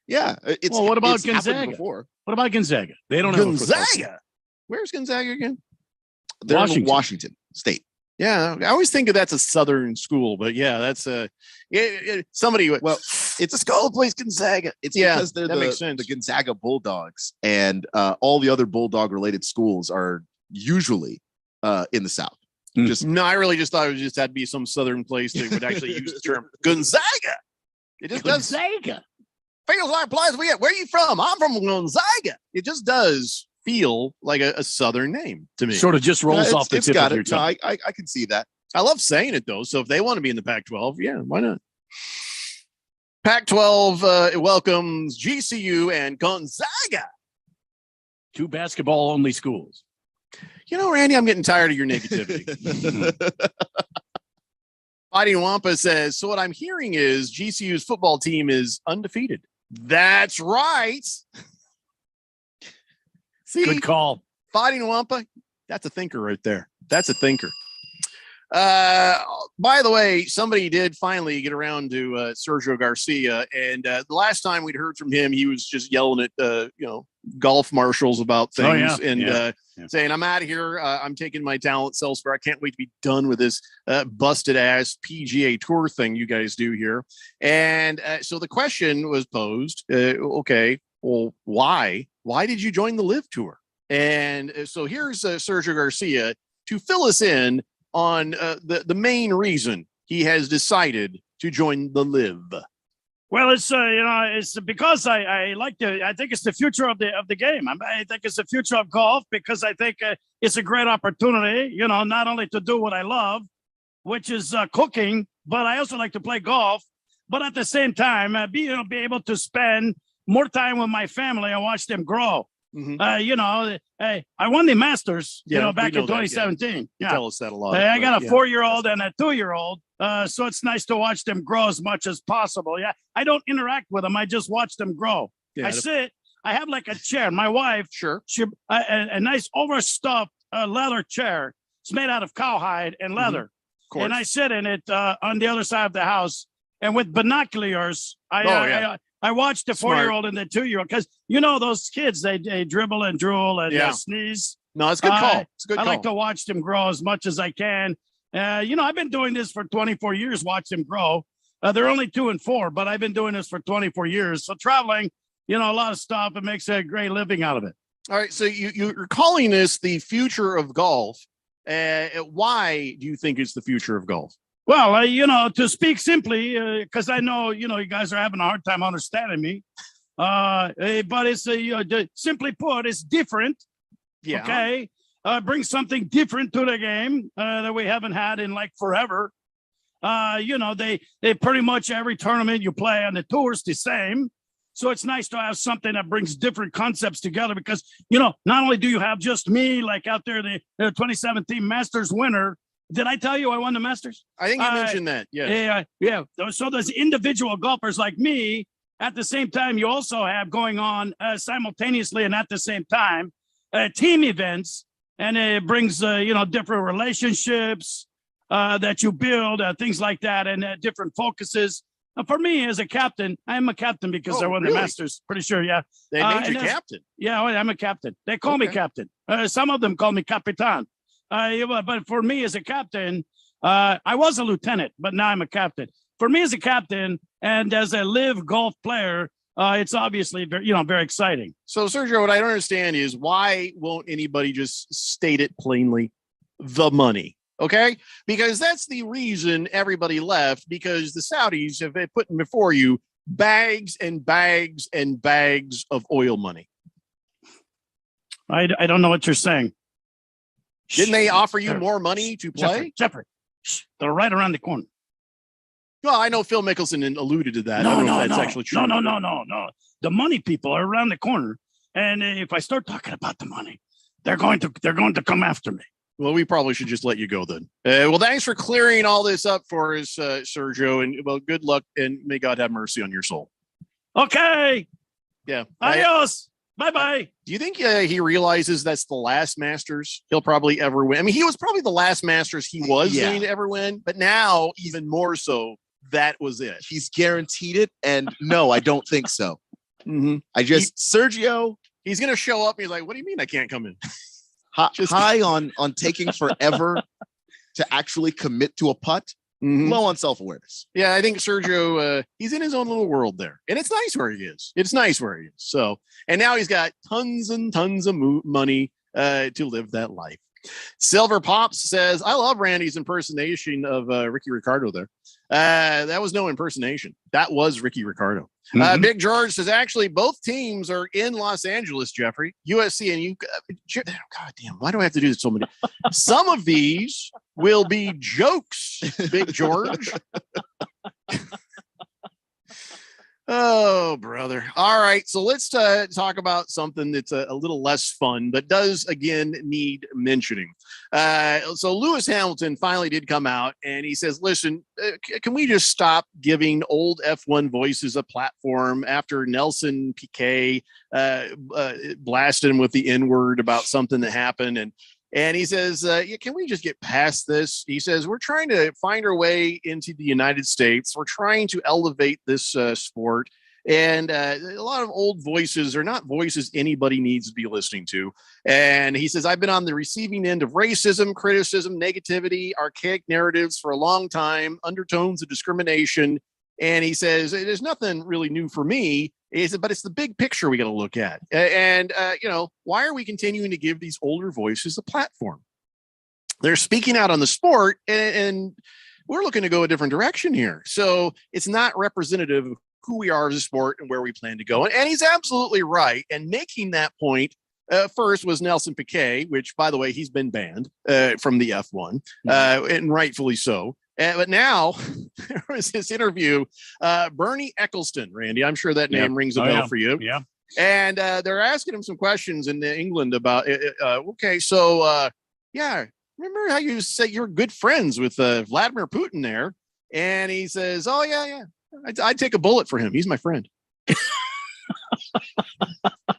Speaker 8: Yeah.
Speaker 9: What about Gonzaga? What about Gonzaga? They don't have a football team.
Speaker 2: Where's Gonzaga again?
Speaker 8: They're in Washington State.
Speaker 2: Yeah, I always think that's a Southern school, but yeah, that's somebody. Well, it's a school that plays Gonzaga.
Speaker 8: It's because they're the Gonzaga Bulldogs, and all the other Bulldog-related schools are usually in the South.
Speaker 2: I really just thought it just had to be some Southern place that would actually use the term Gonzaga. It just
Speaker 9: Gonzaga.
Speaker 2: Feels like a place we get. Where are you from? I'm from Gonzaga. It just does feel like a Southern name to me.
Speaker 9: Sort of just rolls off the tip of your tongue.
Speaker 8: No, I can see that.
Speaker 2: I love saying it though. So if they want to be in the Pac-12, yeah, why not? Pac-12 welcomes GCU and Gonzaga.
Speaker 9: 2 basketball-only schools.
Speaker 2: Randy, I'm getting tired of your negativity. Fighting Wampa says, so what I'm hearing is GCU's football team is undefeated. That's right. See,
Speaker 9: good call.
Speaker 2: Fighting Wampa, that's a thinker right there. That's a thinker. By the way, somebody did finally get around to Sergio Garcia, and the last time we'd heard from him, he was just yelling at golf marshals about things saying, "I'm out of here. I'm taking my talents elsewhere. I can't wait to be done with this busted ass PGA Tour thing you guys do here." And so the question was posed: okay, well, why? Why did you join the Live Tour? And so here's Sergio Garcia to fill us in on the main reason he has decided to join the Live.
Speaker 6: Well, it's it's because I think it's the future of the game. I think it's the future of golf because I think it's a great opportunity, not only to do what I love, which is cooking, but I also like to play golf. But at the same time, be able to spend more time with my family and watch them grow. Mm-hmm. I won the Masters, back in 2017.
Speaker 2: You tell us that a lot.
Speaker 6: I got a 4-year-old and a 2-year-old. So it's nice to watch them grow as much as possible. Yeah. I don't interact with them. I just watch them grow. I sit, I have like a chair. My wife, a nice overstuffed leather chair. It's made out of cowhide and leather. Mm-hmm. And I sit in it on the other side of the house. And with binoculars, I watched the 4-year-old and the 2-year-old because those kids they dribble and drool and sneeze.
Speaker 2: No, it's a good call. It's a good
Speaker 6: I
Speaker 2: call.
Speaker 6: like to watch them grow as much as I can. I've been doing this for 24 years. Watch them grow. They're only 2 and 4, but I've been doing this for 24 years. So traveling, a lot of stuff. It makes a great living out of it.
Speaker 2: All right. So you're calling this the future of golf. Why do you think it's the future of golf?
Speaker 6: Well, to speak simply, because I know, you guys are having a hard time understanding me. But it's simply put, it's different.
Speaker 2: Yeah.
Speaker 6: Okay. Brings something different to the game that we haven't had in like forever. They pretty much every tournament you play on the tour is the same. So it's nice to have something that brings different concepts together because, not only do you have just me, like out there, the 2017 Masters winner. Did I tell you I won the Masters?
Speaker 2: I think you mentioned that. Yeah.
Speaker 6: Yeah. So there's individual golfers like me. At the same time, you also have going on simultaneously and at the same time team events. And it brings, different relationships that you build, things like that, and different focuses. For me, as a captain, I'm a captain because I won the Masters. Pretty sure, yeah.
Speaker 2: They made you captain.
Speaker 6: Yeah, I'm a captain. They call me captain. Some of them call me capitan. But for me as a captain, I was a lieutenant, but now I'm a captain. For me as a captain and as a live golf player, it's obviously very exciting.
Speaker 2: So, Sergio, what I don't understand is why won't anybody just state it plainly? The money. Okay, because that's the reason everybody left, because the Saudis have been putting before you bags and bags and bags of oil money.
Speaker 6: I don't know what you're saying.
Speaker 2: Didn't they offer you more money to play?
Speaker 6: Jeffrey, they're right around the corner.
Speaker 2: Well, I know Phil Mickelson alluded to that. I don't know if that's actually true.
Speaker 6: No. The money people are around the corner, and if I start talking about the money, they're going to come after me.
Speaker 2: Well, we probably should just let you go then. Well, thanks for clearing all this up for us, Sergio, and well, good luck, and may God have mercy on your soul.
Speaker 6: Okay.
Speaker 2: Yeah.
Speaker 6: Adios. Bye-bye.
Speaker 2: Do you think he realizes that's the last Masters he'll probably ever win? I mean, he was probably the last Masters he was going to ever win, but now even more so, that was it.
Speaker 8: He's guaranteed it, and no, I don't think so. Sergio,
Speaker 2: he's going to show up, and he's like, what do you mean I can't come in?
Speaker 8: High on taking forever to actually commit to a putt, low on self-awareness.
Speaker 2: Yeah, I think Sergio, he's in his own little world there, and it's nice where he is. So, and now he's got tons and tons of money to live that life. Silver Pops says, I love Randy's impersonation of Ricky Ricardo there. That was no impersonation. That was Ricky Ricardo. Big George says, actually, both teams are in Los Angeles, Jeffrey. USC and God damn, why do I have to do this so many? Some of these will be jokes, Big George. Oh, brother. All right. So let's talk about something that's a little less fun, but does, again, need mentioning. So Lewis Hamilton finally did come out, and he says, listen, can we just stop giving old F1 voices a platform after Nelson Piquet blasted him with the N-word about something that happened? And he says, can we just get past this? He says, we're trying to find our way into the United States. We're trying to elevate this sport. And a lot of old voices are not voices anybody needs to be listening to. And he says, I've been on the receiving end of racism, criticism, negativity, archaic narratives for a long time, undertones of discrimination. And he says, there's nothing really new for me. But it's the big picture we got to look at. And why are we continuing to give these older voices a platform? They're speaking out on the sport, and we're looking to go a different direction here. So it's not representative of who we are as a sport and where we plan to go. And he's absolutely right. And making that point first was Nelson Piquet, which, by the way, he's been banned from the F1, and rightfully so. But now there was this interview, Bernie Ecclestone, Randy. I'm sure that name rings a bell for you.
Speaker 6: Yeah.
Speaker 2: And they're asking him some questions in England about, remember how you said you're good friends with Vladimir Putin there? And he says, oh, yeah. I'd take a bullet for him. He's my friend.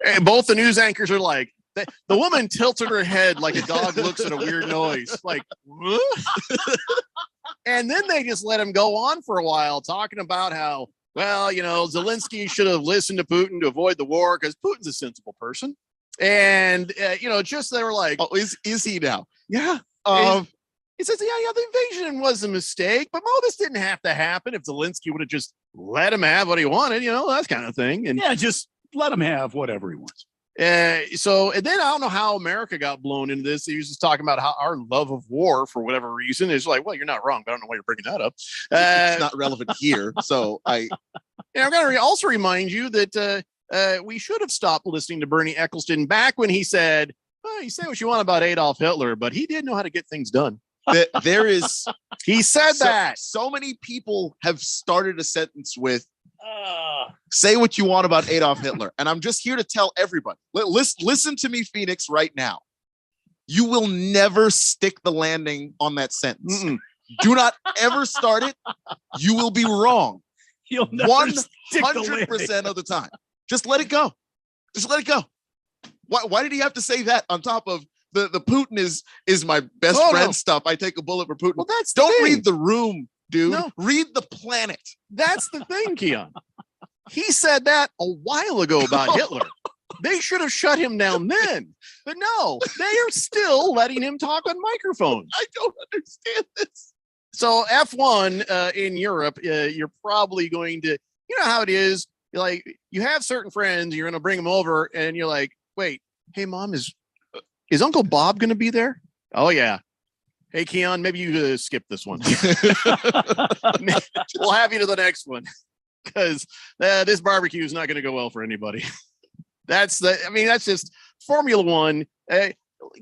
Speaker 2: And both the news anchors are like, the woman tilted her head like a dog looks at a weird noise. Like, what? And then they just let him go on for a while talking about how, well, Zelensky should have listened to Putin to avoid the war because Putin's a sensible person. And, just they were like,
Speaker 8: oh, is he now?
Speaker 2: Yeah. He says, yeah, the invasion was a mistake, but this didn't have to happen if Zelensky would have just let him have what he wanted, that kind of thing. And
Speaker 6: just let him have whatever he wants.
Speaker 2: And then I don't know how America got blown into this. He was just talking about how our love of war, for whatever reason, is like, well, you're not wrong, but I don't know why you're bringing that up.
Speaker 8: It's not relevant here. So I'm
Speaker 2: going to also remind you that we should have stopped listening to Bernie Ecclestone back when he said, well, you say what you want about Adolf Hitler, but he did know how to get things done.
Speaker 8: There is,
Speaker 2: he said that
Speaker 8: so many people have started a sentence with, say what you want about Adolf Hitler. And I'm just here to tell everybody, listen to me, Phoenix, right now. You will never stick the landing on that sentence. Do not ever start it. You will be wrong.
Speaker 6: You'll never
Speaker 8: 100% of the time. Just let it go. Just let it go. Why did he have to say that on top of the Putin is my best friend stuff? I take a bullet for Putin.
Speaker 2: Well, that's
Speaker 8: don't read the room, dude.
Speaker 2: No.
Speaker 8: Read the planet.
Speaker 2: That's the thing, Keon. He said that a while ago about Hitler. They should have shut him down then. But no, they are still letting him talk on microphones.
Speaker 8: I don't understand this.
Speaker 2: So F1 in Europe, you're probably going to, you know how it is. like you have certain friends, you're going to bring them over and you're like, wait, hey mom, is Uncle Bob going to be there? Oh yeah. Hey Keon, maybe you skip this one. We'll have you to the next one because this barbecue is not going to go well for anybody. That's just Formula One.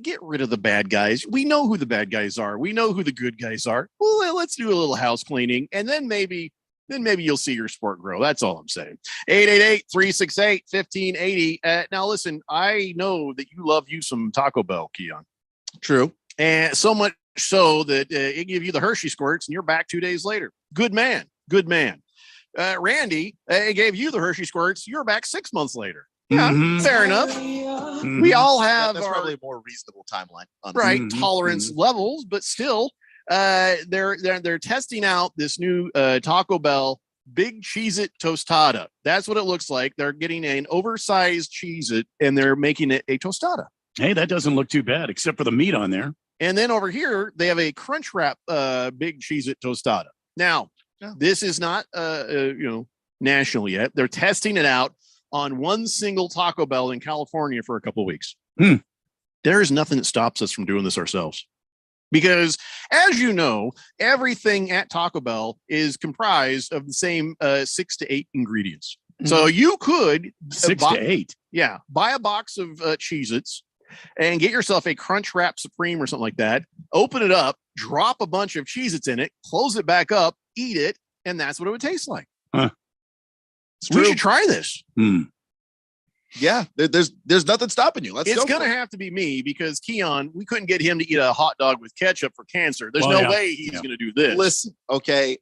Speaker 2: Get rid of the bad guys. We know who the bad guys are. We know who the good guys are. Well, let's do a little house cleaning, and then maybe you'll see your sport grow. That's all I'm saying. 888-368-1580. Now, listen, I know that you love you some Taco Bell, Keon.
Speaker 8: True.
Speaker 2: And so much so that it gave you the Hershey squirts, and you're back 2 days later. Good man. Good man. Randy gave you the Hershey squirts. You're back 6 months later. Yeah, fair enough. We all have
Speaker 8: that's
Speaker 2: our,
Speaker 8: probably a more reasonable timeline,
Speaker 2: right? Tolerance levels, but still, they're testing out this new Taco Bell Big Cheez-It Tostada. That's what it looks like. They're getting an oversized Cheez-It and they're making it a tostada.
Speaker 9: Hey, that doesn't look too bad, except for the meat on there.
Speaker 2: And then over here, they have a Crunch Wrap Big Cheez-It Tostada. Now, this is not national yet. They're testing it out on one single Taco Bell in California for a couple of weeks. There is nothing that stops us from doing this ourselves. Because as you know, everything at Taco Bell is comprised of the same 6 to 8 ingredients. So you could
Speaker 9: 6 to 8.
Speaker 2: Yeah. Buy a box of Cheez-Its and get yourself a Crunch Wrap Supreme or something like that. Open it up, drop a bunch of Cheez-Its in it, close it back up, eat it, and that's what it would taste like. We should try this.
Speaker 8: Yeah, there's nothing stopping you.
Speaker 2: It's going to have to be me because Keon, we couldn't get him to eat a hot dog with ketchup for cancer. There's no way he's going to do this.
Speaker 8: Listen, okay.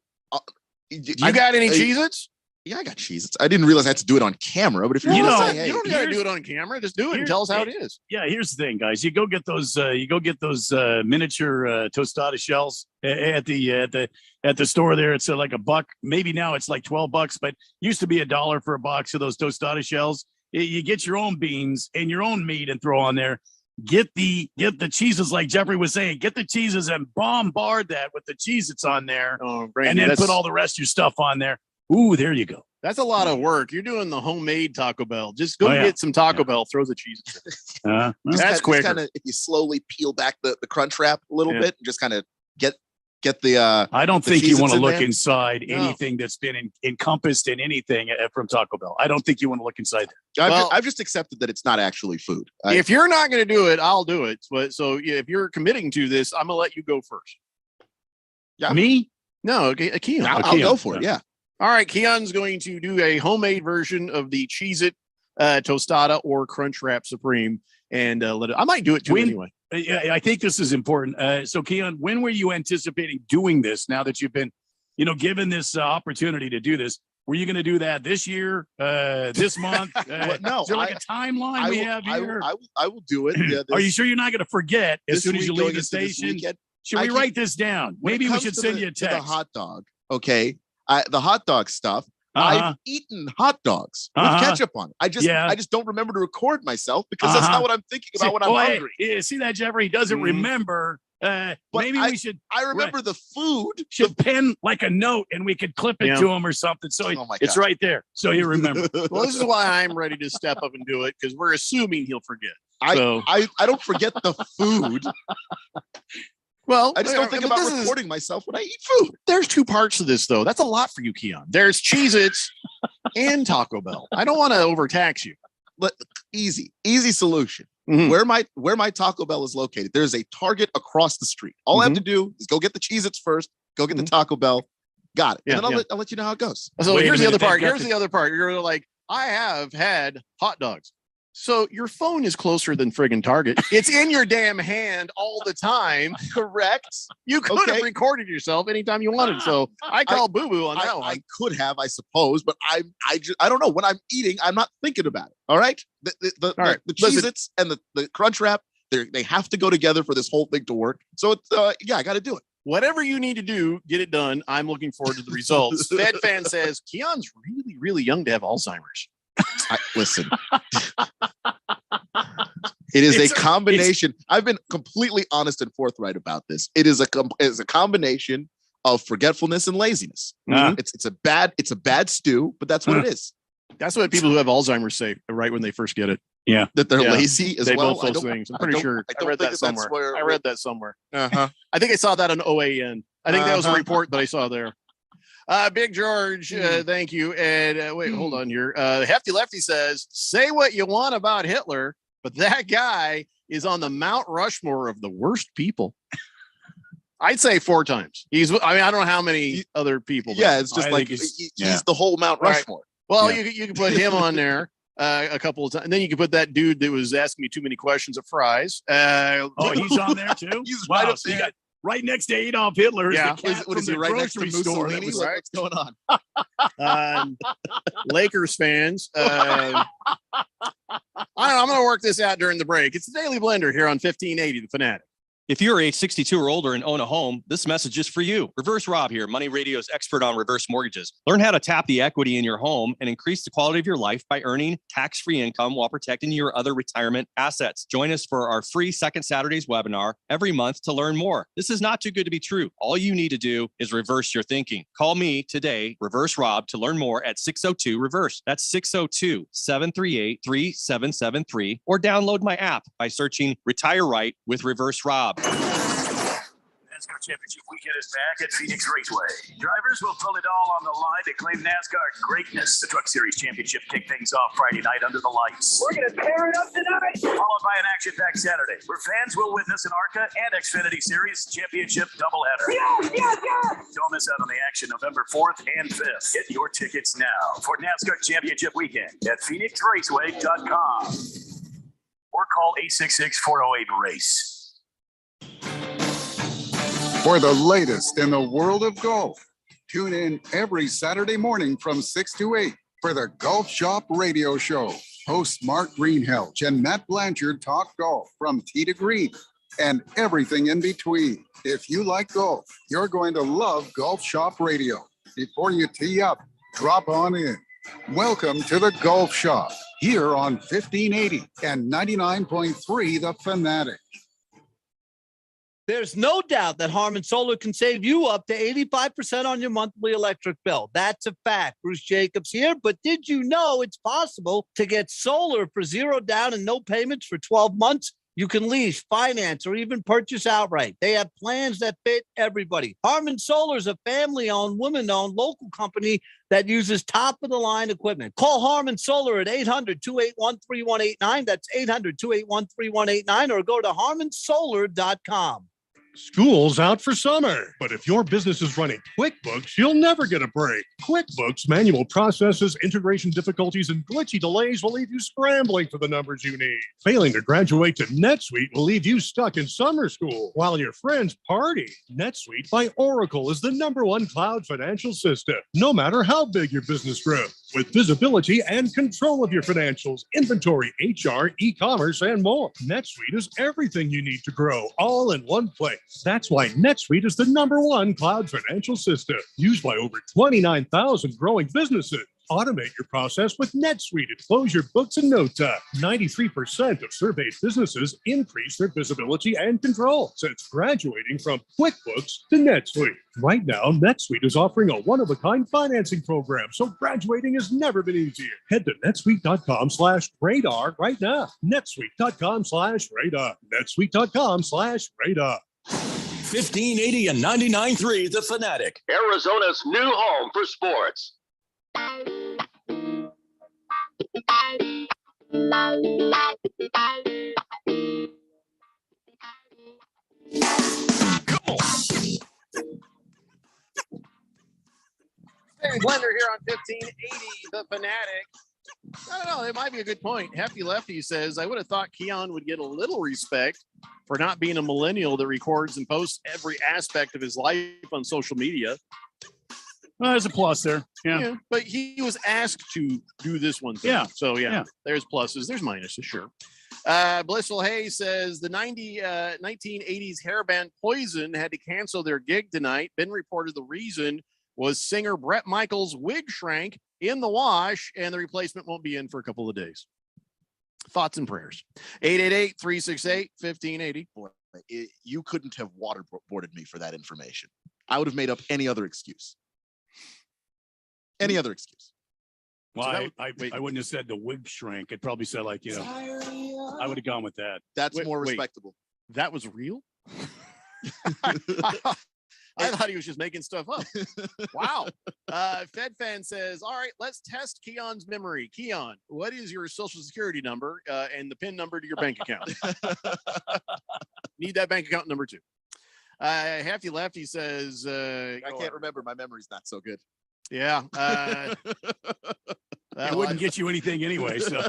Speaker 2: You got any Cheez-Its?
Speaker 8: Yeah, I got Cheez-Its. I didn't realize I had to do it on camera, but if you're
Speaker 2: you
Speaker 8: saying, hey,
Speaker 2: don't got to do it on camera. Just do it and tell us how it is.
Speaker 9: Yeah, here's the thing, guys. You go get those. Miniature tostada shells at the store there. It's like $1. Maybe now it's like $12, but used to be $1 for a box of those tostada shells. You get your own beans and your own meat and throw on there. Get the cheeses, like Jeffrey was saying. Get the cheeses and bombard that with the Cheez-Its on there, and then put all the rest of your stuff on there. Ooh, there you go.
Speaker 2: That's a lot of work. You're doing the homemade Taco Bell. Just go get some Taco Bell. Throw the cheese. That's quicker.
Speaker 8: If you slowly peel back the Crunch Wrap a little bit, and just kind of get the.
Speaker 9: I don't think you want to look inside anything that's been encompassed in anything from Taco Bell. I don't think you want to look inside there.
Speaker 8: I've just accepted that it's not actually food.
Speaker 2: If you're not going to do it, I'll do it. So if you're committing to this, I'm gonna let you go first.
Speaker 8: Yeah,
Speaker 9: me?
Speaker 2: No, okay, Keon.
Speaker 8: I'll go for it. Yeah.
Speaker 2: All right, Keon's going to do a homemade version of the Cheez-It Tostada or Crunch Wrap Supreme, and I might do it too anyway.
Speaker 9: I think this is important. So, Keon, when were you anticipating doing this? Now that you've been, given this opportunity to do this, were you going to do that this year, this month?
Speaker 8: No,
Speaker 9: is there like a timeline we have here?
Speaker 8: I will do it. Yeah,
Speaker 9: are you sure you're not going to forget as soon as you leave the station? Should we write this down? Maybe we should send you a text.
Speaker 8: The hot dog, okay. The hot dog stuff. I've eaten hot dogs with ketchup on it. I just don't remember to record myself because that's not what I'm thinking about when I'm hungry.
Speaker 9: See that, Jeffrey? He doesn't remember. Maybe we should.
Speaker 8: I remember the food.
Speaker 9: Should pen like a note and we could clip it to him or something. So it's right there. So you remember.
Speaker 2: Well, this is why I'm ready to step up and do it because we're assuming he'll forget.
Speaker 8: I don't forget the food. Well, I just don't think about recording myself when I eat food.
Speaker 2: There's two parts to this, though. That's a lot for you, Keon. There's Cheez-Its and Taco Bell. I don't want to overtax you.
Speaker 8: But easy solution. Where my Taco Bell is located, there's a Target across the street. All I have to do is go get the Cheez-Its first, go get the Taco Bell. Got it. And then I'll let you know how it goes.
Speaker 2: So here's the other part. Here's the other part. You're like, I have had hot dogs. So your phone is closer than friggin' Target. It's in your damn hand all the time.
Speaker 8: Correct.
Speaker 2: You could have recorded yourself anytime you wanted. So I call boo-boo on that one.
Speaker 8: I could have, I suppose, but I don't know. When I'm eating, I'm not thinking about it. All right. The Cheez-Its and the Crunch Wrap, they have to go together for this whole thing to work. So it's I got to do it.
Speaker 2: Whatever you need to do, get it done. I'm looking forward to the results. Fed Fan says Keon's really, really young to have Alzheimer's.
Speaker 8: Listen, it is a combination. I've been completely honest and forthright about this. It is a combination of forgetfulness and laziness. It's a bad stew, but that's what it is.
Speaker 2: That's what people who have Alzheimer's say right when they first get it.
Speaker 9: Yeah.
Speaker 8: That they're lazy as
Speaker 2: they
Speaker 8: well.
Speaker 2: both those things. I'm pretty sure. I read that somewhere. I read that somewhere.
Speaker 8: Uh-huh.
Speaker 2: I think I saw that on OAN. I think that was a report that I saw there. Big George, thank you. And wait, hold on here. Hefty Lefty says, say what you want about Hitler, but that guy is on the Mount Rushmore of the worst people. I'd say 4 times. I don't know how many other people.
Speaker 8: Yeah, it's just like he's the whole Mount Rushmore.
Speaker 2: Right. Well, you can put him on there a couple of times, and then you can put that dude that was asking me too many questions at Fry's.
Speaker 9: He's on there too.
Speaker 8: He's right up there.
Speaker 9: Right next to Adolf Hitler.
Speaker 2: Yeah.
Speaker 8: What is he right next to Mussolini? What's going
Speaker 2: on? Lakers fans. I don't know. I'm going to work this out during the break. It's the Daily Blender here on 1580, The Fanatic.
Speaker 10: If you're age 62 or older and own a home, this message is for you. Reverse Rob here, Money Radio's expert on reverse mortgages. Learn how to tap the equity in your home and increase the quality of your life by earning tax-free income while protecting your other retirement assets. Join us for our free Second Saturdays webinar every month to learn more. This is not too good to be true. All you need to do is reverse your thinking. Call me today, Reverse Rob, to learn more at 602-REVERSE. That's 602-738-3773, or download my app by searching Retire Right with Reverse Rob.
Speaker 11: NASCAR Championship Weekend is back at Phoenix Raceway. Drivers will put it all on the line to claim NASCAR greatness. The Truck Series Championship kicked things off Friday night under the lights. We're going to tear it up tonight. Followed by an action-packed Saturday, where fans will witness an ARCA and Xfinity Series Championship doubleheader. Don't miss out on the action November 4th and 5th. Get your tickets now for NASCAR Championship Weekend at PhoenixRaceway.com or call 866-408-RACE.
Speaker 12: For the latest in the world of golf, tune in every Saturday morning from 6 to 8 for the Golf Shop Radio Show. Hosts Mark Greenhelch and Matt Blanchard talk golf from tee to green and everything in between. If you like golf, you're going to love Golf Shop Radio. Before you tee up, drop on in. Welcome to the Golf Shop here on 1580 and 99.3 The Fanatic.
Speaker 13: There's no doubt that Harman Solar can save you up to 85% on your monthly electric bill. That's a fact. Bruce Jacobs here. But did you know it's possible to get solar for $0 down and no payments for 12 months? You can lease, finance, or even purchase outright. They have plans that fit everybody. Harman Solar is a family-owned, woman-owned local company that uses top-of-the-line equipment. Call Harman Solar at 800-281-3189. That's 800-281-3189, or go to harmansolar.com.
Speaker 14: School's out for summer, but if your business is running QuickBooks, you'll never get a break. QuickBooks manual processes, integration difficulties, and glitchy delays will leave you scrambling for the numbers you need. Failing to graduate to NetSuite will leave you stuck in summer school while your friends party. NetSuite by Oracle is the #1 cloud financial system, no matter how big your business grows. With visibility and control of your financials, inventory, HR, e-commerce, and more. NetSuite is everything you need to grow, all in one place. That's why NetSuite is the #1 cloud financial system, used by over 29,000 growing businesses. Automate your process with NetSuite and close your books in no time. 93% of surveyed businesses increase their visibility and control since graduating from QuickBooks to NetSuite. Right now, NetSuite is offering a one-of-a-kind financing program, so graduating has never been easier. Head to netsuite.com/radar right now. netsuite.com/radar. netsuite.com/radar.
Speaker 5: 1580 and 99.3 The Fanatic, Arizona's new home for sports.
Speaker 2: Hey, Blender here on 1580 The Fanatic. I don't know. It might be a good point. Hefty Lefty says, I would have thought Keon would get a little respect for not being a millennial that records and posts every aspect of his life on social media.
Speaker 9: Well, there's a plus there. Yeah.
Speaker 2: But he was asked to do this one thing.
Speaker 9: Yeah.
Speaker 2: So, there's pluses. There's minuses, sure. Blissful Hayes says the 1980s hair band Poison had to cancel their gig tonight. Ben reported the reason was singer Bret Michaels' wig shrank in the wash, and the replacement won't be in for a couple of days. Thoughts and prayers. 888-368-1580.
Speaker 8: Boy, you couldn't have waterboarded me for that information. I would have made up any other excuse. Any other excuse.
Speaker 9: Well,
Speaker 2: So
Speaker 9: I wouldn't have said the wig shrink. I'd probably said like, I would have gone with that.
Speaker 8: That's
Speaker 2: Wait,
Speaker 8: more
Speaker 2: wait.
Speaker 8: respectable.
Speaker 2: That was real? I thought he was just making stuff up. Wow. Fed fan says, all right, let's test Keon's memory. Keon, what is your social security number and the PIN number to your bank account? Need that bank account number too. Hefty Lefty says,
Speaker 8: I can't remember. My memory's not so good.
Speaker 2: Yeah.
Speaker 9: It wouldn't get you anything anyway. So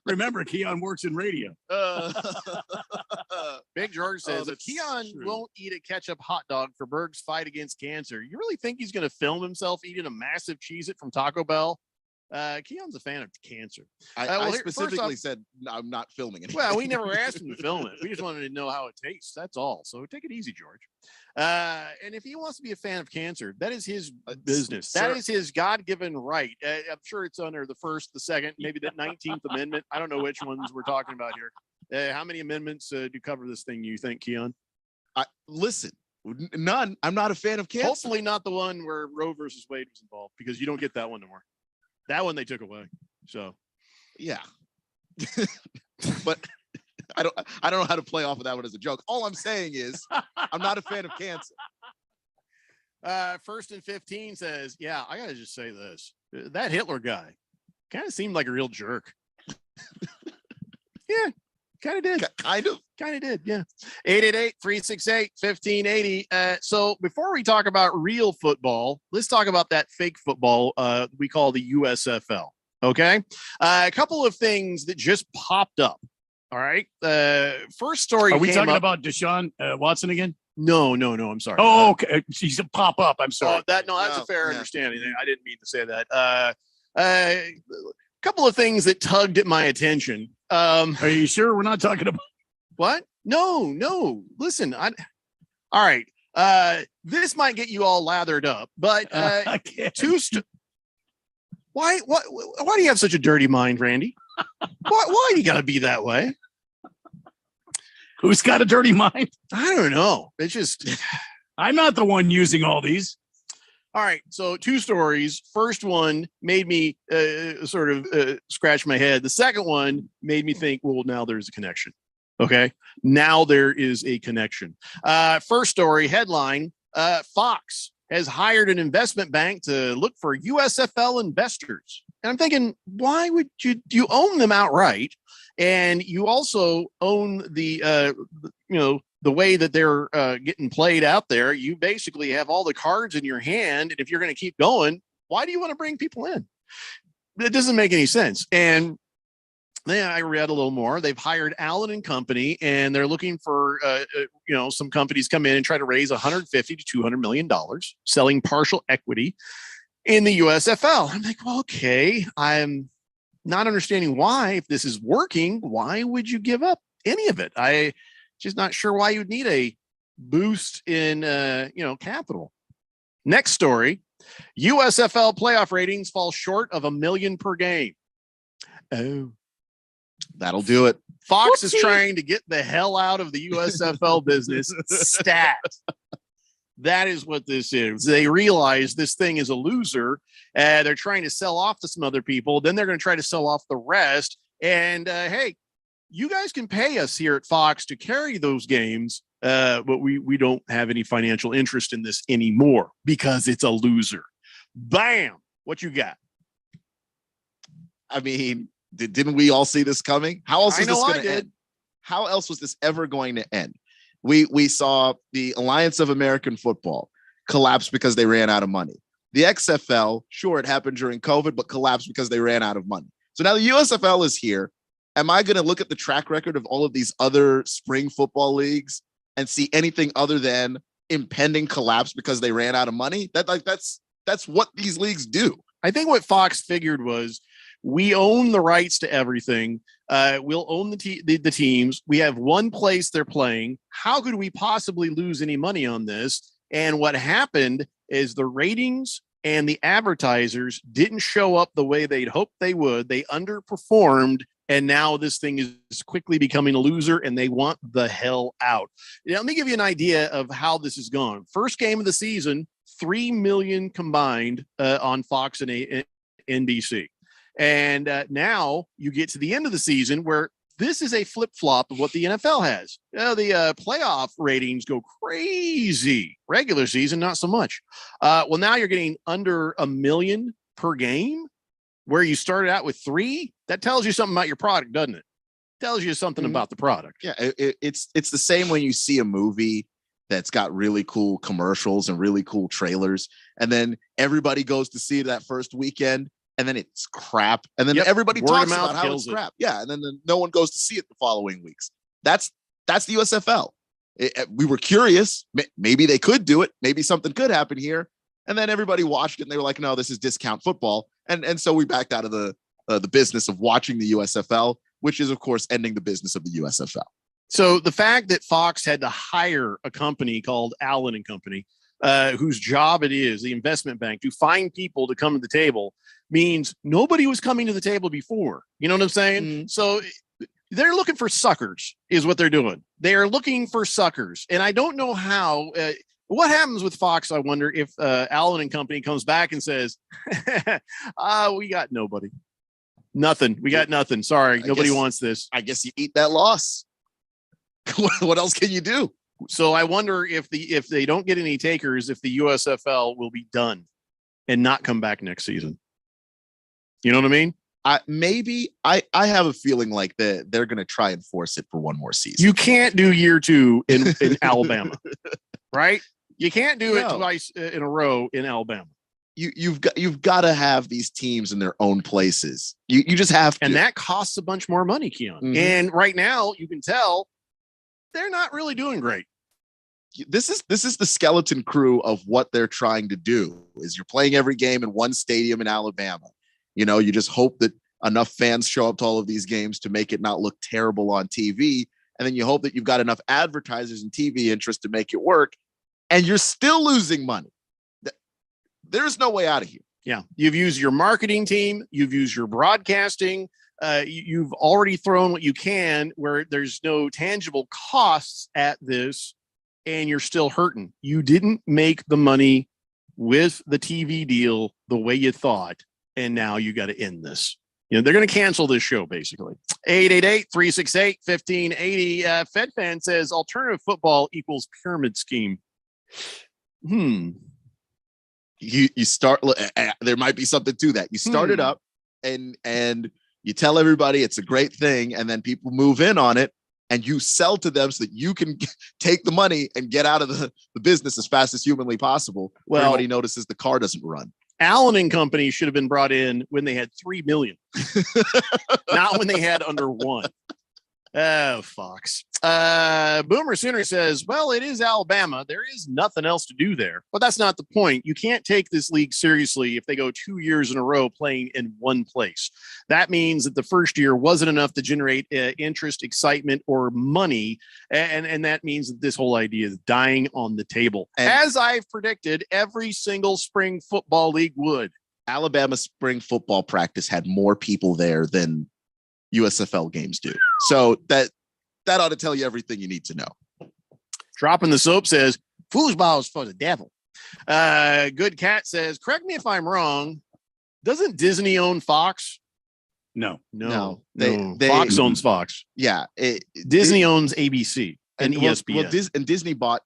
Speaker 9: remember, Keon works in radio.
Speaker 2: Big George says, if
Speaker 9: that's
Speaker 2: Keon
Speaker 9: true.
Speaker 2: won't eat a ketchup hot dog for Berg's fight against cancer, you really think he's going to film himself eating a massive Cheez-It from Taco Bell? Keon's a fan of cancer.
Speaker 8: I specifically said I'm not filming it.
Speaker 2: Well, we never asked him to film it. We just wanted to know how it tastes. That's all. So take it easy, George. And if he wants to be a fan of cancer, that is his business. That is his God-given right. I'm sure it's under the first, the second, maybe the 19th Amendment. I don't know which ones we're talking about here. How many amendments do cover this thing, you think, Keon?
Speaker 8: Listen, none. I'm not a fan of cancer.
Speaker 2: Hopefully not the one where Roe versus Wade was involved, because you don't get that one anymore. That one they took away. So,
Speaker 8: yeah. But I don't know how to play off of that one as a joke. All I'm saying is I'm not a fan of cancer.
Speaker 2: First and 15 says, yeah, I gotta just say this. That Hitler guy kind of seemed like a real jerk. Yeah, kind of did.
Speaker 8: Kind of
Speaker 2: did. Yeah. 888-368-1580. So before we talk about real football, let's talk about that fake football we call the USFL. Okay. A couple of things that just popped up. All right. First story.
Speaker 9: Are we talking
Speaker 2: up,
Speaker 9: about Deshaun Watson again?
Speaker 2: No, I'm sorry.
Speaker 9: Oh, okay. She's a pop up. I'm sorry.
Speaker 2: That's a fair understanding. I didn't mean to say that. A couple of things that tugged at my attention.
Speaker 9: Are you sure we're not talking about
Speaker 2: what? No. Listen, all right. This might get you all lathered up, but why do you have such a dirty mind, Randy? Why do you gotta be that way?
Speaker 9: Who's got a dirty mind?
Speaker 2: I don't know. It's just
Speaker 9: I'm not the one using all these.
Speaker 2: All right, so two stories. First one made me sort of scratch my head. The second one made me think, well, now there's a connection. Okay, now there is a connection. First story headline, Fox has hired an investment bank to look for USFL investors. And I'm thinking, why would you own them outright? And you also own the way that they're getting played out there. You basically have all the cards in your hand. And if you're going to keep going, why do you want to bring people in? It doesn't make any sense. And then I read a little more. They've hired Allen and Company, and they're looking for, some companies come in and try to raise $150 to $200 million, selling partial equity in the USFL. I'm like, well, okay. I'm not understanding why, if this is working, why would you give up any of it? I just not sure why you would need a boost in, capital. Next story, USFL playoff ratings fall short of 1 million per game. Oh,
Speaker 8: that'll do it.
Speaker 2: Fox is trying to get the hell out of the USFL business. Stat. That is what this is. They realize this thing is a loser. They're trying to sell off to some other people. Then they're going to try to sell off the rest. And hey, you guys can pay us here at Fox to carry those games, but we don't have any financial interest in this anymore because it's a loser. Bam! What you got?
Speaker 8: I mean, didn't we all see this coming? How else was this going to end? How else was this ever going to end? We saw the Alliance of American Football collapse because they ran out of money. The XFL, sure, it happened during COVID, but collapsed because they ran out of money. So now the USFL is here. Am I going to look at the track record of all of these other spring football leagues and see anything other than impending collapse because they ran out of money? That's what these leagues do.
Speaker 2: I think what Fox figured was, we own the rights to everything. We'll own the teams. We have one place they're playing. How could we possibly lose any money on this? And what happened is the ratings and the advertisers didn't show up the way they'd hoped they would. They underperformed. And now this thing is quickly becoming a loser and they want the hell out. Now, let me give you an idea of how this has gone. First game of the season, 3 million combined on Fox and NBC. And now you get to the end of the season where this is a flip-flop of what the NFL has. The playoff ratings go crazy. Regular season, not so much. Well, now you're getting under 1 million per game, where you started out with 3. That tells you something about your product, doesn't it? Tells you something about the product.
Speaker 8: Yeah, it's the same when you see a movie that's got really cool commercials and really cool trailers, and then everybody goes to see it that first weekend, and then it's crap, and then everybody
Speaker 2: Word
Speaker 8: talks
Speaker 2: of mouth
Speaker 8: about how it's
Speaker 2: kills it.
Speaker 8: crap. Yeah, and then no one goes to see it the following weeks. That's the USFL. We were curious. Maybe they could do it. Maybe something could happen here. And then everybody watched it, and they were like, "No, this is discount football." And so we backed out of the business of watching the USFL, which is, of course, ending the business of the USFL.
Speaker 2: So the fact that Fox had to hire a company called Allen and Company, whose job it is, the investment bank, to find people to come to the table, means nobody was coming to the table before. You know what I'm saying? So they're looking for suckers is what they're doing. They are looking for suckers. And I don't know how, what happens with Fox. I wonder if Allen and Company comes back and says, we got nobody, nothing. We got nothing. Sorry. Nobody wants this.
Speaker 8: I guess you eat that loss. What else can you do?
Speaker 2: So I wonder if they don't get any takers, if the USFL will be done and not come back next season. You know what I mean?
Speaker 8: I have a feeling like they're going to try and force it for one more season.
Speaker 2: You can't do year 2 in Alabama, right? You can't do it twice in a row in Alabama.
Speaker 8: You've got to have these teams in their own places. You just have to.
Speaker 2: And that costs a bunch more money, Keon. And right now you can tell they're not really doing great.
Speaker 8: This is the skeleton crew of what they're trying to do. Is you're playing every game in one stadium in Alabama. You know, you just hope that enough fans show up to all of these games to make it not look terrible on TV. And then you hope that you've got enough advertisers and TV interest to make it work. And you're still losing money. There's no way out of here.
Speaker 2: Yeah. You've used your marketing team. You've used your broadcasting. You've already thrown what you can where there's no tangible costs at this, and you're still hurting. You didn't make the money with the TV deal the way you thought, and now you got to end this. You know, they're going to cancel this show, basically. 888-368-1580. FedFan says alternative football equals pyramid scheme.
Speaker 8: You start, there might be something to that. You start it up and you tell everybody it's a great thing, and then people move in on it, and you sell to them so that you can take the money and get out of the business as fast as humanly possible. Well, everybody notices the car doesn't run.
Speaker 2: Allen and Company should have been brought in when they had 3 million, not when they had under 1. Oh, Fox. Boomer Sooner says, well, it is Alabama. There is nothing else to do there. But that's not the point. You can't take this league seriously if they go 2 years in a row playing in one place. That means that the first year wasn't enough to generate interest, excitement, or money. And that means that this whole idea is dying on the table. And as I've predicted, every single spring football league would.
Speaker 8: Alabama spring football practice had more people there than USFL games do. So that ought to tell you everything you need to know.
Speaker 2: Dropping the Soap says, foosball is for the devil. Good Cat says, correct me if I'm wrong. Doesn't Disney own Fox?
Speaker 6: No.
Speaker 2: Fox owns Fox.
Speaker 8: Yeah.
Speaker 2: Disney owns ABC and ESPN.
Speaker 8: Well, Disney bought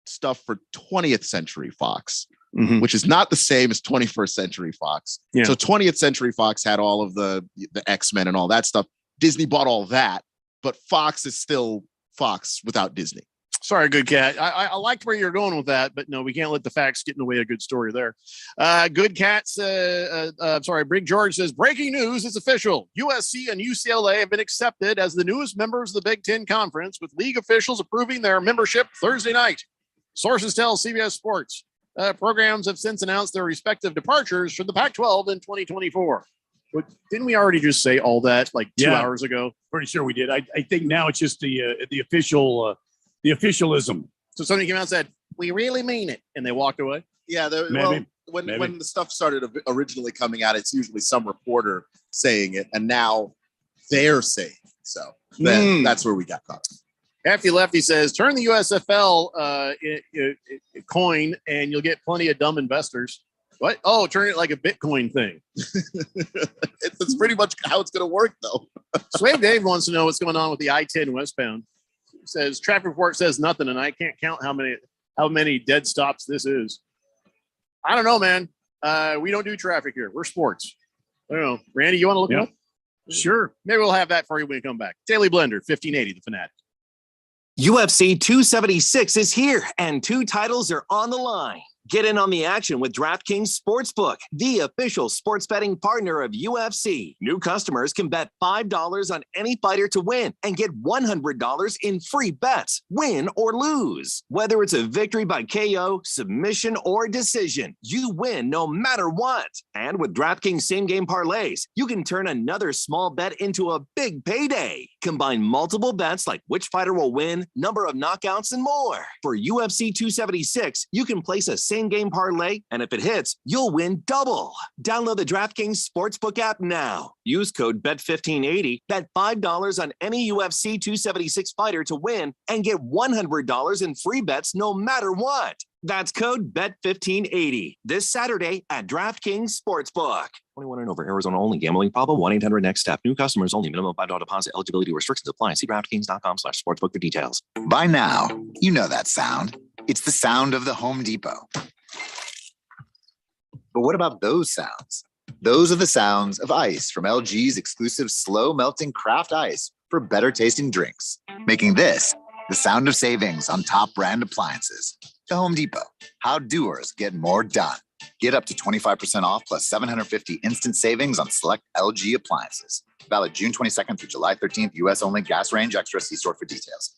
Speaker 8: stuff for 20th Century Fox, which is not the same as 21st Century Fox.
Speaker 2: Yeah.
Speaker 8: So 20th Century Fox had all of the X-Men and all that stuff. Disney bought all that, but Fox is still Fox without Disney.
Speaker 2: Sorry, Good Cat. I liked where you're going with that, but no, we can't let the facts get in the way of a good story there. Good Cat's, Big George says, breaking news, it's official. USC and UCLA have been accepted as the newest members of the Big Ten Conference, with league officials approving their membership Thursday night. Sources tell CBS Sports. Programs have since announced their respective departures from the Pac-12 in 2024. But didn't we already just say all that like 2 hours ago?
Speaker 6: Pretty sure we did. I think now it's just the official, the officialism.
Speaker 2: So somebody came out and said, we really mean it. And they walked away.
Speaker 8: Yeah. When the stuff started originally coming out, it's usually some reporter saying it. And now they're saying it. So that's where we got caught.
Speaker 2: Hefty Lefty says, turn the USFL coin and you'll get plenty of dumb investors. What? Oh, turn it like a Bitcoin thing.
Speaker 8: It's pretty much how it's going to work, though.
Speaker 2: Sway Dave wants to know what's going on with the I-10 westbound. He says traffic report says nothing, and I can't count how many dead stops this is. I don't know, man. We don't do traffic here. We're sports. I don't know. Randy, you want to look it up?
Speaker 9: Sure.
Speaker 2: Maybe we'll have that for you when we come back. Daily Blender, 1580, The Fanatic.
Speaker 16: UFC 276 is here, and 2 titles are on the line. Get in on the action with DraftKings Sportsbook, the official sports betting partner of UFC. New customers can bet $5 on any fighter to win and get $100 in free bets, win or lose. Whether it's a victory by KO, submission, or decision, you win no matter what. And with DraftKings same-game parlays, you can turn another small bet into a big payday. Combine multiple bets like which fighter will win, number of knockouts, and more. For UFC 276, you can place a same-game parlay, and if it hits, you'll win double. Download the DraftKings Sportsbook app now. Use code BET1580, bet $5 on any UFC 276 fighter to win, and get $100 in free bets no matter what. That's code BET1580 this Saturday at DraftKings Sportsbook. 21 and over, Arizona only. Gambling problem? 1-800-NEXT-STEP. New customers only. Minimum $5 deposit. Eligibility restrictions apply. See DraftKings.com/sportsbook for details.
Speaker 17: By now, you know that sound. It's the sound of the Home Depot. But what about those sounds? Those are the sounds of ice from LG's exclusive slow melting craft ice for better tasting drinks, making this the sound of savings on top brand appliances. The Home Depot. How doers get more done. Get up to 25% off plus 750 instant savings on select LG appliances. Valid June 22nd through July 13th. U.S. only. Gas range extra. See store for details.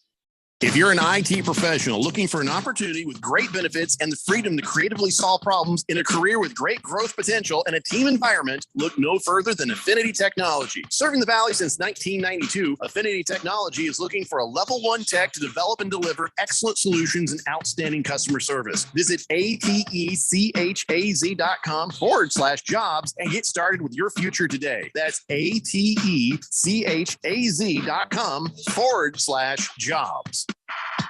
Speaker 2: If you're an IT professional looking for an opportunity with great benefits and the freedom to creatively solve problems in a career with great growth potential and a team environment, look no further than Affinity Technology. Serving the Valley since 1992, Affinity Technology is looking for a level 1 tech to develop and deliver excellent solutions and outstanding customer service. Visit atechaz.com/jobs and get started with your future today. That's atechaz.com/jobs.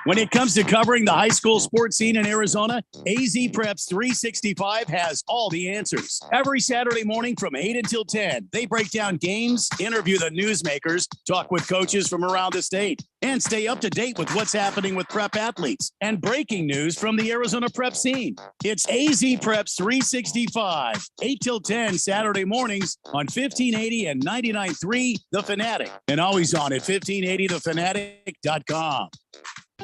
Speaker 9: When it comes to covering the high school sports scene in Arizona, AZ Preps 365 has all the answers. Every Saturday morning from 8 until 10, they break down games, interview the newsmakers, talk with coaches from around the state, and stay up to date with what's happening with prep athletes and breaking news from the Arizona prep scene. It's AZ Preps 365, 8 till 10 Saturday mornings on 1580 and 99.3 The Fanatic, and always on at 1580thefanatic.com.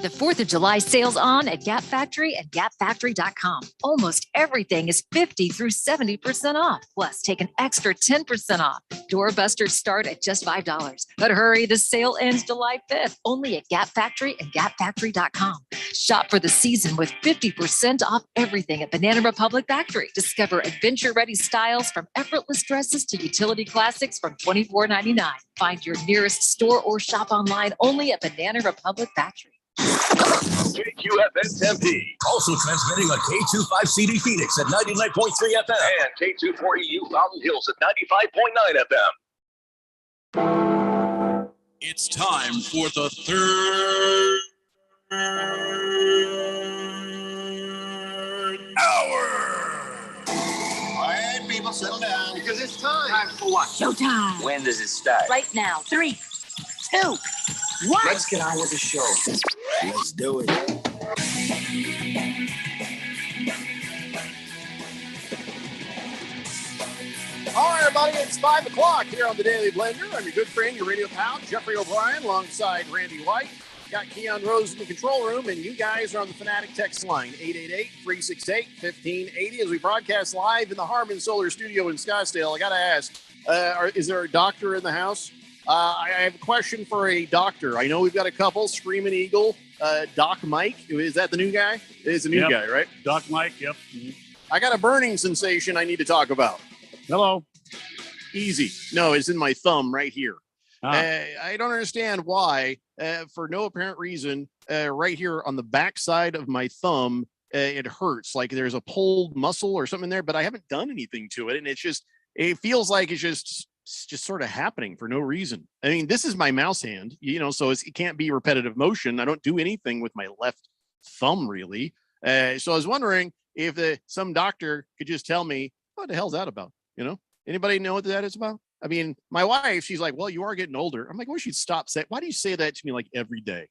Speaker 18: The 4th of July sales on at Gap Factory and gapfactory.com. Almost everything is 50 through 70% off. Plus, take an extra 10% off. Doorbusters start at just $5. But hurry, the sale ends July 5th. Only at Gap Factory and gapfactory.com. Shop for the season with 50% off everything at Banana Republic Factory. Discover adventure-ready styles from effortless dresses to utility classics from $24.99. Find your nearest store or shop online only at Banana Republic Factory.
Speaker 5: KQFN Tempe. Also transmitting on K25CD Phoenix at 99.3 FM and K240U Fountain Hills at 95.9 FM.
Speaker 19: It's time for the third hour.
Speaker 11: All right, people, settle down because it's time.
Speaker 7: Time for what?
Speaker 18: Showtime.
Speaker 11: When does it start?
Speaker 18: Right now. 3, 2, 1.
Speaker 11: Let's get on with the show. Let's do it.
Speaker 2: All right, everybody, it's 5 o'clock here on the Daily Blender. I'm your good friend, your radio pal, Jeffrey O'Brien, alongside Randy White. Got Keon Rose in the control room, and you guys are on the Fanatic text line, 888-368-1580, as we broadcast live in the Harman Solar Studio in Scottsdale. I got to ask, is there a doctor in the house? I have a question for a doctor. I know we've got a couple, Screaming Eagle, Doc Mike. Is that the new guy? It is the new guy, right?
Speaker 9: Doc Mike, yep.
Speaker 2: I got a burning sensation I need to talk about.
Speaker 9: Hello.
Speaker 2: Easy. No, it's in my thumb right here. I don't understand why, for no apparent reason, right here on the back side of my thumb, it hurts. Like there's a pulled muscle or something there, but I haven't done anything to it. And it feels like it's just sort of happening for no reason. I mean, this is my mouse hand, so it can't be repetitive motion. I don't do anything with my left thumb really. So I was wondering if some doctor could just tell me, what the hell's that about? Anybody know what that is about? I mean, my wife, she's like, well, you are getting older. I'm like, well, she'd stop saying, why do you say that to me like every day?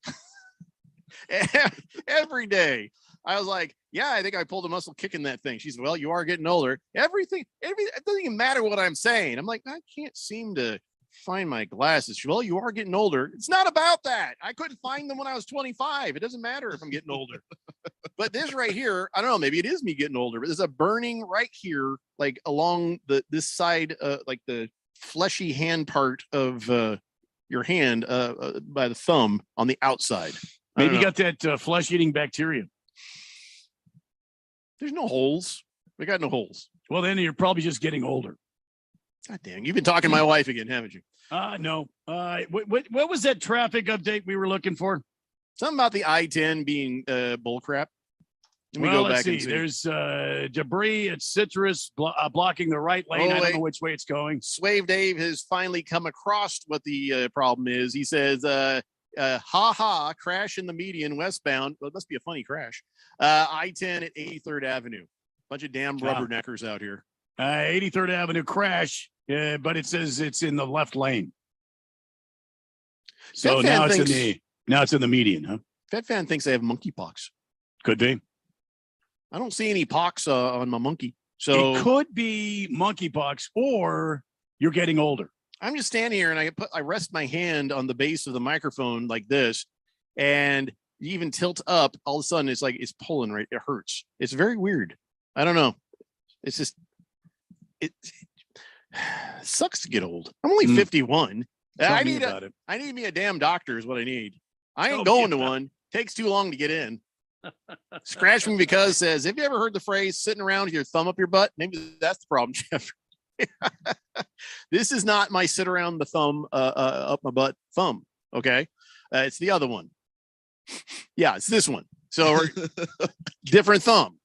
Speaker 2: Every day. I was like, yeah, I think I pulled a muscle kicking that thing. She said, well, you are getting older. Everything, it doesn't even matter what I'm saying. I'm like, I can't seem to find my glasses. Well, you are getting older. It's not about that. I couldn't find them when I was 25. It doesn't matter if I'm getting older. But this right here, I don't know, maybe it is me getting older, but there's a burning right here, like along this side, like the fleshy hand part of your hand by the thumb on the outside.
Speaker 9: Maybe you got that flesh-eating bacteria.
Speaker 2: There's no holes. We got no holes.
Speaker 9: Well, then you're probably just getting older.
Speaker 2: God dang, you've been talking to my wife again, haven't you?
Speaker 9: No. What was that traffic update we were looking for?
Speaker 2: Something about the I-10 being bullcrap.
Speaker 9: Let's see. There's debris at Citrus blocking the right lane. I don't know which way it's going.
Speaker 2: Swave Dave has finally come across what the problem is. He says, crash in the median westbound. Well, it must be a funny crash. I-10 at 83rd Avenue. Bunch of damn rubberneckers out here.
Speaker 9: 83rd Avenue crash, but it says it's in the left lane. So now it's in the median, huh?
Speaker 2: FedFan thinks they have monkeypox.
Speaker 9: Could be.
Speaker 2: I don't see any pox on my monkey. So
Speaker 9: it could be monkeypox, or you're getting older.
Speaker 2: I'm just standing here and I rest my hand on the base of the microphone like this, and you even tilt up. All of a sudden, it's like it's pulling right. It hurts. It's very weird. I don't know. It's just it sucks to get old. I'm only 51. I need me a damn doctor is what I need. I ain't going to one. Takes too long to get in. Scratch me because says, have you ever heard the phrase sitting around with your thumb up your butt? Maybe that's the problem, Jeff. This is not my sit around the thumb up my butt thumb. Okay. It's the other one. Yeah, it's this one. So different thumb.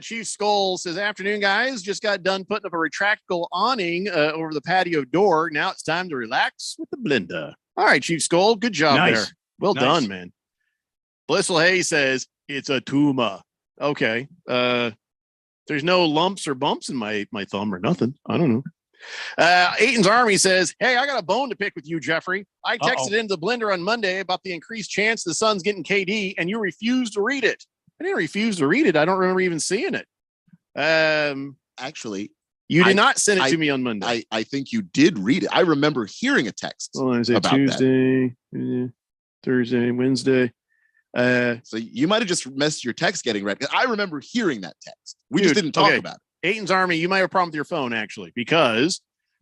Speaker 2: Chief Skull says, afternoon, guys. Just got done putting up a retractable awning over the patio door. Now it's time to relax with the blender. All right, Chief Skull. Good job there. Well done, man. Blissful Hay says, it's a tumor. Okay. There's no lumps or bumps in my thumb or nothing. I don't know. Aiton's Army says, hey, I got a bone to pick with you, Jeffrey. I texted into the blender on Monday about the increased chance the Suns getting KD, and you refused to read it. I didn't refuse to read it. I don't remember even seeing it.
Speaker 8: Actually,
Speaker 2: you did not send it to me on Monday.
Speaker 8: I think you did read it. I remember hearing a text about
Speaker 2: Tuesday, Thursday, Wednesday.
Speaker 8: So you might have just missed your text getting read. I remember hearing that text. We just didn't talk about it.
Speaker 2: Aiton's Army, you might have a problem with your phone actually, because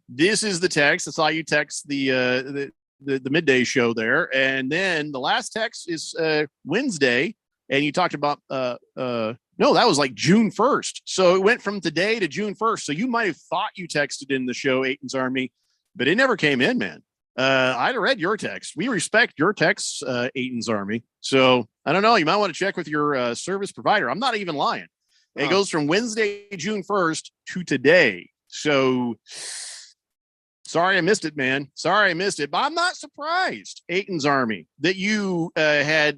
Speaker 2: this is the text. I saw you text the midday show there, and then the last text is Wednesday, and you talked about no, that was like June 1st. So it went from today to June 1st. So you might have thought you texted in the show Aiton's Army, but it never came in, man. I'd have read your text. We respect your texts, Aiton's Army. So I don't know. You might want to check with your service provider. I'm not even lying. It goes from Wednesday, June 1st to today. So sorry I missed it, man. Sorry I missed it. But I'm not surprised, Aiton's Army, that you had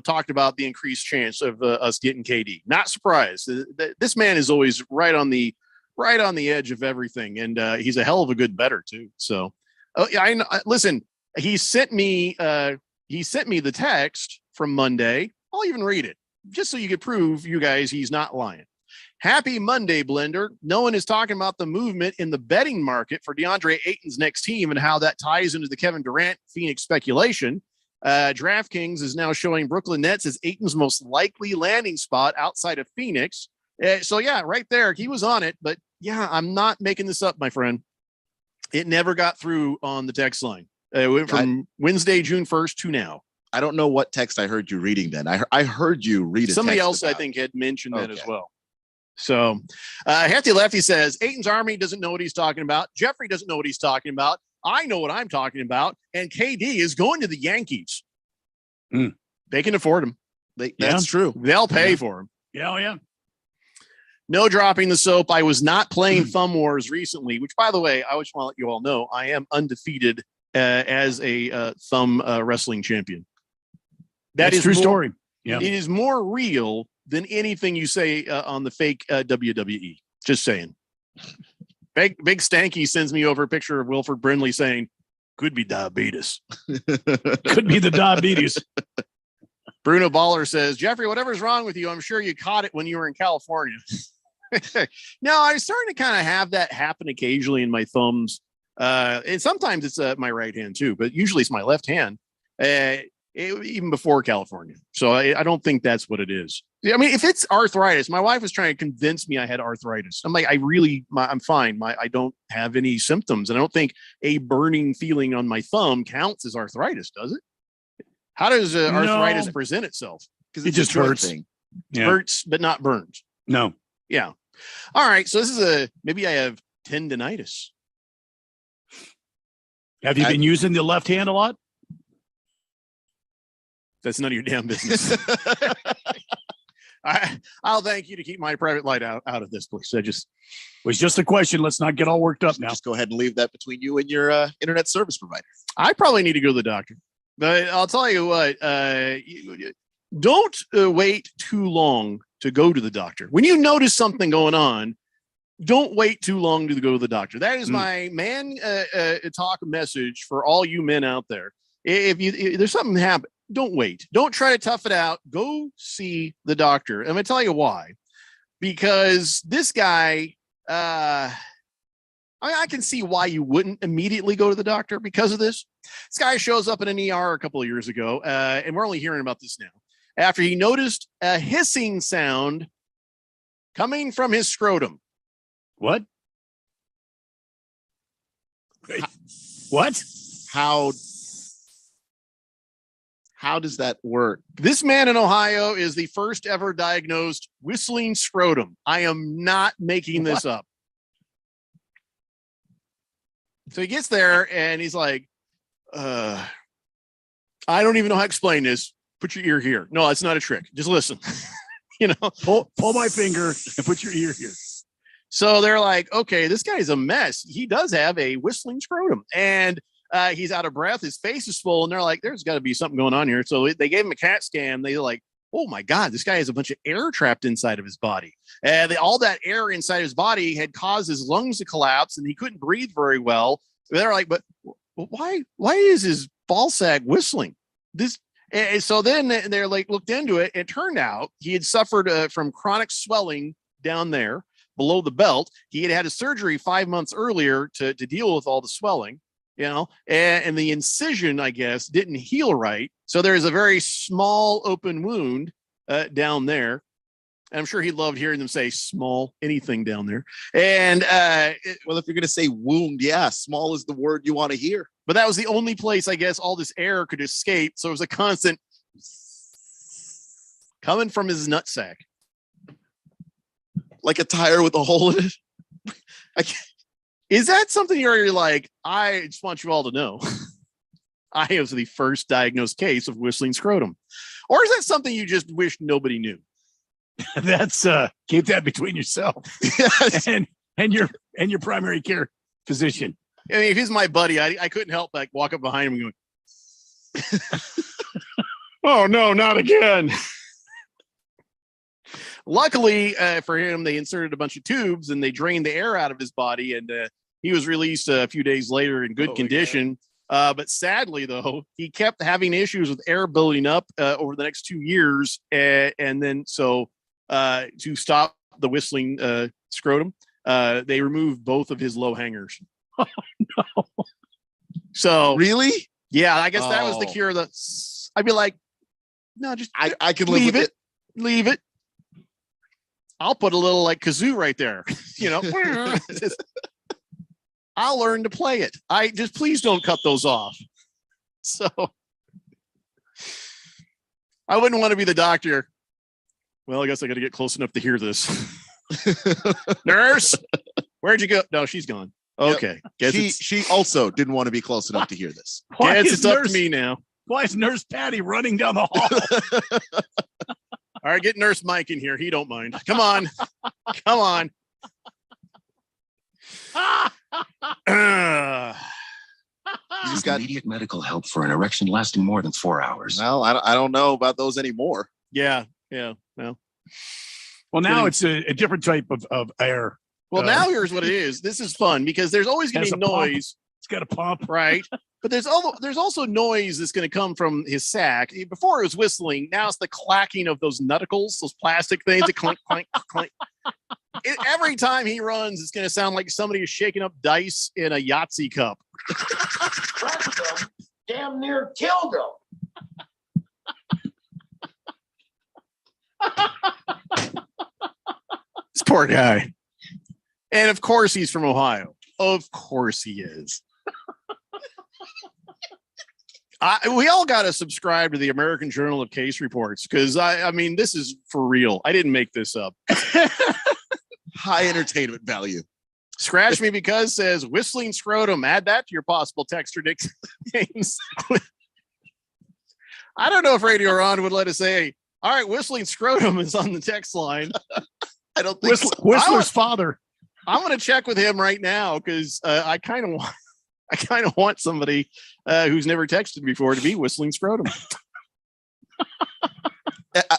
Speaker 2: talked about the increased chance of us getting KD. Not surprised. This man is always right on the edge of everything, and he's a hell of a good bettor too. So. Listen, he sent me the text from Monday. I'll even read it just so you could prove you guys he's not lying. Happy Monday, Blender. No one is talking about the movement in the betting market for DeAndre Ayton's next team and how that ties into the Kevin Durant Phoenix speculation. DraftKings is now showing Brooklyn Nets as Ayton's most likely landing spot outside of Phoenix. So yeah, right there, he was on it. But yeah, I'm not making this up, my friend. It never got through on the text line. It went from Wednesday, June 1st to now.
Speaker 8: I don't know what text I heard you reading then. I heard you read it.
Speaker 2: Somebody else, I think, had mentioned that as well. So Hefty Lefty says, Aiton's Army doesn't know what he's talking about. Jeffrey doesn't know what he's talking about. I know what I'm talking about. And KD is going to the Yankees. They can afford him.
Speaker 8: That's true.
Speaker 2: They'll pay for him.
Speaker 9: Yeah.
Speaker 2: No dropping the soap. I was not playing Thumb Wars recently, which, by the way, I just want to let you all know I am undefeated as a thumb wrestling champion.
Speaker 9: That's
Speaker 2: is
Speaker 9: true
Speaker 2: more,
Speaker 9: story. Yeah,
Speaker 2: it is more real than anything you say on the fake WWE. Just saying. Big Stanky sends me over a picture of Wilford Brimley saying, "Could be diabetes."
Speaker 9: Could be the diabetes.
Speaker 2: Bruno Baller says, "Jeffrey, whatever's wrong with you, I'm sure you caught it when you were in California." No, I'm starting to kind of have that happen occasionally in my thumbs. And sometimes it's my right hand too, but usually it's my left hand, even before California. So I don't think that's what it is. I mean, if it's arthritis, my wife was trying to convince me I had arthritis. I'm like, I'm fine. I don't have any symptoms. And I don't think a burning feeling on my thumb counts as arthritis, does it? How does arthritis present itself?
Speaker 9: Because it just hurts.
Speaker 2: Yeah. Hurts, but not burns.
Speaker 9: No.
Speaker 2: Yeah. All right. So this is maybe I have tendinitis.
Speaker 9: Have you been using the left hand a lot?
Speaker 2: That's none of your damn business. I'll thank you to keep my private light out of this, please. I just
Speaker 9: was just a question. Let's not get all worked up now.
Speaker 8: Just go ahead and leave that between you and your internet service provider.
Speaker 2: I probably need to go to the doctor. But I'll tell you what, don't wait too long to go to the doctor. When you notice something going on, don't wait too long to go to the doctor. That is my man talk message for all you men out there. If there's something happen, don't wait. Don't try to tough it out. Go see the doctor. I'm going to tell you why. Because this guy, I can see why you wouldn't immediately go to the doctor because of this. This guy shows up in an ER a couple of years ago, and we're only hearing about this now, after he noticed a hissing sound coming from his scrotum.
Speaker 9: What? What?
Speaker 8: How does that work?
Speaker 2: This man in Ohio is the first ever diagnosed whistling scrotum. I am not making this up. So he gets there and he's like, I don't even know how to explain this. Put your ear here. No, it's not a trick. Just listen.
Speaker 9: Pull my finger and put your ear here.
Speaker 2: So they're like, okay, this guy's a mess. He does have a whistling scrotum. And he's out of breath. His face is full. And they're like, there's got to be something going on here. So they gave him a CAT scan. They're like, oh my God, this guy has a bunch of air trapped inside of his body. And all that air inside his body had caused his lungs to collapse and he couldn't breathe very well. They're like, but why is his ball sack whistling? And so then they're like, looked into it. It turned out he had suffered from chronic swelling down there below the belt. He had a surgery 5 months earlier to deal with all the swelling. And the incision, I guess, didn't heal right. So there's a very small open wound down there. And I'm sure he loved hearing them say small, anything down there. And
Speaker 8: well, if you're going to say wound, yeah, small is the word you want to hear.
Speaker 2: But that was the only place, I guess, all this air could escape. So it was a constant coming from his nutsack.
Speaker 8: Like a tire with a hole in it.
Speaker 2: Is that something you're like, I just want you all to know, I was the first diagnosed case of whistling scrotum? Or is that something you just wish nobody knew?
Speaker 9: That's keep that between yourself and your primary care physician.
Speaker 2: I mean, if he's my buddy, I couldn't help but walk up behind him and go, oh no, not again. Luckily for him, they inserted a bunch of tubes and they drained the air out of his body, and he was released a few days later in good condition. But sadly, though, he kept having issues with air building up over the next 2 years. And then to stop the whistling scrotum, they removed both of his low hangers.
Speaker 9: Oh, no.
Speaker 2: So
Speaker 8: really?
Speaker 2: Yeah, I guess that was the cure. I'd be like, no, just
Speaker 8: I can live with it.
Speaker 2: Leave it. I'll put a little like kazoo right there. I'll learn to play it. Please don't cut those off. So I wouldn't want to be the doctor. Well, I guess I got to get close enough to hear this. Nurse, where'd you go? No, she's gone. Okay.
Speaker 8: Yep. She also didn't want to be close enough to hear this.
Speaker 2: Guess it's up to me now.
Speaker 9: Why is Nurse Patty running down the hall?
Speaker 2: All right, get Nurse Mike in here. He don't mind. Come on. Come on.
Speaker 1: You just got immediate medical help for an erection lasting more than 4 hours.
Speaker 8: Well, I don't know about those anymore.
Speaker 2: Yeah. Well,
Speaker 9: Well, now it's a different type of air.
Speaker 2: Well, now here's what it is. This is fun because there's always going to be noise.
Speaker 9: It's got a pump,
Speaker 2: right? But there's also noise that's going to come from his sack. Before it was whistling, now it's the clacking of those nutticles, those plastic things that clink, clink, clink. Every time he runs, it's going to sound like somebody is shaking up dice in a Yahtzee cup.
Speaker 15: Damn near killed him.
Speaker 2: This poor guy. And of course he's from Ohio. Of course he is. We all got to subscribe to the American Journal of Case Reports because I mean, this is for real. I didn't make this up.
Speaker 8: High entertainment value.
Speaker 2: Scratch Me Because says whistling scrotum. Add that to your possible texture names. I don't know if Radio Ron would let us say, all right, whistling scrotum is on the text line.
Speaker 8: I don't think so.
Speaker 9: Whistler's father.
Speaker 2: I'm going to check with him right now because I kind of want somebody who's never texted before to be whistling scrotum.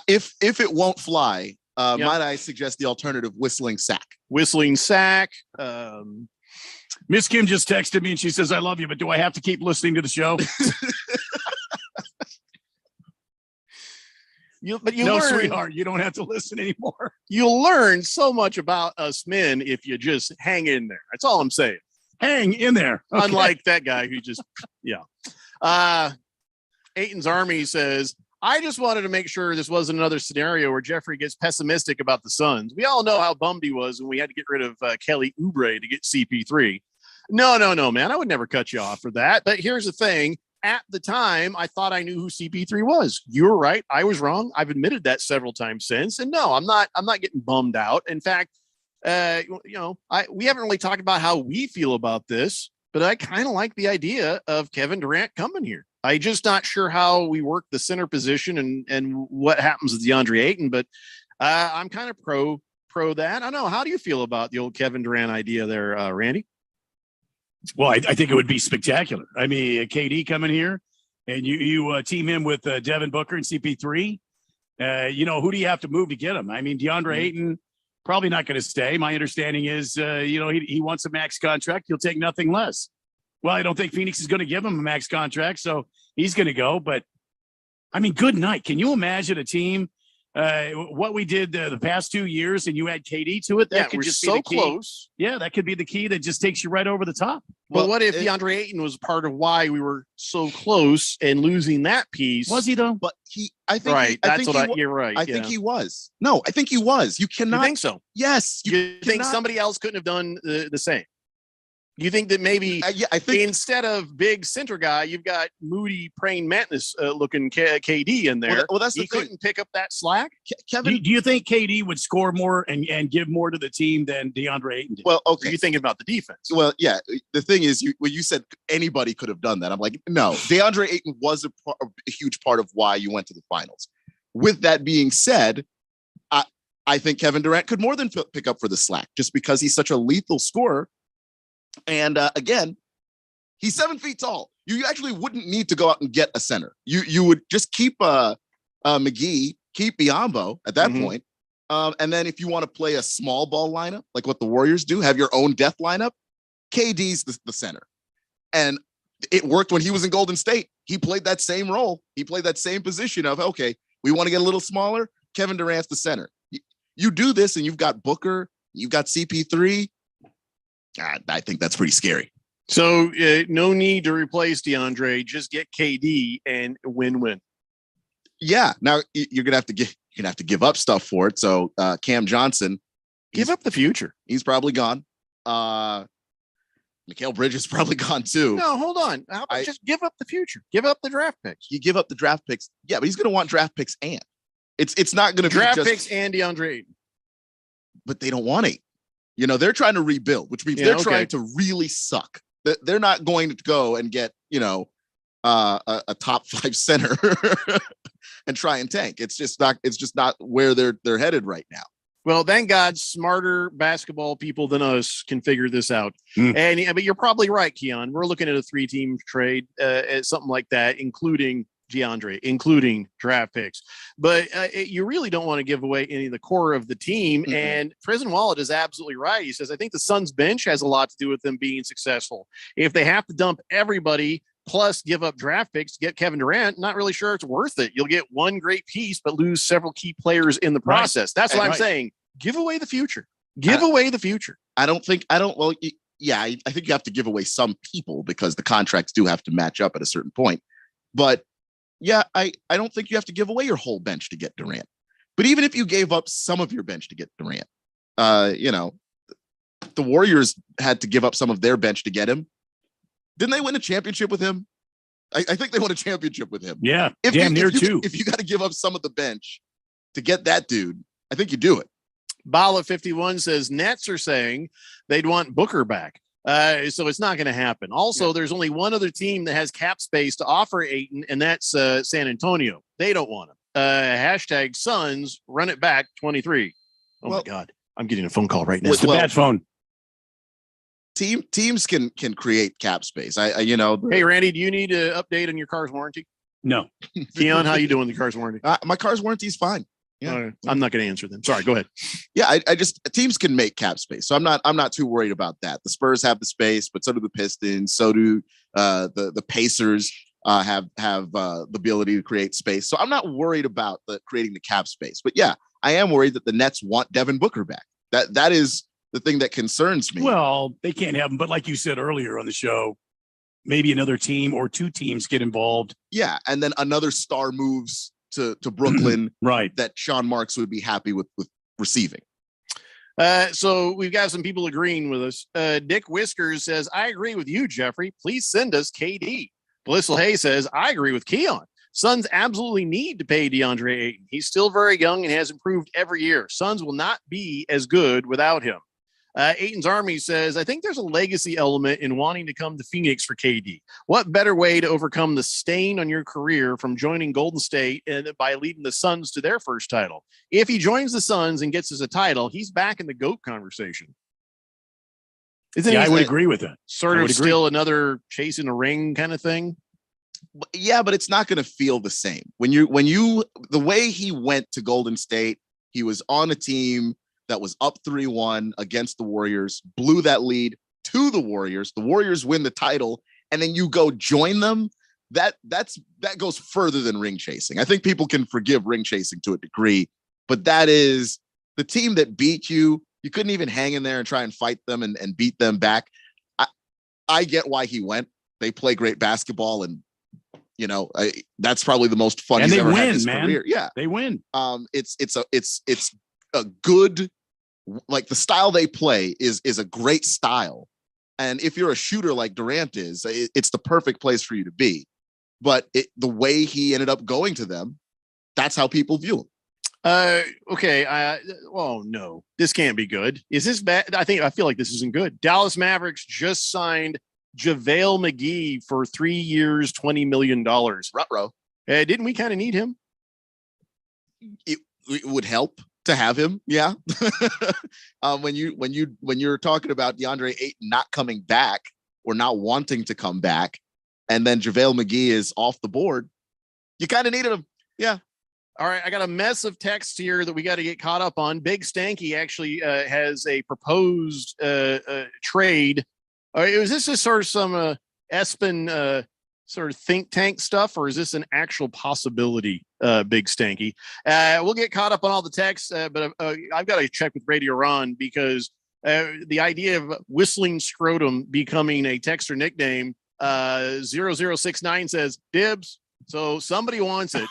Speaker 8: If it won't fly, might I suggest the alternative whistling sack?
Speaker 2: Whistling sack.
Speaker 9: Miss Kim just texted me and she says, I love you, but do I have to keep listening to the show?
Speaker 2: No,
Speaker 9: sweetheart, you don't have to listen anymore.
Speaker 2: You'll learn so much about us men if you just hang in there. That's all I'm saying.
Speaker 9: Hang in there. Okay.
Speaker 2: Unlike that guy who just, Aiton's Army says, I just wanted to make sure this wasn't another scenario where Jeffrey gets pessimistic about the Suns. We all know how bummed he was when we had to get rid of Kelly Oubre to get CP3. No, man. I would never cut you off for that. But here's the thing. At the time, I thought I knew who CP3 was. You were right. I was wrong. I've admitted that several times since. And no, I'm not getting bummed out. In fact, we haven't really talked about how we feel about this, but I kind of like the idea of Kevin Durant coming here. I'm just not sure how we work the center position and what happens with DeAndre Ayton, but I'm kind of pro that. I don't know. How do you feel about the old Kevin Durant idea there, Randy?
Speaker 9: Well, I think it would be spectacular. I mean, KD coming here and you team him with Devin Booker and CP3. Who do you have to move to get him? I mean, DeAndre Ayton probably not going to stay. My understanding is, he wants a max contract. He'll take nothing less. Well, I don't think Phoenix is going to give him a max contract, so he's going to go. But, I mean, good night. Can you imagine a team, what we did the past 2 years, and you add KD to it? That could just be so close. Yeah, that could be the key that just takes you right over the top.
Speaker 2: Well, what if DeAndre Ayton was part of why we were so close and losing that piece?
Speaker 9: Was he though?
Speaker 8: But you're right. I think he was. No, I think he was. You cannot.
Speaker 2: You think so?
Speaker 8: Yes.
Speaker 2: You think somebody else couldn't have done the same? You think that maybe
Speaker 8: I think
Speaker 2: instead of big center guy, you've got moody praying mantis looking KD in there.
Speaker 8: Well, that's the thing.
Speaker 2: Couldn't pick up that slack.
Speaker 8: Kevin,
Speaker 9: do you think KD would score more and give more to the team than DeAndre Ayton did?
Speaker 8: Well, okay.
Speaker 2: Are you thinking about the defense?
Speaker 8: Well, yeah. The thing is, when you said anybody could have done that, I'm like, no. DeAndre Ayton was a huge part of why you went to the finals. With that being said, I think Kevin Durant could more than pick up for the slack just because he's such a lethal scorer. And again, he's 7 feet tall. You actually wouldn't need to go out and get a center. You would just keep McGee, keep Biyombo at that point. And then if you want to play a small ball lineup, like what the Warriors do, have your own death lineup, KD's the center. And it worked when he was in Golden State. He played that same role. He played that same position of, okay, we want to get a little smaller. Kevin Durant's the center. You do this and you've got Booker, you've got CP3. I think that's pretty scary.
Speaker 2: So no need to replace DeAndre. Just get KD and win-win.
Speaker 8: Yeah. Now you're gonna have to give up stuff for it. So Cam Johnson,
Speaker 2: give up the future.
Speaker 8: He's probably gone. Mikal Bridges probably gone too.
Speaker 2: No, hold on. How about just give up the future? Give up the draft picks.
Speaker 8: You give up the draft picks. Yeah, but he's gonna want draft picks and it's not gonna be
Speaker 2: draft picks and DeAndre Ayton.
Speaker 8: But they don't want it. They're trying to rebuild, which means they're trying to really suck. They're not going to go and get, a top 5 center and try and tank. It's just not where they're headed right now.
Speaker 2: Well, thank God smarter basketball people than us can figure this out. But you're probably right, Keon. We're looking at a 3-team trade, something like that, including DeAndre, including draft picks. But you really don't want to give away any of the core of the team. Mm-hmm. And President Wallet is absolutely right. He says, I think the Suns bench has a lot to do with them being successful. If they have to dump everybody plus give up draft picks to get Kevin Durant, not really sure it's worth it. You'll get one great piece, but lose several key players in the process. Right. That's what I'm saying. Give away the future. Give away the future.
Speaker 8: I think you have to give away some people because the contracts do have to match up at a certain point. But yeah, I don't think you have to give away your whole bench to get Durant. But even if you gave up some of your bench to get Durant, the Warriors had to give up some of their bench to get him. Didn't they win a championship with him? I think they won a championship with him.
Speaker 9: Yeah, if you
Speaker 8: got to give up some of the bench to get that dude, I think you do it.
Speaker 2: Bala 51 says Nets are saying they'd want Booker back. So it's not going to happen. Also, there's only one other team that has cap space to offer Ayton, and that's San Antonio. They don't want him. Hashtag Suns, run it back 23. My God. I'm getting a phone call right now.
Speaker 9: It's a bad phone.
Speaker 8: Teams can create cap space.
Speaker 2: Hey, Randy, do you need an update on your car's warranty?
Speaker 9: No.
Speaker 2: Keon, how you doing with the car's warranty?
Speaker 8: My car's warranty is fine. Yeah,
Speaker 2: I'm not going to answer them. Sorry, go ahead.
Speaker 8: Yeah, I just teams can make cap space, so I'm not too worried about that. The Spurs have the space, but so do the Pistons. So do the Pacers have the ability to create space. So I'm not worried about creating the cap space. But yeah, I am worried that the Nets want Devin Booker back. That is the thing that concerns me.
Speaker 9: Well, they can't have him, but like you said earlier on the show, maybe another team or two teams get involved.
Speaker 8: Yeah, and then another star moves to Brooklyn,
Speaker 9: right?
Speaker 8: That Sean Marks would be happy with receiving.
Speaker 2: So we've got some people agreeing with us. Dick Whiskers says, I agree with you, Jeffrey. Please send us KD. Blissful Hay says, I agree with Keon. Suns absolutely need to pay DeAndre Ayton. He's still very young and has improved every year. Suns will not be as good without him. Ayton's Army says, I think there's a legacy element in wanting to come to Phoenix for KD. What better way to overcome the stain on your career from joining Golden State and by leading the Suns to their first title? If he joins the Suns and gets us a title, he's back in the GOAT conversation.
Speaker 9: I would agree with that.
Speaker 2: Sort of still another chasing a ring kind of thing.
Speaker 8: Yeah, but it's not going to feel the same. The way he went to Golden State, he was on a team that was up 3-1 against the Warriors, blew that lead to the Warriors. The Warriors win the title, and then you go join them. That goes further than ring chasing. I think people can forgive ring chasing to a degree, but that is the team that beat you. You couldn't even hang in there and try and fight them and beat them back. I get why he went. They play great basketball, and that's probably the most fun he's ever had in his career. Yeah,
Speaker 9: they win.
Speaker 8: It's a good. Like the style they play is a great style. And if you're a shooter like Durant is, it's the perfect place for you to be. But the way he ended up going to them, that's how people view him.
Speaker 2: Okay. No, this can't be good. Is this bad? I feel like this isn't good. Dallas Mavericks just signed JaVale McGee for 3 years, $20 million.
Speaker 8: Ruh-roh.
Speaker 2: Didn't we kind of need him?
Speaker 8: It would help to have him. Yeah. When you're talking about DeAndre Ayton not coming back or not wanting to come back, and then JaVale McGee is off the board, you kind of needed him. Yeah.
Speaker 2: All right. I got a mess of text here that we got to get caught up on. Big Stanky actually has a proposed trade. Is this just sort of some Espen sort of think tank stuff, or is this an actual possibility, Big Stanky? We'll get caught up on all the texts, but I've got to check with Radio Ron because the idea of Whistling Scrotum becoming a texter nickname, 0069 says dibs. So somebody wants it.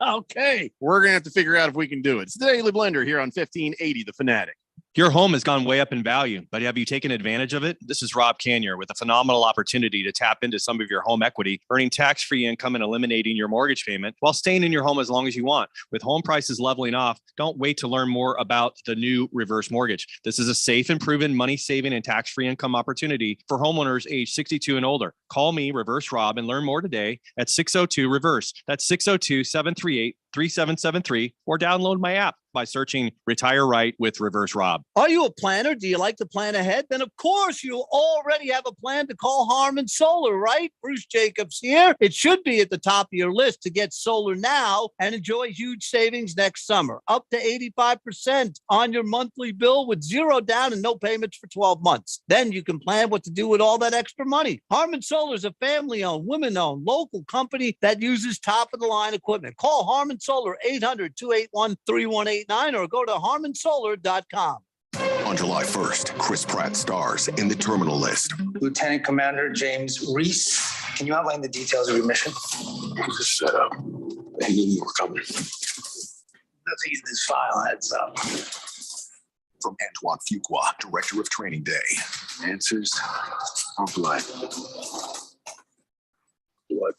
Speaker 2: Okay. We're going to have to figure out if we can do it. It's the Daily Blender here on 1580 The Fanatic.
Speaker 10: Your home has gone way up in value, but have you taken advantage of it? This is Rob Canier with a phenomenal opportunity to tap into some of your home equity, earning tax-free income and eliminating your mortgage payment while staying in your home as long as you want. With home prices leveling off, don't wait to learn more about the new reverse mortgage. This is a safe and proven money-saving and tax-free income opportunity for homeowners age 62 and older. Call me, Reverse Rob, and learn more today at 602-REVERSE. That's 602-738-3773, or download my app. by searching Retire Right with Reverse Rob.
Speaker 13: Are you a planner? Do you like to plan ahead? Then, of course, you already have a plan to call Harmon Solar, right? Bruce Jacobs here. It should be at the top of your list to get solar now and enjoy huge savings next summer. Up to 85% on your monthly bill with zero down and no payments for 12 months. Then you can plan what to do with all that extra money. Harmon Solar is a family-owned, women-owned, local company that uses top-of-the-line equipment. Call Harmon Solar 800-281-3189 or go to harmonsolar.com.
Speaker 1: On July 1st, Chris Pratt stars in The Terminal List.
Speaker 3: Lieutenant Commander James Reese, can you outline the details of your mission?
Speaker 1: Just set up. I knew you were coming.
Speaker 3: Nothing in this file adds up.
Speaker 1: From Antoine Fuqua, director of Training Day. Answers are blood. Blood.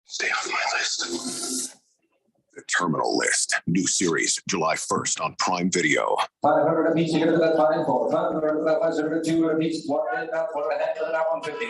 Speaker 1: Stay off my list. The Terminal List. New series, July 1st on Prime Video.
Speaker 20: 500 a piece, you get that fine for 502 a piece, 150.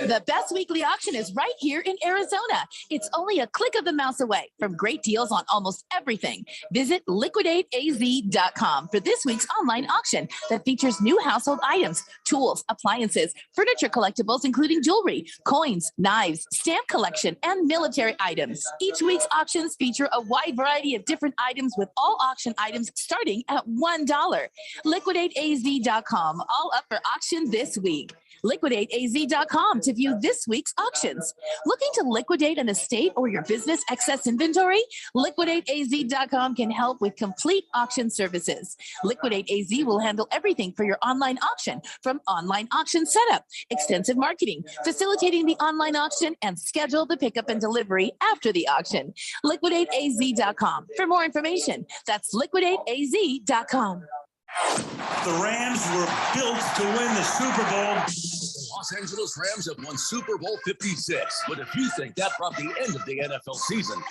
Speaker 21: The best weekly auction is right here in Arizona. It's only a click of the mouse away from great deals on almost everything. Visit liquidateaz.com for this week's online auction that features new household items, tools, appliances, furniture collectibles, including jewelry, coins, knives, stamp collection, and military items. Each week's auctions feature a wide variety of different items with all auction items starting at $1. Liquidateaz.com, all up for auction this week. LiquidateAZ.com to view this week's auctions. Looking to liquidate an estate or your business excess inventory? LiquidateAZ.com can help with complete auction services. Liquidate AZ will handle everything for your online auction, from online auction setup, extensive marketing, facilitating the online auction, and schedule the pickup and delivery after the auction. LiquidateAZ.com. For more information, that's LiquidateAZ.com.
Speaker 11: The Rams were built to win the Super Bowl.
Speaker 5: Los Angeles Rams have won Super Bowl 56. But if you think that brought the end of the NFL season,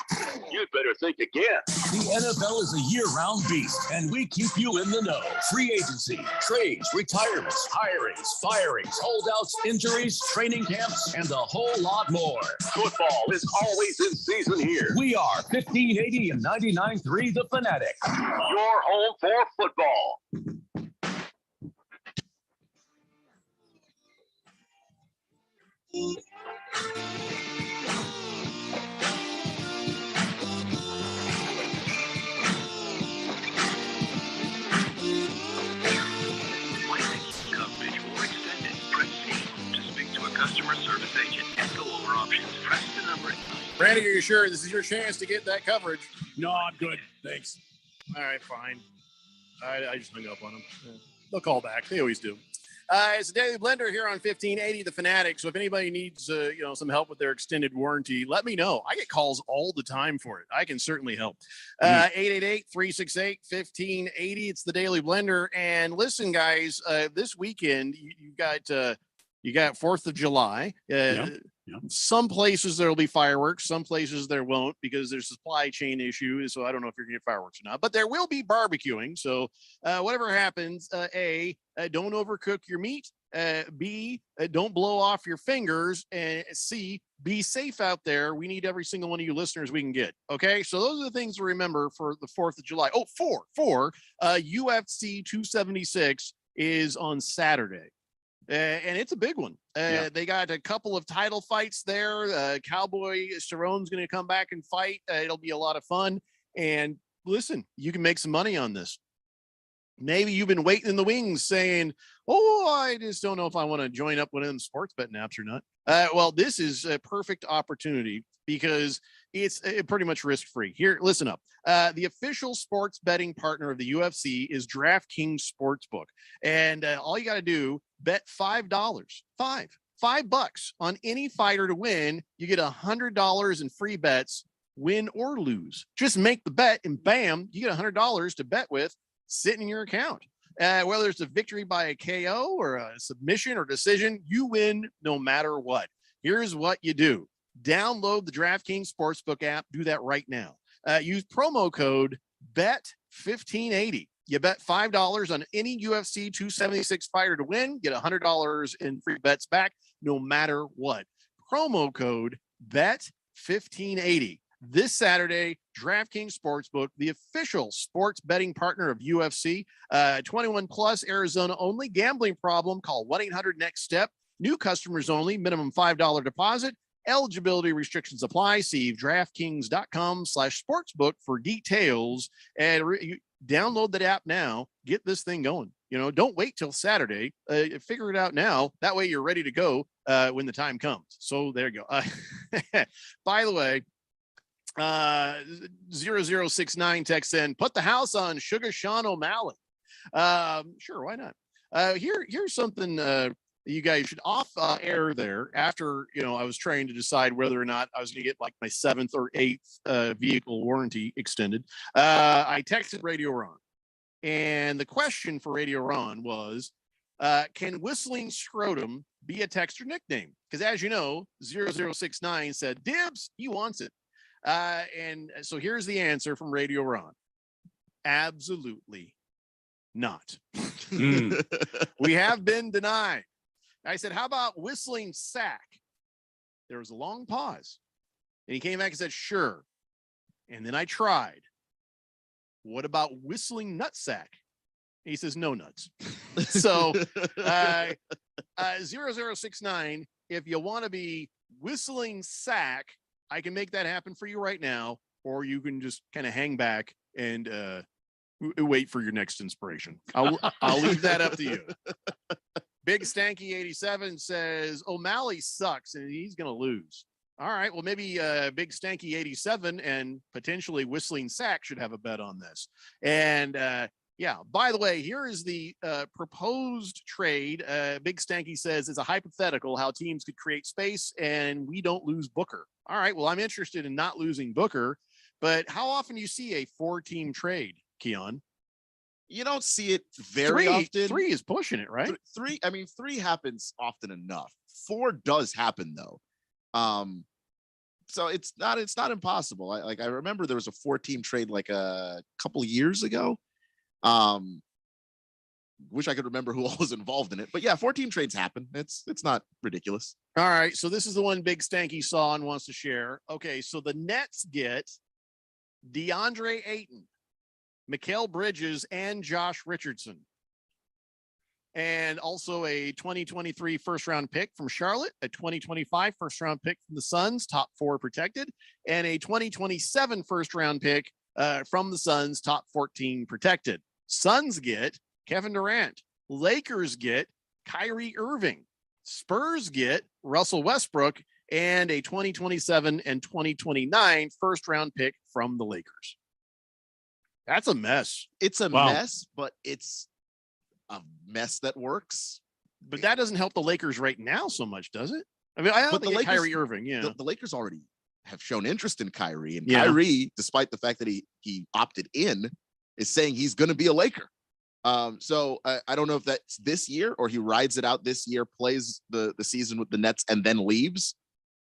Speaker 5: you'd better think again. The NFL is a year-round beast, and we keep you in the know. Free agency, trades, retirements, hirings, firings, holdouts, injuries, training camps, and a whole lot more. Football is always in season here. We are 1580 and 99.3 The Fanatic. Your home for football.
Speaker 22: Coverage or extended. Press C to speak to a customer service agent and go over options. Press the number.
Speaker 2: Randy, are you sure this is your chance to get that coverage?
Speaker 6: No, I'm good. Thanks.
Speaker 2: All right, fine. I just hung up on them. They'll call back. They always do. It's a Daily Blender here on 1580 The Fanatic. So if anybody needs, some help with their extended warranty, let me know. I get calls all the time for it. I can certainly help. 888-368-1580. It's the Daily Blender. And listen, guys, this weekend you got 4th of July. Some places there'll be fireworks. Some places there won't because there's supply chain issues. So I don't know if you're going to get fireworks or not. But there will be barbecuing. So whatever happens, A, don't overcook your meat. B, don't blow off your fingers. And C, be safe out there. We need every single one of you listeners we can get. Okay, so those are the things to remember for the 4th of July. Oh, UFC 276 is on Saturday. And it's a big one. They got a couple of title fights there. Cowboy Cerrone's going to come back and fight. It'll be a lot of fun. And listen, you can make some money on this. Maybe you've been waiting in the wings saying, oh, I just don't know if I want to join up one of them sports betting apps or not. Well, this is a perfect opportunity because it's pretty much risk-free. Here, listen up. The official sports betting partner of the UFC is DraftKings Sportsbook. And all you got to do, bet $5, $5 on any fighter to win. You get $100 in free bets, win or lose. Just make the bet and bam, you get $100 to bet with sitting in your account. Whether it's a victory by a KO or a submission or decision, you win no matter what. Here's what you do. Download the DraftKings Sportsbook app. Do that right now. Use promo code BET1580. You bet $5 on any UFC 276 fighter to win. Get $100 in free bets back no matter what. Promo code BET1580. this Saturday, DraftKings Sportsbook, the official sports betting partner of UFC. 21 plus, Arizona only. Gambling problem? Call 1-800-NEXT-STEP. New customers only. Minimum $5 deposit. Eligibility restrictions apply. See DraftKings.com/sportsbook for details. And you download that app now. Get this thing going. Don't wait till Saturday. Figure it out now. That way you're ready to go when the time comes. So there you go. By the way, 0069 text in, put the house on Sugar Sean O'Malley. Sure, why not? Here's something you guys should off air there after, I was trying to decide whether or not I was going to get like my 7th or 8th vehicle warranty extended. I texted Radio Ron, and the question for Radio Ron was, can Whistling Scrotum be a texter nickname? Because as you know, 0069 said, dibs, he wants it. And so here's the answer from Radio Ron. Absolutely not. We have been denied. I said, how about Whistling Sack? There was a long pause. And he came back and said, sure. And then I tried. What about Whistling Nutsack? He says, no nuts. So 0069, if you want to be Whistling Sack, I can make that happen for you right now. Or you can just kind of hang back and wait for your next inspiration. I'll leave that up to you. Big Stanky 87 says O'Malley sucks and he's going to lose. All right. Well, maybe Big Stanky 87 and potentially Whistling Sack should have a bet on this. And yeah, by the way, here is the proposed trade. Big Stanky says it's a hypothetical how teams could create space and we don't lose Booker. All right. Well, I'm interested in not losing Booker, but how often do you see a 4-team trade, Keon?
Speaker 8: You don't see it very often.
Speaker 2: 3 is pushing it, right?
Speaker 8: 3 happens often enough. 4 does happen though. So it's not impossible. I remember there was a 4-team trade like a couple of years ago. Wish I could remember who all was involved in it, but yeah, 4-team trades happen. It's not ridiculous.
Speaker 2: All right. So this is the one Big Stanky saw and wants to share. Okay. So the Nets get DeAndre Ayton, Mikal Bridges, and Josh Richardson. And also a 2023 first-round pick from Charlotte, a 2025 first-round pick from the Suns, top 4 protected, and a 2027 first-round pick from the Suns, top 14 protected. Suns get Kevin Durant. Lakers get Kyrie Irving. Spurs get Russell Westbrook and a 2027 and 2029 first-round pick from the Lakers. That's a mess.
Speaker 8: It's a mess, but it's a mess that works.
Speaker 2: But that doesn't help the Lakers right now so much, does it? I mean, I don't think Lakers, Kyrie Irving, yeah.
Speaker 8: The Lakers already have shown interest in Kyrie, and Kyrie, despite the fact that he opted in, is saying he's going to be a Laker. So I don't know if that's this year or he rides it out this year, plays the season with the Nets, and then leaves.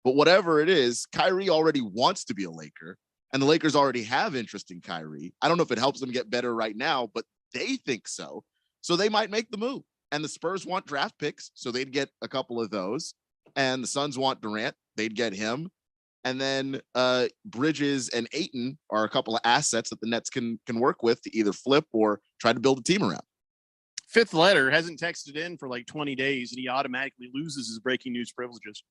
Speaker 8: But whatever it is, Kyrie already wants to be a Laker. And the Lakers already have interest in Kyrie. I don't know if it helps them get better right now, but they think so. So they might make the move. And the Spurs want draft picks, so they'd get a couple of those. And the Suns want Durant, they'd get him. And then Bridges and Ayton are a couple of assets that the Nets can work with to either flip or try to build a team around.
Speaker 2: Fifth Letter hasn't texted in for like 20 days, and he automatically loses his breaking news privileges.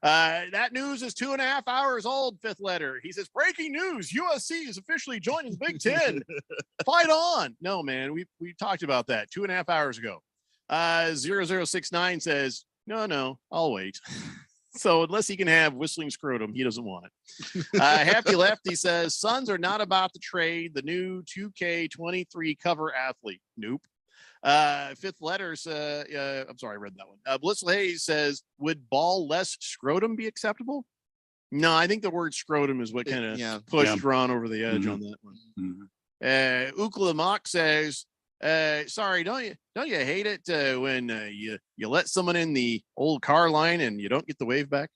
Speaker 2: That news is 2.5 hours old, Fifth Letter. He says, breaking news, USC is officially joining the Big Ten. Fight on. No, man, we talked about that 2.5 hours ago. 0069 says, no, I'll wait. So unless he can have Whistling Scrotum, he doesn't want it. Happy Lefty says, Suns are not about to trade the new 2K23 cover athlete. Nope. Fifth Letters, I'm sorry, I read that one. Blissful Hayes says, would ball less scrotum be acceptable? No, I think the word scrotum is what kind of pushed Ron over the edge on that one. Ukla Mock says, sorry, don't you hate it when you let someone in the old car line and you don't get the wave back?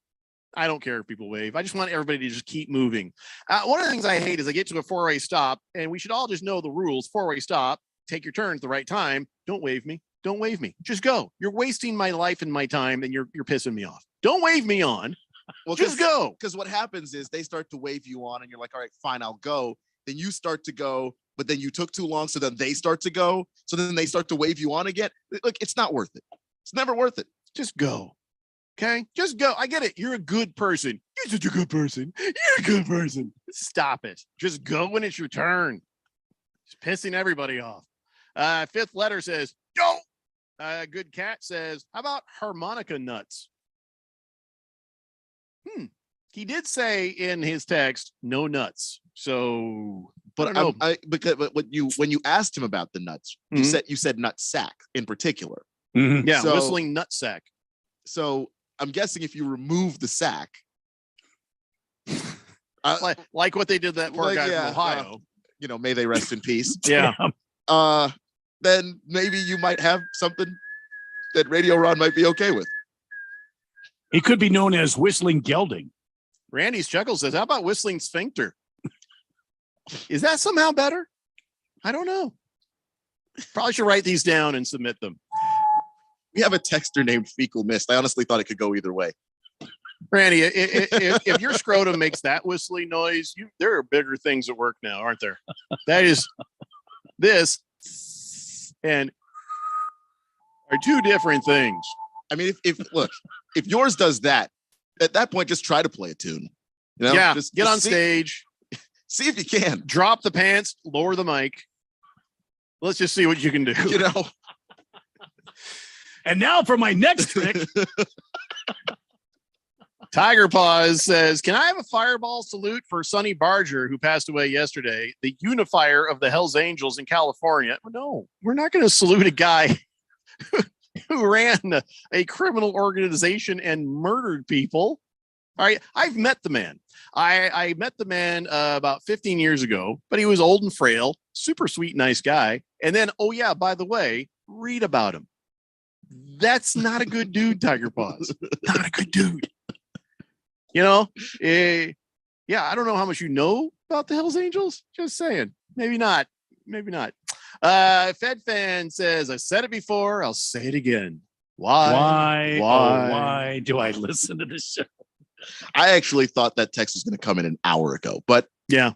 Speaker 2: I don't care if people wave. I just want everybody to just keep moving. One of the things I hate is I get to a 4-way stop, and we should all just know the rules. 4-way stop. Take your turn at the right time. Don't wave me. Don't wave me. Just go. You're wasting my life and my time, and you're pissing me off. Don't wave me on.
Speaker 8: Well,
Speaker 2: Just go.
Speaker 8: Because what happens is they start to wave you on, and you're like, all right, fine, I'll go. Then you start to go, but then you took too long, so then they start to go. So then they start to wave you on again. Look, it's not worth it. It's never worth it.
Speaker 2: Just go. Okay, just go. I get it. You're a good person. You're such a good person. You're a good person. Stop it. Just go when it's your turn. Just pissing everybody off. Fifth letter says, don't. Good cat says, how about harmonica nuts? He did say in his text, no nuts. So,
Speaker 8: but when you asked him about the nuts, you said nut sack in particular.
Speaker 2: Yeah,
Speaker 8: So-
Speaker 2: whistling nut sack.
Speaker 8: So I'm guessing if you remove the sack,
Speaker 2: like what they did that poor guy from Ohio.
Speaker 8: May they rest in peace.
Speaker 2: Yeah.
Speaker 8: Then maybe you might have something that Radio Ron might be okay with.
Speaker 6: He could be known as whistling gelding.
Speaker 2: Randy's Chuckle says, how about whistling sphincter? Is that somehow better? I don't know. Probably should write these down and submit them.
Speaker 8: We have a texter named Fecal Mist. I honestly thought it could go either way.
Speaker 2: Randy, if your scrotum makes that whistling noise, there are bigger things at work now, aren't there? That is this and are two different things.
Speaker 8: I mean, if yours does that, at that point, just try to play a tune.
Speaker 2: Just get on stage.
Speaker 8: See if you can.
Speaker 2: Drop the pants, lower the mic. Let's just see what you can do.
Speaker 6: And now for my next trick.
Speaker 2: Tiger Paws says, can I have a fireball salute for Sonny Barger, who passed away yesterday, the unifier of the Hells Angels in California? No, we're not going to salute a guy who ran a criminal organization and murdered people. All right, I've met the man. I met the man about 15 years ago, but he was old and frail, super sweet, nice guy. And then, oh yeah, by the way, read about him. That's not a good dude, Tiger Paws. Not a good dude. Yeah, I don't know how much you know about the Hells Angels. Just saying. Maybe not. Maybe not. Fed Fan says, I said it before. I'll say it again. Why
Speaker 6: do I listen to this show?
Speaker 8: I actually thought that text was going to come in an hour ago, but
Speaker 2: yeah,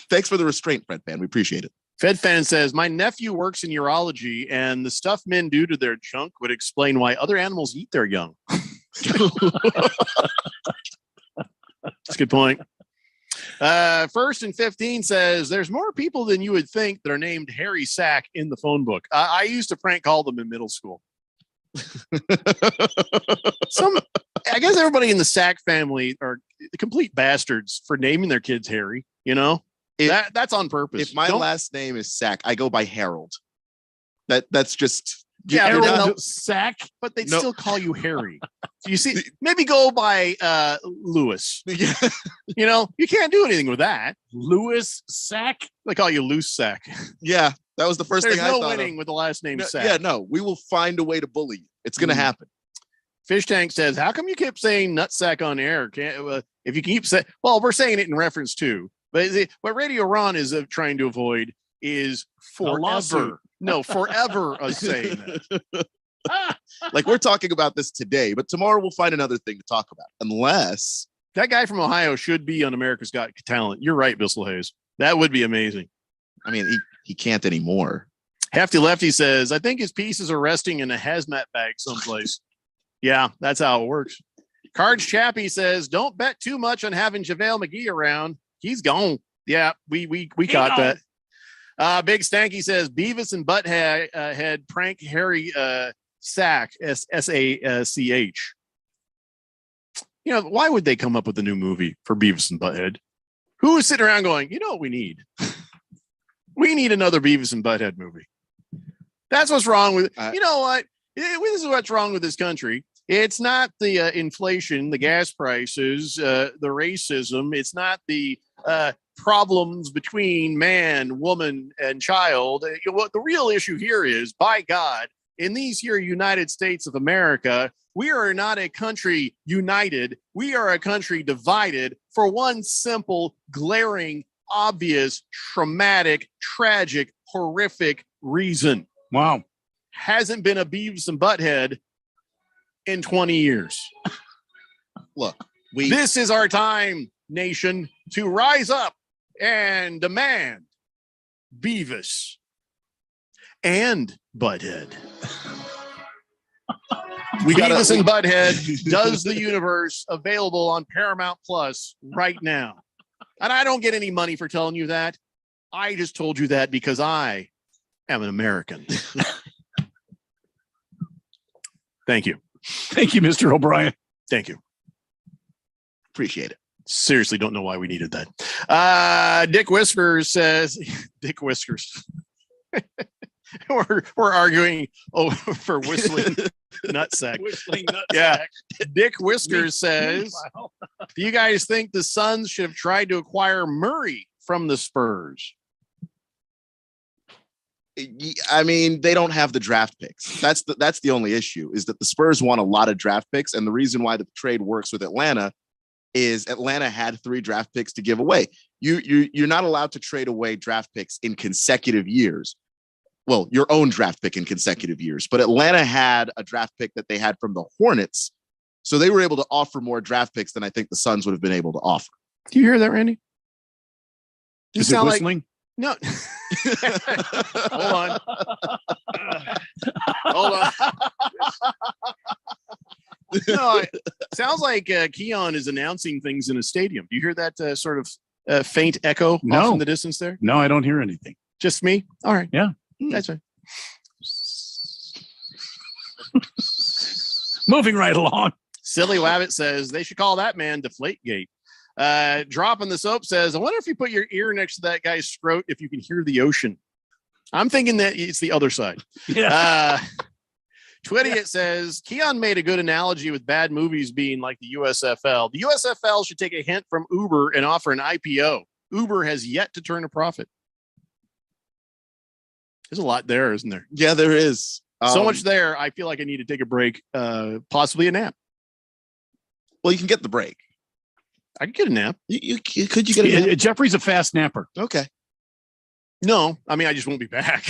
Speaker 8: thanks for the restraint, Fred Fan. We appreciate it.
Speaker 2: Fed Fan says, my nephew works in urology, and the stuff men do to their junk would explain why other animals eat their young. That's a good point. First and 15 says, there's more people than you would think that are named Harry Sack in the phone book. I used to prank call them in middle school. I guess everybody in the Sack family are complete bastards for naming their kids Harry. That's on purpose.
Speaker 8: If my last name is Sack, I go by Harold. That's just
Speaker 2: Sack, but they'd still call you Harry. So you see, maybe go by Lewis. You can't do anything with that.
Speaker 6: Lewis Sack.
Speaker 2: They call you Loose Sack.
Speaker 8: Yeah, that was the first thing I thought.
Speaker 2: There's no winning with the last name Sack.
Speaker 8: Yeah, no, we will find a way to bully you. It's going to happen.
Speaker 2: Fish Tank says, how come you keep saying nutsack on air? If you keep saying, well, we're saying it in reference to, but what Radio Ron is trying to avoid is forever. No, forever us saying that.
Speaker 8: Like we're talking about this today, but tomorrow we'll find another thing to talk about. Unless
Speaker 2: that guy from Ohio should be on America's Got Talent. You're right, Bissell Hayes. That would be amazing.
Speaker 8: I mean, he can't anymore.
Speaker 2: Hefty Lefty says, I think his pieces are resting in a hazmat bag someplace. Yeah, that's how it works. Cards Chappie says, don't bet too much on having JaVale McGee around. He's gone. Yeah, we caught that. Big Stanky says, Beavis and Butthead had prank Harry Sack, S-A-C-H. Why would they come up with a new movie for Beavis and Butthead? Who is sitting around going, you know what we need? We need another Beavis and Butthead movie. That's what's wrong with you know what? This is what's wrong with this country. It's not the inflation, the gas prices, the racism. It's not the problems between man, woman, and child. What the real issue here is, by God, in these here United States of America, we are not a country united. We are a country divided for one simple, glaring, obvious, traumatic, tragic, horrific reason.
Speaker 6: Wow.
Speaker 2: Hasn't been a Beavis and Butthead in 20 years.
Speaker 8: Look,
Speaker 2: this is our time, nation, to rise up and demand Beavis and Butthead. Beavis and Butthead does the universe, available on Paramount Plus right now. And I don't get any money for telling you that. I just told you that because I am an American. Thank you.
Speaker 9: Thank you, Mr. O'Brien.
Speaker 2: Thank you.
Speaker 8: Appreciate it.
Speaker 2: Seriously, don't know why we needed that. Dick Whiskers says, Dick Whiskers. we're arguing for whistling nutsack.
Speaker 9: Whistling nutsack.
Speaker 2: Yeah. Dick Whiskers says, do you guys think the Suns should have tried to acquire Murray from the Spurs?
Speaker 8: I mean, they don't have the draft picks. That's the only issue, is that the Spurs want a lot of draft picks. And the reason why the trade works with Atlanta is Atlanta had 3 draft picks to give away. You're not allowed to trade away draft picks in consecutive years. Well, your own draft pick in consecutive years. But Atlanta had a draft pick that they had from the Hornets. So they were able to offer more draft picks than I think the Suns would have been able to offer.
Speaker 2: Do you hear that, Randy?
Speaker 9: Is it whistling?
Speaker 2: No. Hold on. Hold on. No, it sounds like Keon is announcing things in a stadium. Do you hear that sort of faint echo off in the distance there?
Speaker 9: No, I don't hear anything.
Speaker 2: Just me? All right.
Speaker 9: Yeah.
Speaker 2: That's right.
Speaker 9: Moving right along.
Speaker 2: Silly Wabbit says they should call that man Deflategate. Dropping the Soap says, I wonder if you put your ear next to that guy's throat, if you can hear the ocean. I'm thinking that it's the other side.
Speaker 9: Yeah.
Speaker 2: Twittiot says, Keon made a good analogy with bad movies being like the USFL. The USFL should take a hint from Uber and offer an IPO. Uber has yet to turn a profit. There's a lot there, isn't there?
Speaker 8: Yeah, there is.
Speaker 2: So much there. I feel like I need to take a break, possibly a nap.
Speaker 8: Well, you can get the break.
Speaker 2: I can get a nap.
Speaker 8: You could get a nap?
Speaker 9: Jeffrey's a fast napper.
Speaker 8: Okay.
Speaker 2: No, I mean, I just won't be back.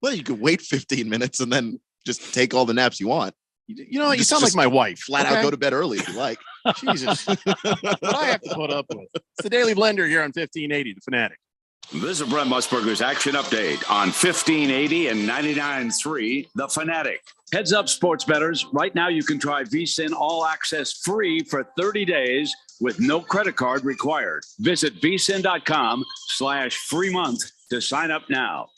Speaker 8: Well, you could wait 15 minutes and then just take all the naps you want.
Speaker 2: You know, you sound like my wife.
Speaker 8: Flat out go to bed early if you like.
Speaker 2: Jesus. What I have to put up with. It's the Daily Blender here on 1580, The Fanatic.
Speaker 19: This is Brent Musburger's action update on 1580 and 99.3 The Fanatic. Heads up, sports bettors. Right now, you can try VSiN All Access free for 30 days with no credit card required. Visit vsin.com/free month to sign up now.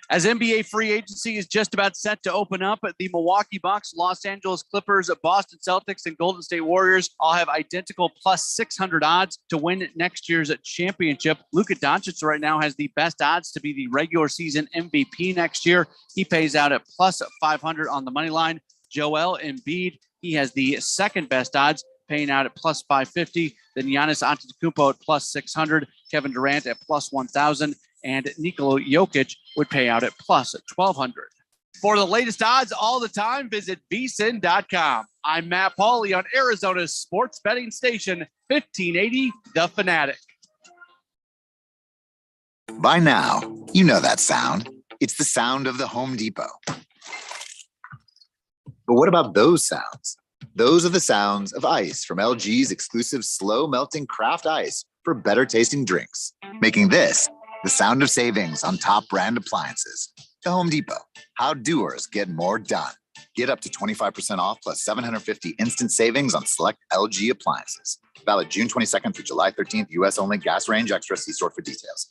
Speaker 4: As NBA free agency is just about set to open up, the Milwaukee Bucks, Los Angeles Clippers, Boston Celtics, and Golden State Warriors all have identical plus 600 odds to win next year's championship. Luka Doncic right now has the best odds to be the regular season MVP next year. He pays out at plus 500 on the money line. Joel Embiid, he has the second best odds, paying out at plus 550. Then Giannis Antetokounmpo at plus 600. Kevin Durant at plus 1,000. And Nikola Jokic would pay out at plus 1,200. For the latest odds all the time, visit vsin.com. I'm Matt Pauley on Arizona's sports betting station, 1580 The Fanatic.
Speaker 17: By now, you know that sound. It's the sound of the Home Depot. But what about those sounds? Those are the sounds of ice from LG's exclusive slow melting craft ice for better tasting drinks, making this the sound of savings on top brand appliances. The Home Depot. How doers get more done. Get up to 25% off plus $750 instant savings on select LG appliances. Valid June 22nd through July 13th. U.S. only. Gas range extra. See store for details.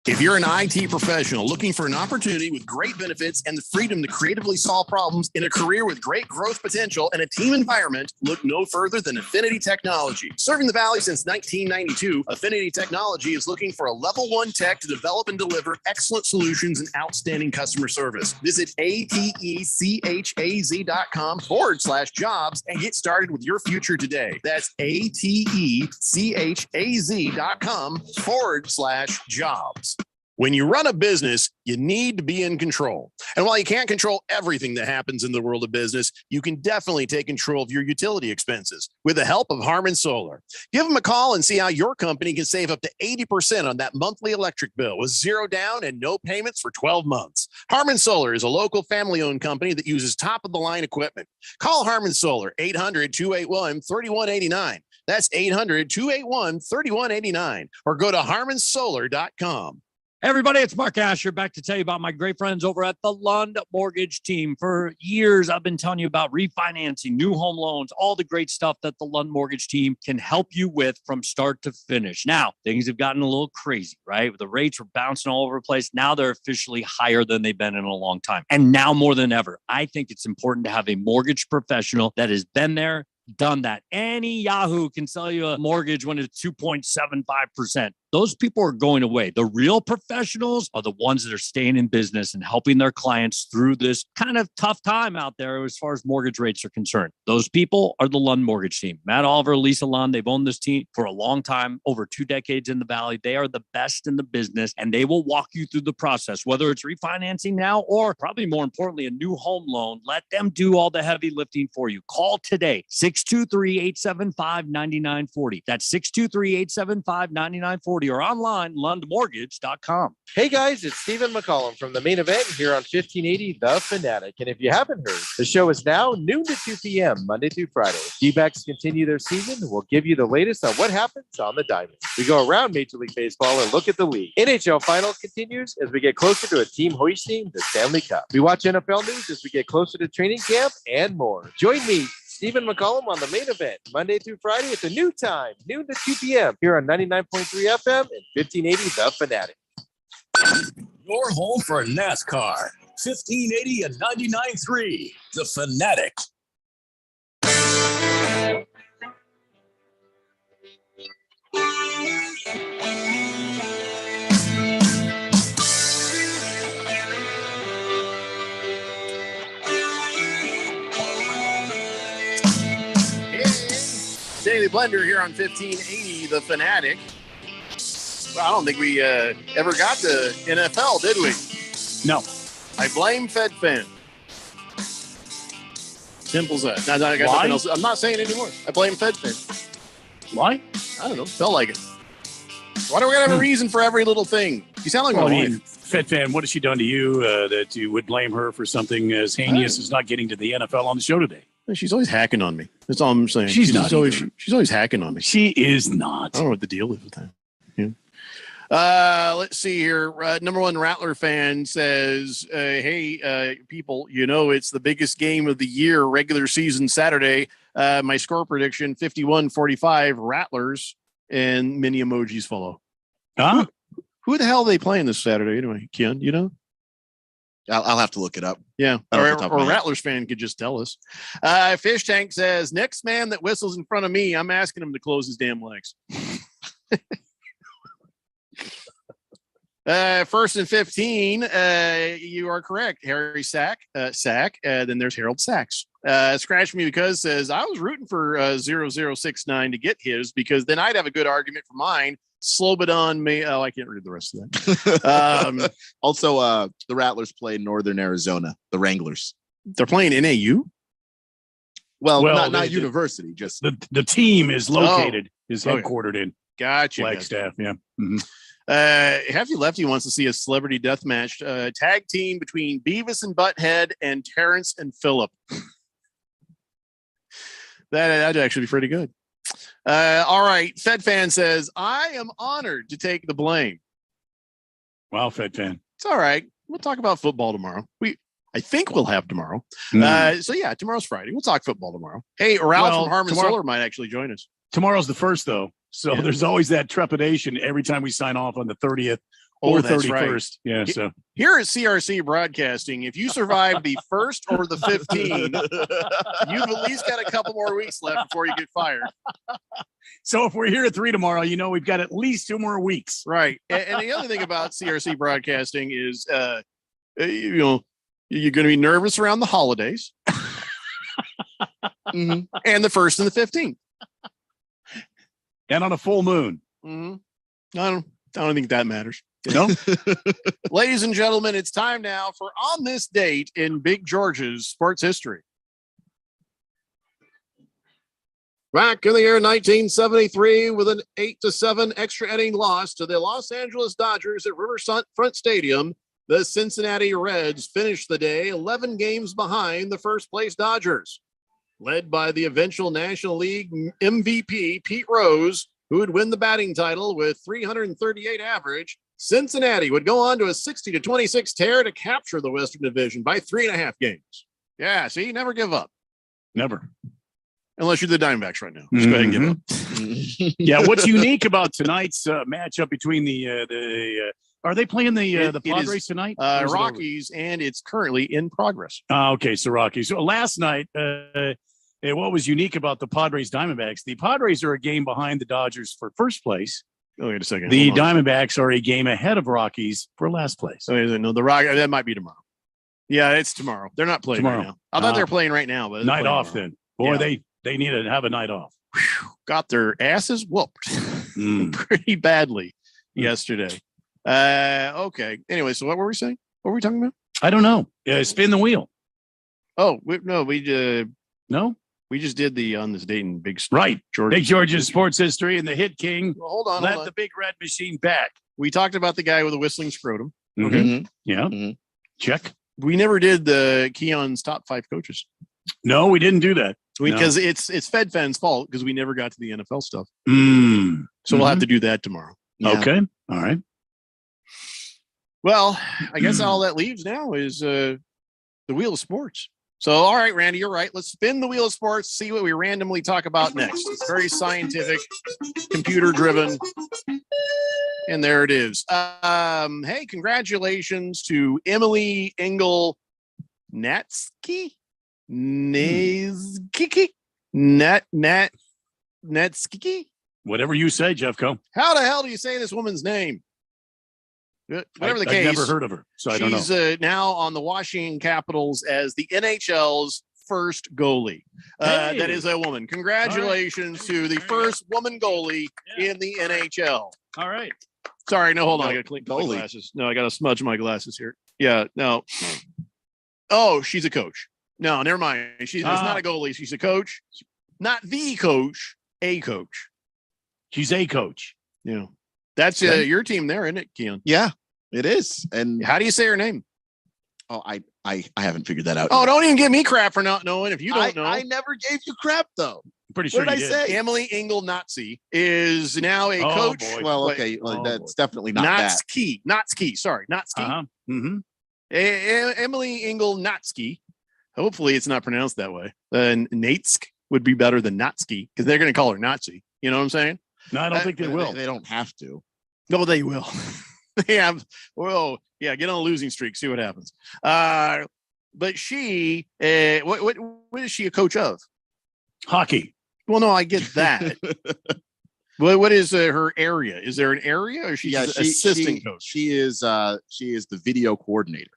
Speaker 2: If you're an IT professional looking for an opportunity with great benefits and the freedom to creatively solve problems in a career with great growth potential and a team environment, look no further than Affinity Technology. Serving the Valley since 1992, Affinity Technology is looking for a level 1 tech to develop and deliver excellent solutions and outstanding customer service. Visit atechaz.com/jobs and get started with your future today. That's atechaz.com/jobs. When you run a business, you need to be in control. And while you can't control everything that happens in the world of business, you can definitely take control of your utility expenses with the help of Harmon Solar. Give them a call and see how your company can save up to 80% on that monthly electric bill with zero down and no payments for 12 months. Harmon Solar is a local family-owned company that uses top-of-the-line equipment. Call Harmon Solar, 800-281-3189. That's 800-281-3189. Or go to harmonsolar.com.
Speaker 12: Everybody, it's Mark Asher back to tell you about my great friends over at the Lund Mortgage Team. For years, I've been telling you about refinancing, new home loans, all the great stuff that the Lund Mortgage Team can help you with from start to finish. Now, things have gotten a little crazy, right? The rates were bouncing all over the place. Now they're officially higher than they've been in a long time. And now more than ever, I think it's important to have a mortgage professional that has been there, done that. Any Yahoo can sell you a mortgage when it's 2.75%. Those people are going away. The real professionals are the ones that are staying in business and helping their clients through this kind of tough time out there as far as mortgage rates are concerned. Those people are the Lund Mortgage Team. Matt Oliver, Lisa Lund, they've owned this team for a long time, over 2 decades in the Valley. They are the best in the business, and they will walk you through the process, whether it's refinancing now or probably more importantly, a new home loan. Let them do all the heavy lifting for you. Call today, 623-875-9940. That's 623-875-9940. or online, lundmortgage.com.
Speaker 14: Hey guys, it's Stephen McCollum from the main event here on 1580 The Fanatic. And if you haven't heard, the show is now noon to 2 p.m. Monday through Friday. D-backs continue their season. We'll give you the latest on what happens on the diamond. We go around Major League Baseball and look at the league. NHL Finals continues as we get closer to a team hoisting the Stanley Cup. We watch NFL news as we get closer to training camp and more. Join me, Stephen McCollum, on the main event, Monday through Friday at the new time, noon to 2 p.m. here on 99.3 FM and 1580 The Fanatic.
Speaker 5: Your home for NASCAR. 1580 and 99.3 The Fanatic.
Speaker 2: Daily Blender here on 1580 The Fanatic. Well, I don't think we ever got to NFL, did we?
Speaker 9: No.
Speaker 2: I blame FedFan. Simple as that. I got
Speaker 9: Why?
Speaker 2: nothing else. I'm not saying anymore. I blame FedFan.
Speaker 9: Why?
Speaker 2: I don't know. Felt like it. Why do we gotta have a reason for every little thing? You sound like my wife.
Speaker 9: FedFan, what has she done to you that you would blame her for something as heinous as not getting to the NFL on the show today?
Speaker 2: She's always hacking on me. That's all I'm saying.
Speaker 9: She's not
Speaker 2: always hacking on me.
Speaker 9: She is not.
Speaker 2: I don't know what the deal is with that. Yeah. Let's see here. Number one Rattler fan says, hey, people, you know, it's the biggest game of the year, regular season Saturday. My score prediction, 51-45 Rattlers, and many emojis follow.
Speaker 9: Huh?
Speaker 2: Who the hell are they playing this Saturday anyway, Ken? You know?
Speaker 8: I'll have to look it up.
Speaker 2: Yeah.
Speaker 8: I don't know off the top of
Speaker 2: Or
Speaker 8: my head.
Speaker 2: Rattlers fan could just tell us. Fish Tank says, next man that whistles in front of me, I'm asking him to close his damn legs. First and 15, you are correct. Harry Sack. Then there's Harold Sachs. Scratch Me Because says, I was rooting for 0069 to get his because then I'd have a good argument for mine. Slobodan may. Oh, I can't read the rest of that.
Speaker 8: Also, the Rattlers play Northern Arizona, the Wranglers.
Speaker 2: They're playing NAU?
Speaker 8: Well,
Speaker 9: Well,
Speaker 8: not
Speaker 9: they-
Speaker 8: university, just
Speaker 9: The team is located, is
Speaker 2: Okay.
Speaker 9: headquartered in
Speaker 2: Gotcha.
Speaker 9: Flagstaff. Yeah. Mhm.
Speaker 2: Hefty Lefty wants to see a celebrity death match tag team between Beavis and Butthead and Terrence and Phillip. That'd actually be pretty good. All right. Fed fan says, I am honored to take the blame.
Speaker 9: Wow, FedFan.
Speaker 2: It's all right. We'll talk about football tomorrow. I think we'll have tomorrow. So yeah, tomorrow's Friday. We'll talk football tomorrow. Hey, Ralph
Speaker 9: Well,
Speaker 2: from Harmon
Speaker 9: tomorrow-
Speaker 2: Solar might actually join us.
Speaker 9: Tomorrow's the first, though. So
Speaker 2: Yeah.
Speaker 9: there's always that trepidation every time we sign off on the 30th or
Speaker 2: that's right.
Speaker 9: 31st. Yeah. So
Speaker 2: Here at CRC Broadcasting, if you survive the first or the 15, you've at least got a couple more weeks left before you get fired.
Speaker 9: if we're here at 3 tomorrow, you know, we've got at least 2 more weeks.
Speaker 2: Right. And the other thing about CRC Broadcasting is, you know, you're going to be nervous around the holidays and the 1st and the 15th.
Speaker 9: And on a full moon.
Speaker 2: Mm-hmm. I don't think that matters. No. Ladies and gentlemen, it's time now for On This Date in Big George's sports history. Back in the year 1973, with an 8-7 extra inning loss to the Los Angeles Dodgers at Riverfront Stadium, the Cincinnati Reds finished the day 11 games behind the first place Dodgers. Led by the eventual National League MVP, Pete Rose, who would win the batting title with 338 average, Cincinnati would go on to a 60-26 tear to capture the Western Division by 3.5 games. Yeah, see, never give up.
Speaker 9: Never.
Speaker 2: Unless you're the Diamondbacks right now. Just go ahead and give up.
Speaker 9: Yeah, what's unique about tonight's matchup between the are they playing the Padres tonight?
Speaker 2: Rockies, and it's currently in progress.
Speaker 9: Okay, so Rockies. So last night, what was unique about the Padres Diamondbacks? The Padres are a game behind the Dodgers for first place.
Speaker 2: Oh, wait a second.
Speaker 9: The Diamondbacks are a game ahead of Rockies for last place.
Speaker 2: Oh, no, the Rock that might be tomorrow. Yeah, it's tomorrow. They're not playing right now. I thought they were playing right now, but
Speaker 9: night off tomorrow. Then. Boy, yeah. They need to have a night off.
Speaker 2: Got their asses whooped pretty badly yesterday. Okay. Anyway, so what were we saying? What were we talking about?
Speaker 9: I don't know. Spin the wheel.
Speaker 2: Oh, we just did the On This Date in Big
Speaker 9: Big George's sports history, and the hit king
Speaker 2: hold on.
Speaker 9: the big red machine back.
Speaker 2: We talked about the guy with the whistling scrotum.
Speaker 9: Okay. Mm-hmm. Yeah. Mm-hmm. Check.
Speaker 2: We never did the Keon's top 5 coaches.
Speaker 9: No, we didn't do that.
Speaker 2: Because it's FedFan's fault because we never got to the NFL stuff.
Speaker 9: So
Speaker 2: we'll have to do that tomorrow.
Speaker 9: Yeah. Okay. All right.
Speaker 2: Well, I guess all that leaves now is the wheel of sports. So, all right, Randy, you're right. Let's spin the wheel of sports, see what we randomly talk about next. It's very scientific, computer-driven. And there it is. Hey, congratulations to Emily Engel Netsky. Netsky.
Speaker 9: Whatever you say, Jeffco.
Speaker 2: How the hell do you say this woman's name? Whatever the case.
Speaker 9: I've never heard of her, so I don't know.
Speaker 2: She's now on the Washington Capitals as the NHL's first goalie. That is a woman. Congratulations to the first woman goalie in the NHL.
Speaker 9: All right.
Speaker 2: Sorry, no, hold on. I got to clean my glasses. No, I got to smudge my glasses here. Yeah, no. Oh, she's a coach. No, never mind. She's not a goalie. She's a coach. Not the coach, a coach.
Speaker 9: She's a coach.
Speaker 2: Yeah. That's your team there, isn't it, Keon?
Speaker 8: Yeah, it is. And
Speaker 2: how do you say her name?
Speaker 8: Oh, I haven't figured that out.
Speaker 2: Oh, don't even give me crap for not knowing. If you don't know,
Speaker 8: I never gave you crap though.
Speaker 9: I'm pretty sure.
Speaker 8: What did I say?
Speaker 2: Emily Engel Nazi is now a coach.
Speaker 8: Boy. Well, okay, that's definitely not
Speaker 2: Natsuki. Natsuki. Sorry, Natsuki. Emily Engel Natsuki. Hopefully, it's not pronounced that way. Natsk would be better than Natsuki because they're going to call her Nazi. You know what I'm saying?
Speaker 9: No, I don't think they will.
Speaker 8: They don't have to.
Speaker 2: No, they will. They have. Well, yeah. Get on a losing streak. See what happens. But she, what is she a coach of?
Speaker 9: Hockey.
Speaker 2: Well, no, I get that. What is her area? Is there an area, or she's assistant coach?
Speaker 8: She is the video coordinator.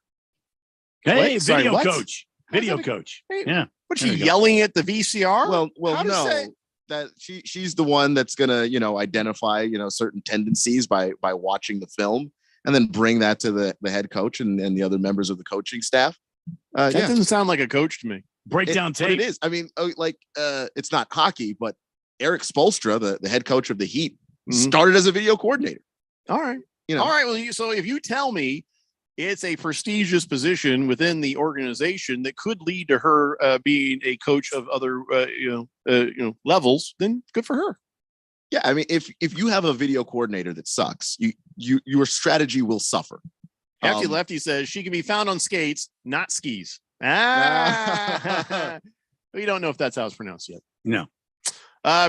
Speaker 9: Hey, video coach. Video coach. Yeah.
Speaker 2: What's she yelling at the VCR?
Speaker 8: Well, no. That she's the one that's gonna identify certain tendencies by watching the film and then bring that to the head coach and the other members of the coaching staff.
Speaker 2: That doesn't sound like a coach to me.
Speaker 9: Breakdown tape.
Speaker 8: It is. I mean, it's not hockey, but Eric Spoelstra, the head coach of the Heat, started as a video coordinator.
Speaker 2: All right. All right. Well, so if you tell me it's a prestigious position within the organization that could lead to her being a coach of other, levels, then good for her.
Speaker 8: Yeah, I mean, if you have a video coordinator that sucks, your strategy will suffer.
Speaker 2: Hefty Lefty says she can be found on skates, not skis. We don't know if that's how it's pronounced yet.
Speaker 9: No.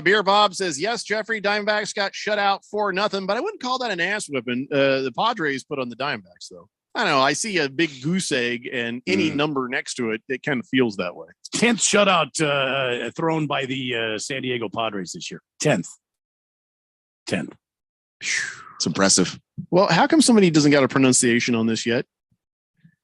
Speaker 2: Beer Bob says, yes, Jeffrey, Diamondbacks got shut out 4-0, but I wouldn't call that an ass whipping. The Padres put on the Diamondbacks, though. I don't know. I see a big goose egg and any number next to it. It kind of feels that way.
Speaker 9: 10th shutout thrown by the San Diego Padres this year. 10th.
Speaker 8: It's impressive.
Speaker 2: Well, how come somebody doesn't got a pronunciation on this yet?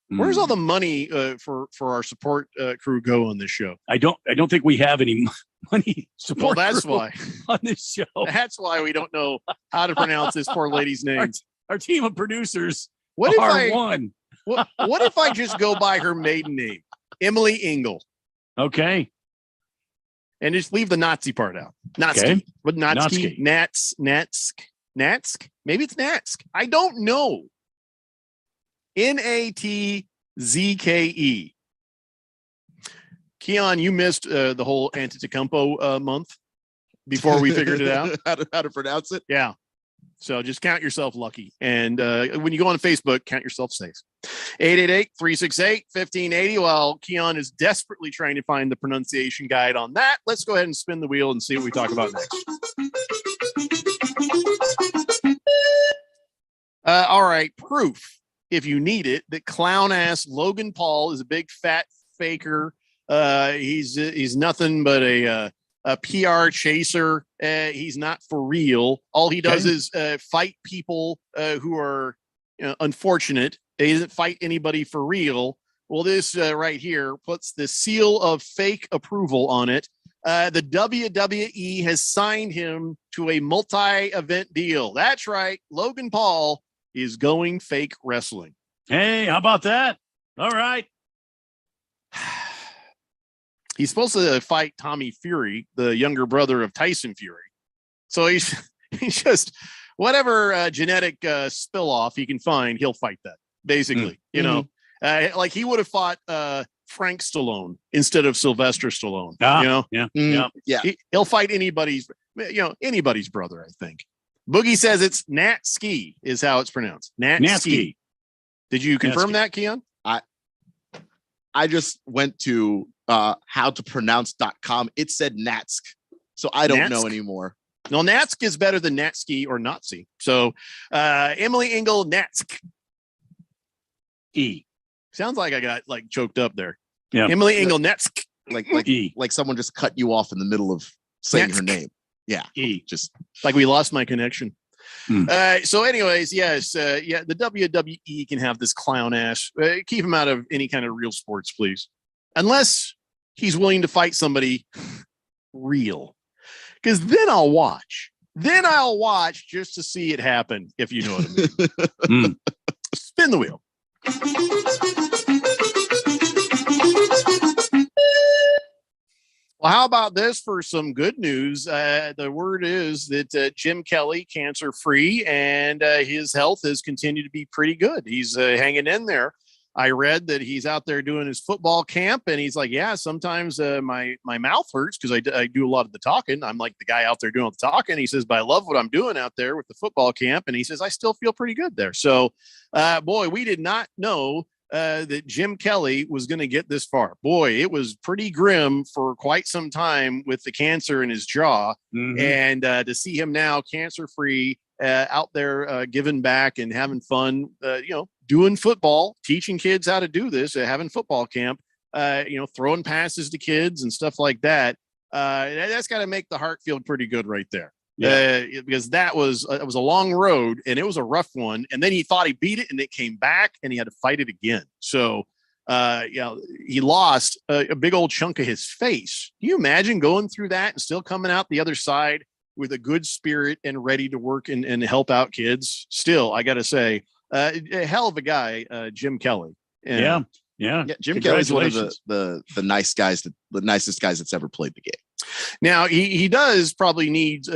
Speaker 2: Where's all the money for our support crew go on this show?
Speaker 9: I don't think we have any money support.
Speaker 2: Well, that's why
Speaker 9: on this show.
Speaker 2: That's why we don't know how to pronounce this poor lady's name.
Speaker 9: our team of producers
Speaker 2: What if
Speaker 9: are
Speaker 2: I
Speaker 9: one.
Speaker 2: what if I just go by her maiden name, Emily Engel,
Speaker 9: Okay.
Speaker 2: and just leave the Nazi part out? Natsky,
Speaker 9: Okay.
Speaker 2: but Natsky, Natsk. Maybe it's Natsk. I don't know. Natzke. Keon, you missed the whole Antetokounmpo month before we figured it out.
Speaker 8: how to pronounce it.
Speaker 2: Yeah. So just count yourself lucky. And when you go on Facebook, count yourself safe. 888-368-1580. While Keon is desperately trying to find the pronunciation guide on that, let's go ahead and spin the wheel and see what we talk about next. All right. Proof, if you need it, that clown ass Logan Paul is a big fat faker. He's nothing but a PR chaser. He's not for real. All he does is fight people who are unfortunate. He doesn't fight anybody for real. Well, this right here puts the seal of fake approval on it. The WWE has signed him to a multi-event deal. That's right. Logan Paul is going fake wrestling.
Speaker 9: Hey, how about that? All right.
Speaker 2: He's supposed to fight Tommy Fury, the younger brother of Tyson Fury. So he's just whatever genetic spill off he can find, he'll fight that. Basically, like he would have fought Frank Stallone instead of Sylvester Stallone. He'll fight anybody's brother. I think Boogie says it's Natski is how it's pronounced. Natski. Did you confirm that, Keon?
Speaker 8: I just went to howtopronounce.com. It said Natsk. So I don't know anymore.
Speaker 2: No, Natsk is better than Natski or Nazi. So Emily Engel, Natsk. Sounds like I got like choked up there.
Speaker 8: Yeah.
Speaker 2: Emily Engel, Natsk.
Speaker 8: Like someone just cut you off in the middle of saying her name. Yeah.
Speaker 2: Just like we lost my connection. So anyways, yes, the WWE can have this clown ass. Keep him out of any kind of real sports, please. Unless he's willing to fight somebody real. Because then I'll watch. Then I'll watch just to see it happen, if you know what I mean. Spin the wheel. Well, how about this for some good news? The word is that Jim Kelly, cancer free, and his health has continued to be pretty good. He's hanging in there. I read that he's out there doing his football camp, and he's like, yeah, sometimes my mouth hurts because I do a lot of the talking. I'm like the guy out there doing all the talking. He says, but I love what I'm doing out there with the football camp. And he says, I still feel pretty good there. So, boy, we did not know that Jim Kelly was going to get this far. Boy, it was pretty grim for quite some time with the cancer in his jaw. And to see him now cancer-free, out there giving back and having fun, doing football, teaching kids how to do this, having football camp, throwing passes to kids and stuff like that. That's got to make the heart feel pretty good right there. Because it was a long road and it was a rough one. And then he thought he beat it and it came back and he had to fight it again. So, he lost a big old chunk of his face. Can you imagine going through that and still coming out the other side with a good spirit and ready to work and help out kids? Still, I got to say, a hell of a guy, Jim Kelly.
Speaker 8: Yeah. Jim Kelly's one of the nice guys, the nicest guys that's ever played the game.
Speaker 2: Now he does probably need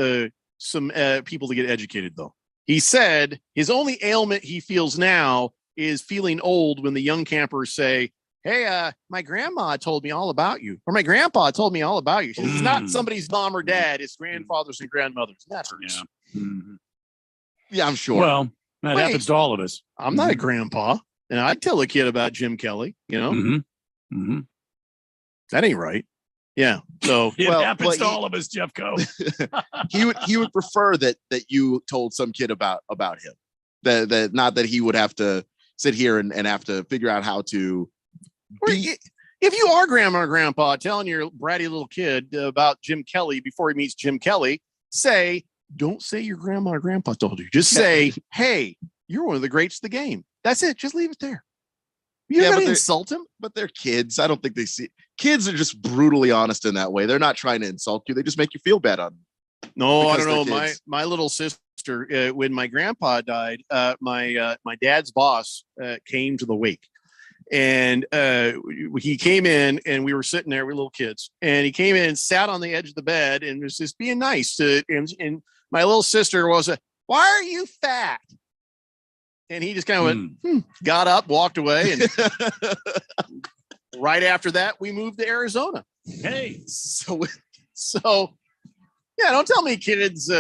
Speaker 2: some people to get educated though. He said his only ailment he feels now is feeling old when the young campers say, hey, my grandma told me all about you, or my grandpa told me all about you. It's not somebody's mom or dad, it's grandfathers and grandmothers. That hurts.
Speaker 8: Yeah, I'm sure.
Speaker 9: Well, that happens to all of us.
Speaker 2: I'm not a grandpa, and I'd tell a kid about Jim Kelly, That ain't right. Yeah. So
Speaker 9: it happens to all of us, Jeffco.
Speaker 8: he would prefer that you told some kid about him. That not that he would have to sit here and have to figure out how to
Speaker 2: if you are grandma or grandpa telling your bratty little kid about Jim Kelly before he meets Jim Kelly, don't say your grandma or grandpa told you. Just say, hey, you're one of the greats of the game. That's it. Just leave it there. You don't insult him.
Speaker 8: But they're kids. I don't think they see. Kids are just brutally honest in that way. They're not trying to insult you. They just make you feel bad on them.
Speaker 2: No, I don't know. My little sister when my grandpa died, my dad's boss came to the wake. And he came in and we were sitting there, we were little kids, and he came in and sat on the edge of the bed and was just being nice to, and my little sister was, why are you fat? And he just kind of went, got up, walked away. And right after that, we moved to Arizona.
Speaker 9: Hey,
Speaker 2: so yeah, don't tell me kids,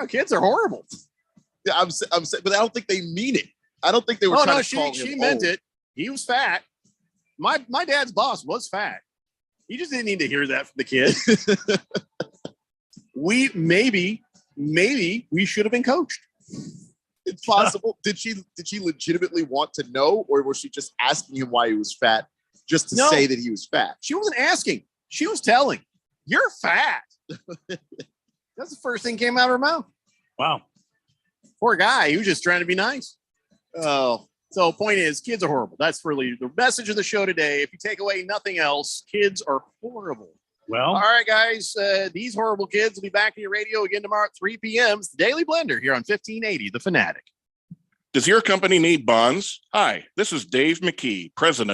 Speaker 2: kids are horrible.
Speaker 8: Yeah, I'm saying, but I don't think they mean it. I don't think they were trying to call him
Speaker 2: she meant
Speaker 8: old.
Speaker 2: it. He was fat. My dad's boss was fat. He just didn't need to hear that from the kid. Maybe we should have been coached.
Speaker 8: It's possible. Did she legitimately want to know, or was she just asking him why he was fat just to say that he was fat?
Speaker 2: She wasn't asking. She was telling, you're fat. That's the first thing came out of her mouth.
Speaker 9: Wow.
Speaker 2: Poor guy. He was just trying to be nice.
Speaker 8: Oh.
Speaker 2: So point is, kids are horrible. That's really the message of the show today. If you take away nothing else, kids are horrible.
Speaker 9: Well,
Speaker 2: all right, guys. These horrible kids will be back in your radio again tomorrow at 3 p.m. It's the Daily Blender here on 1580, The Fanatic.
Speaker 7: Does your company need bonds? Hi, this is Dave McKee, president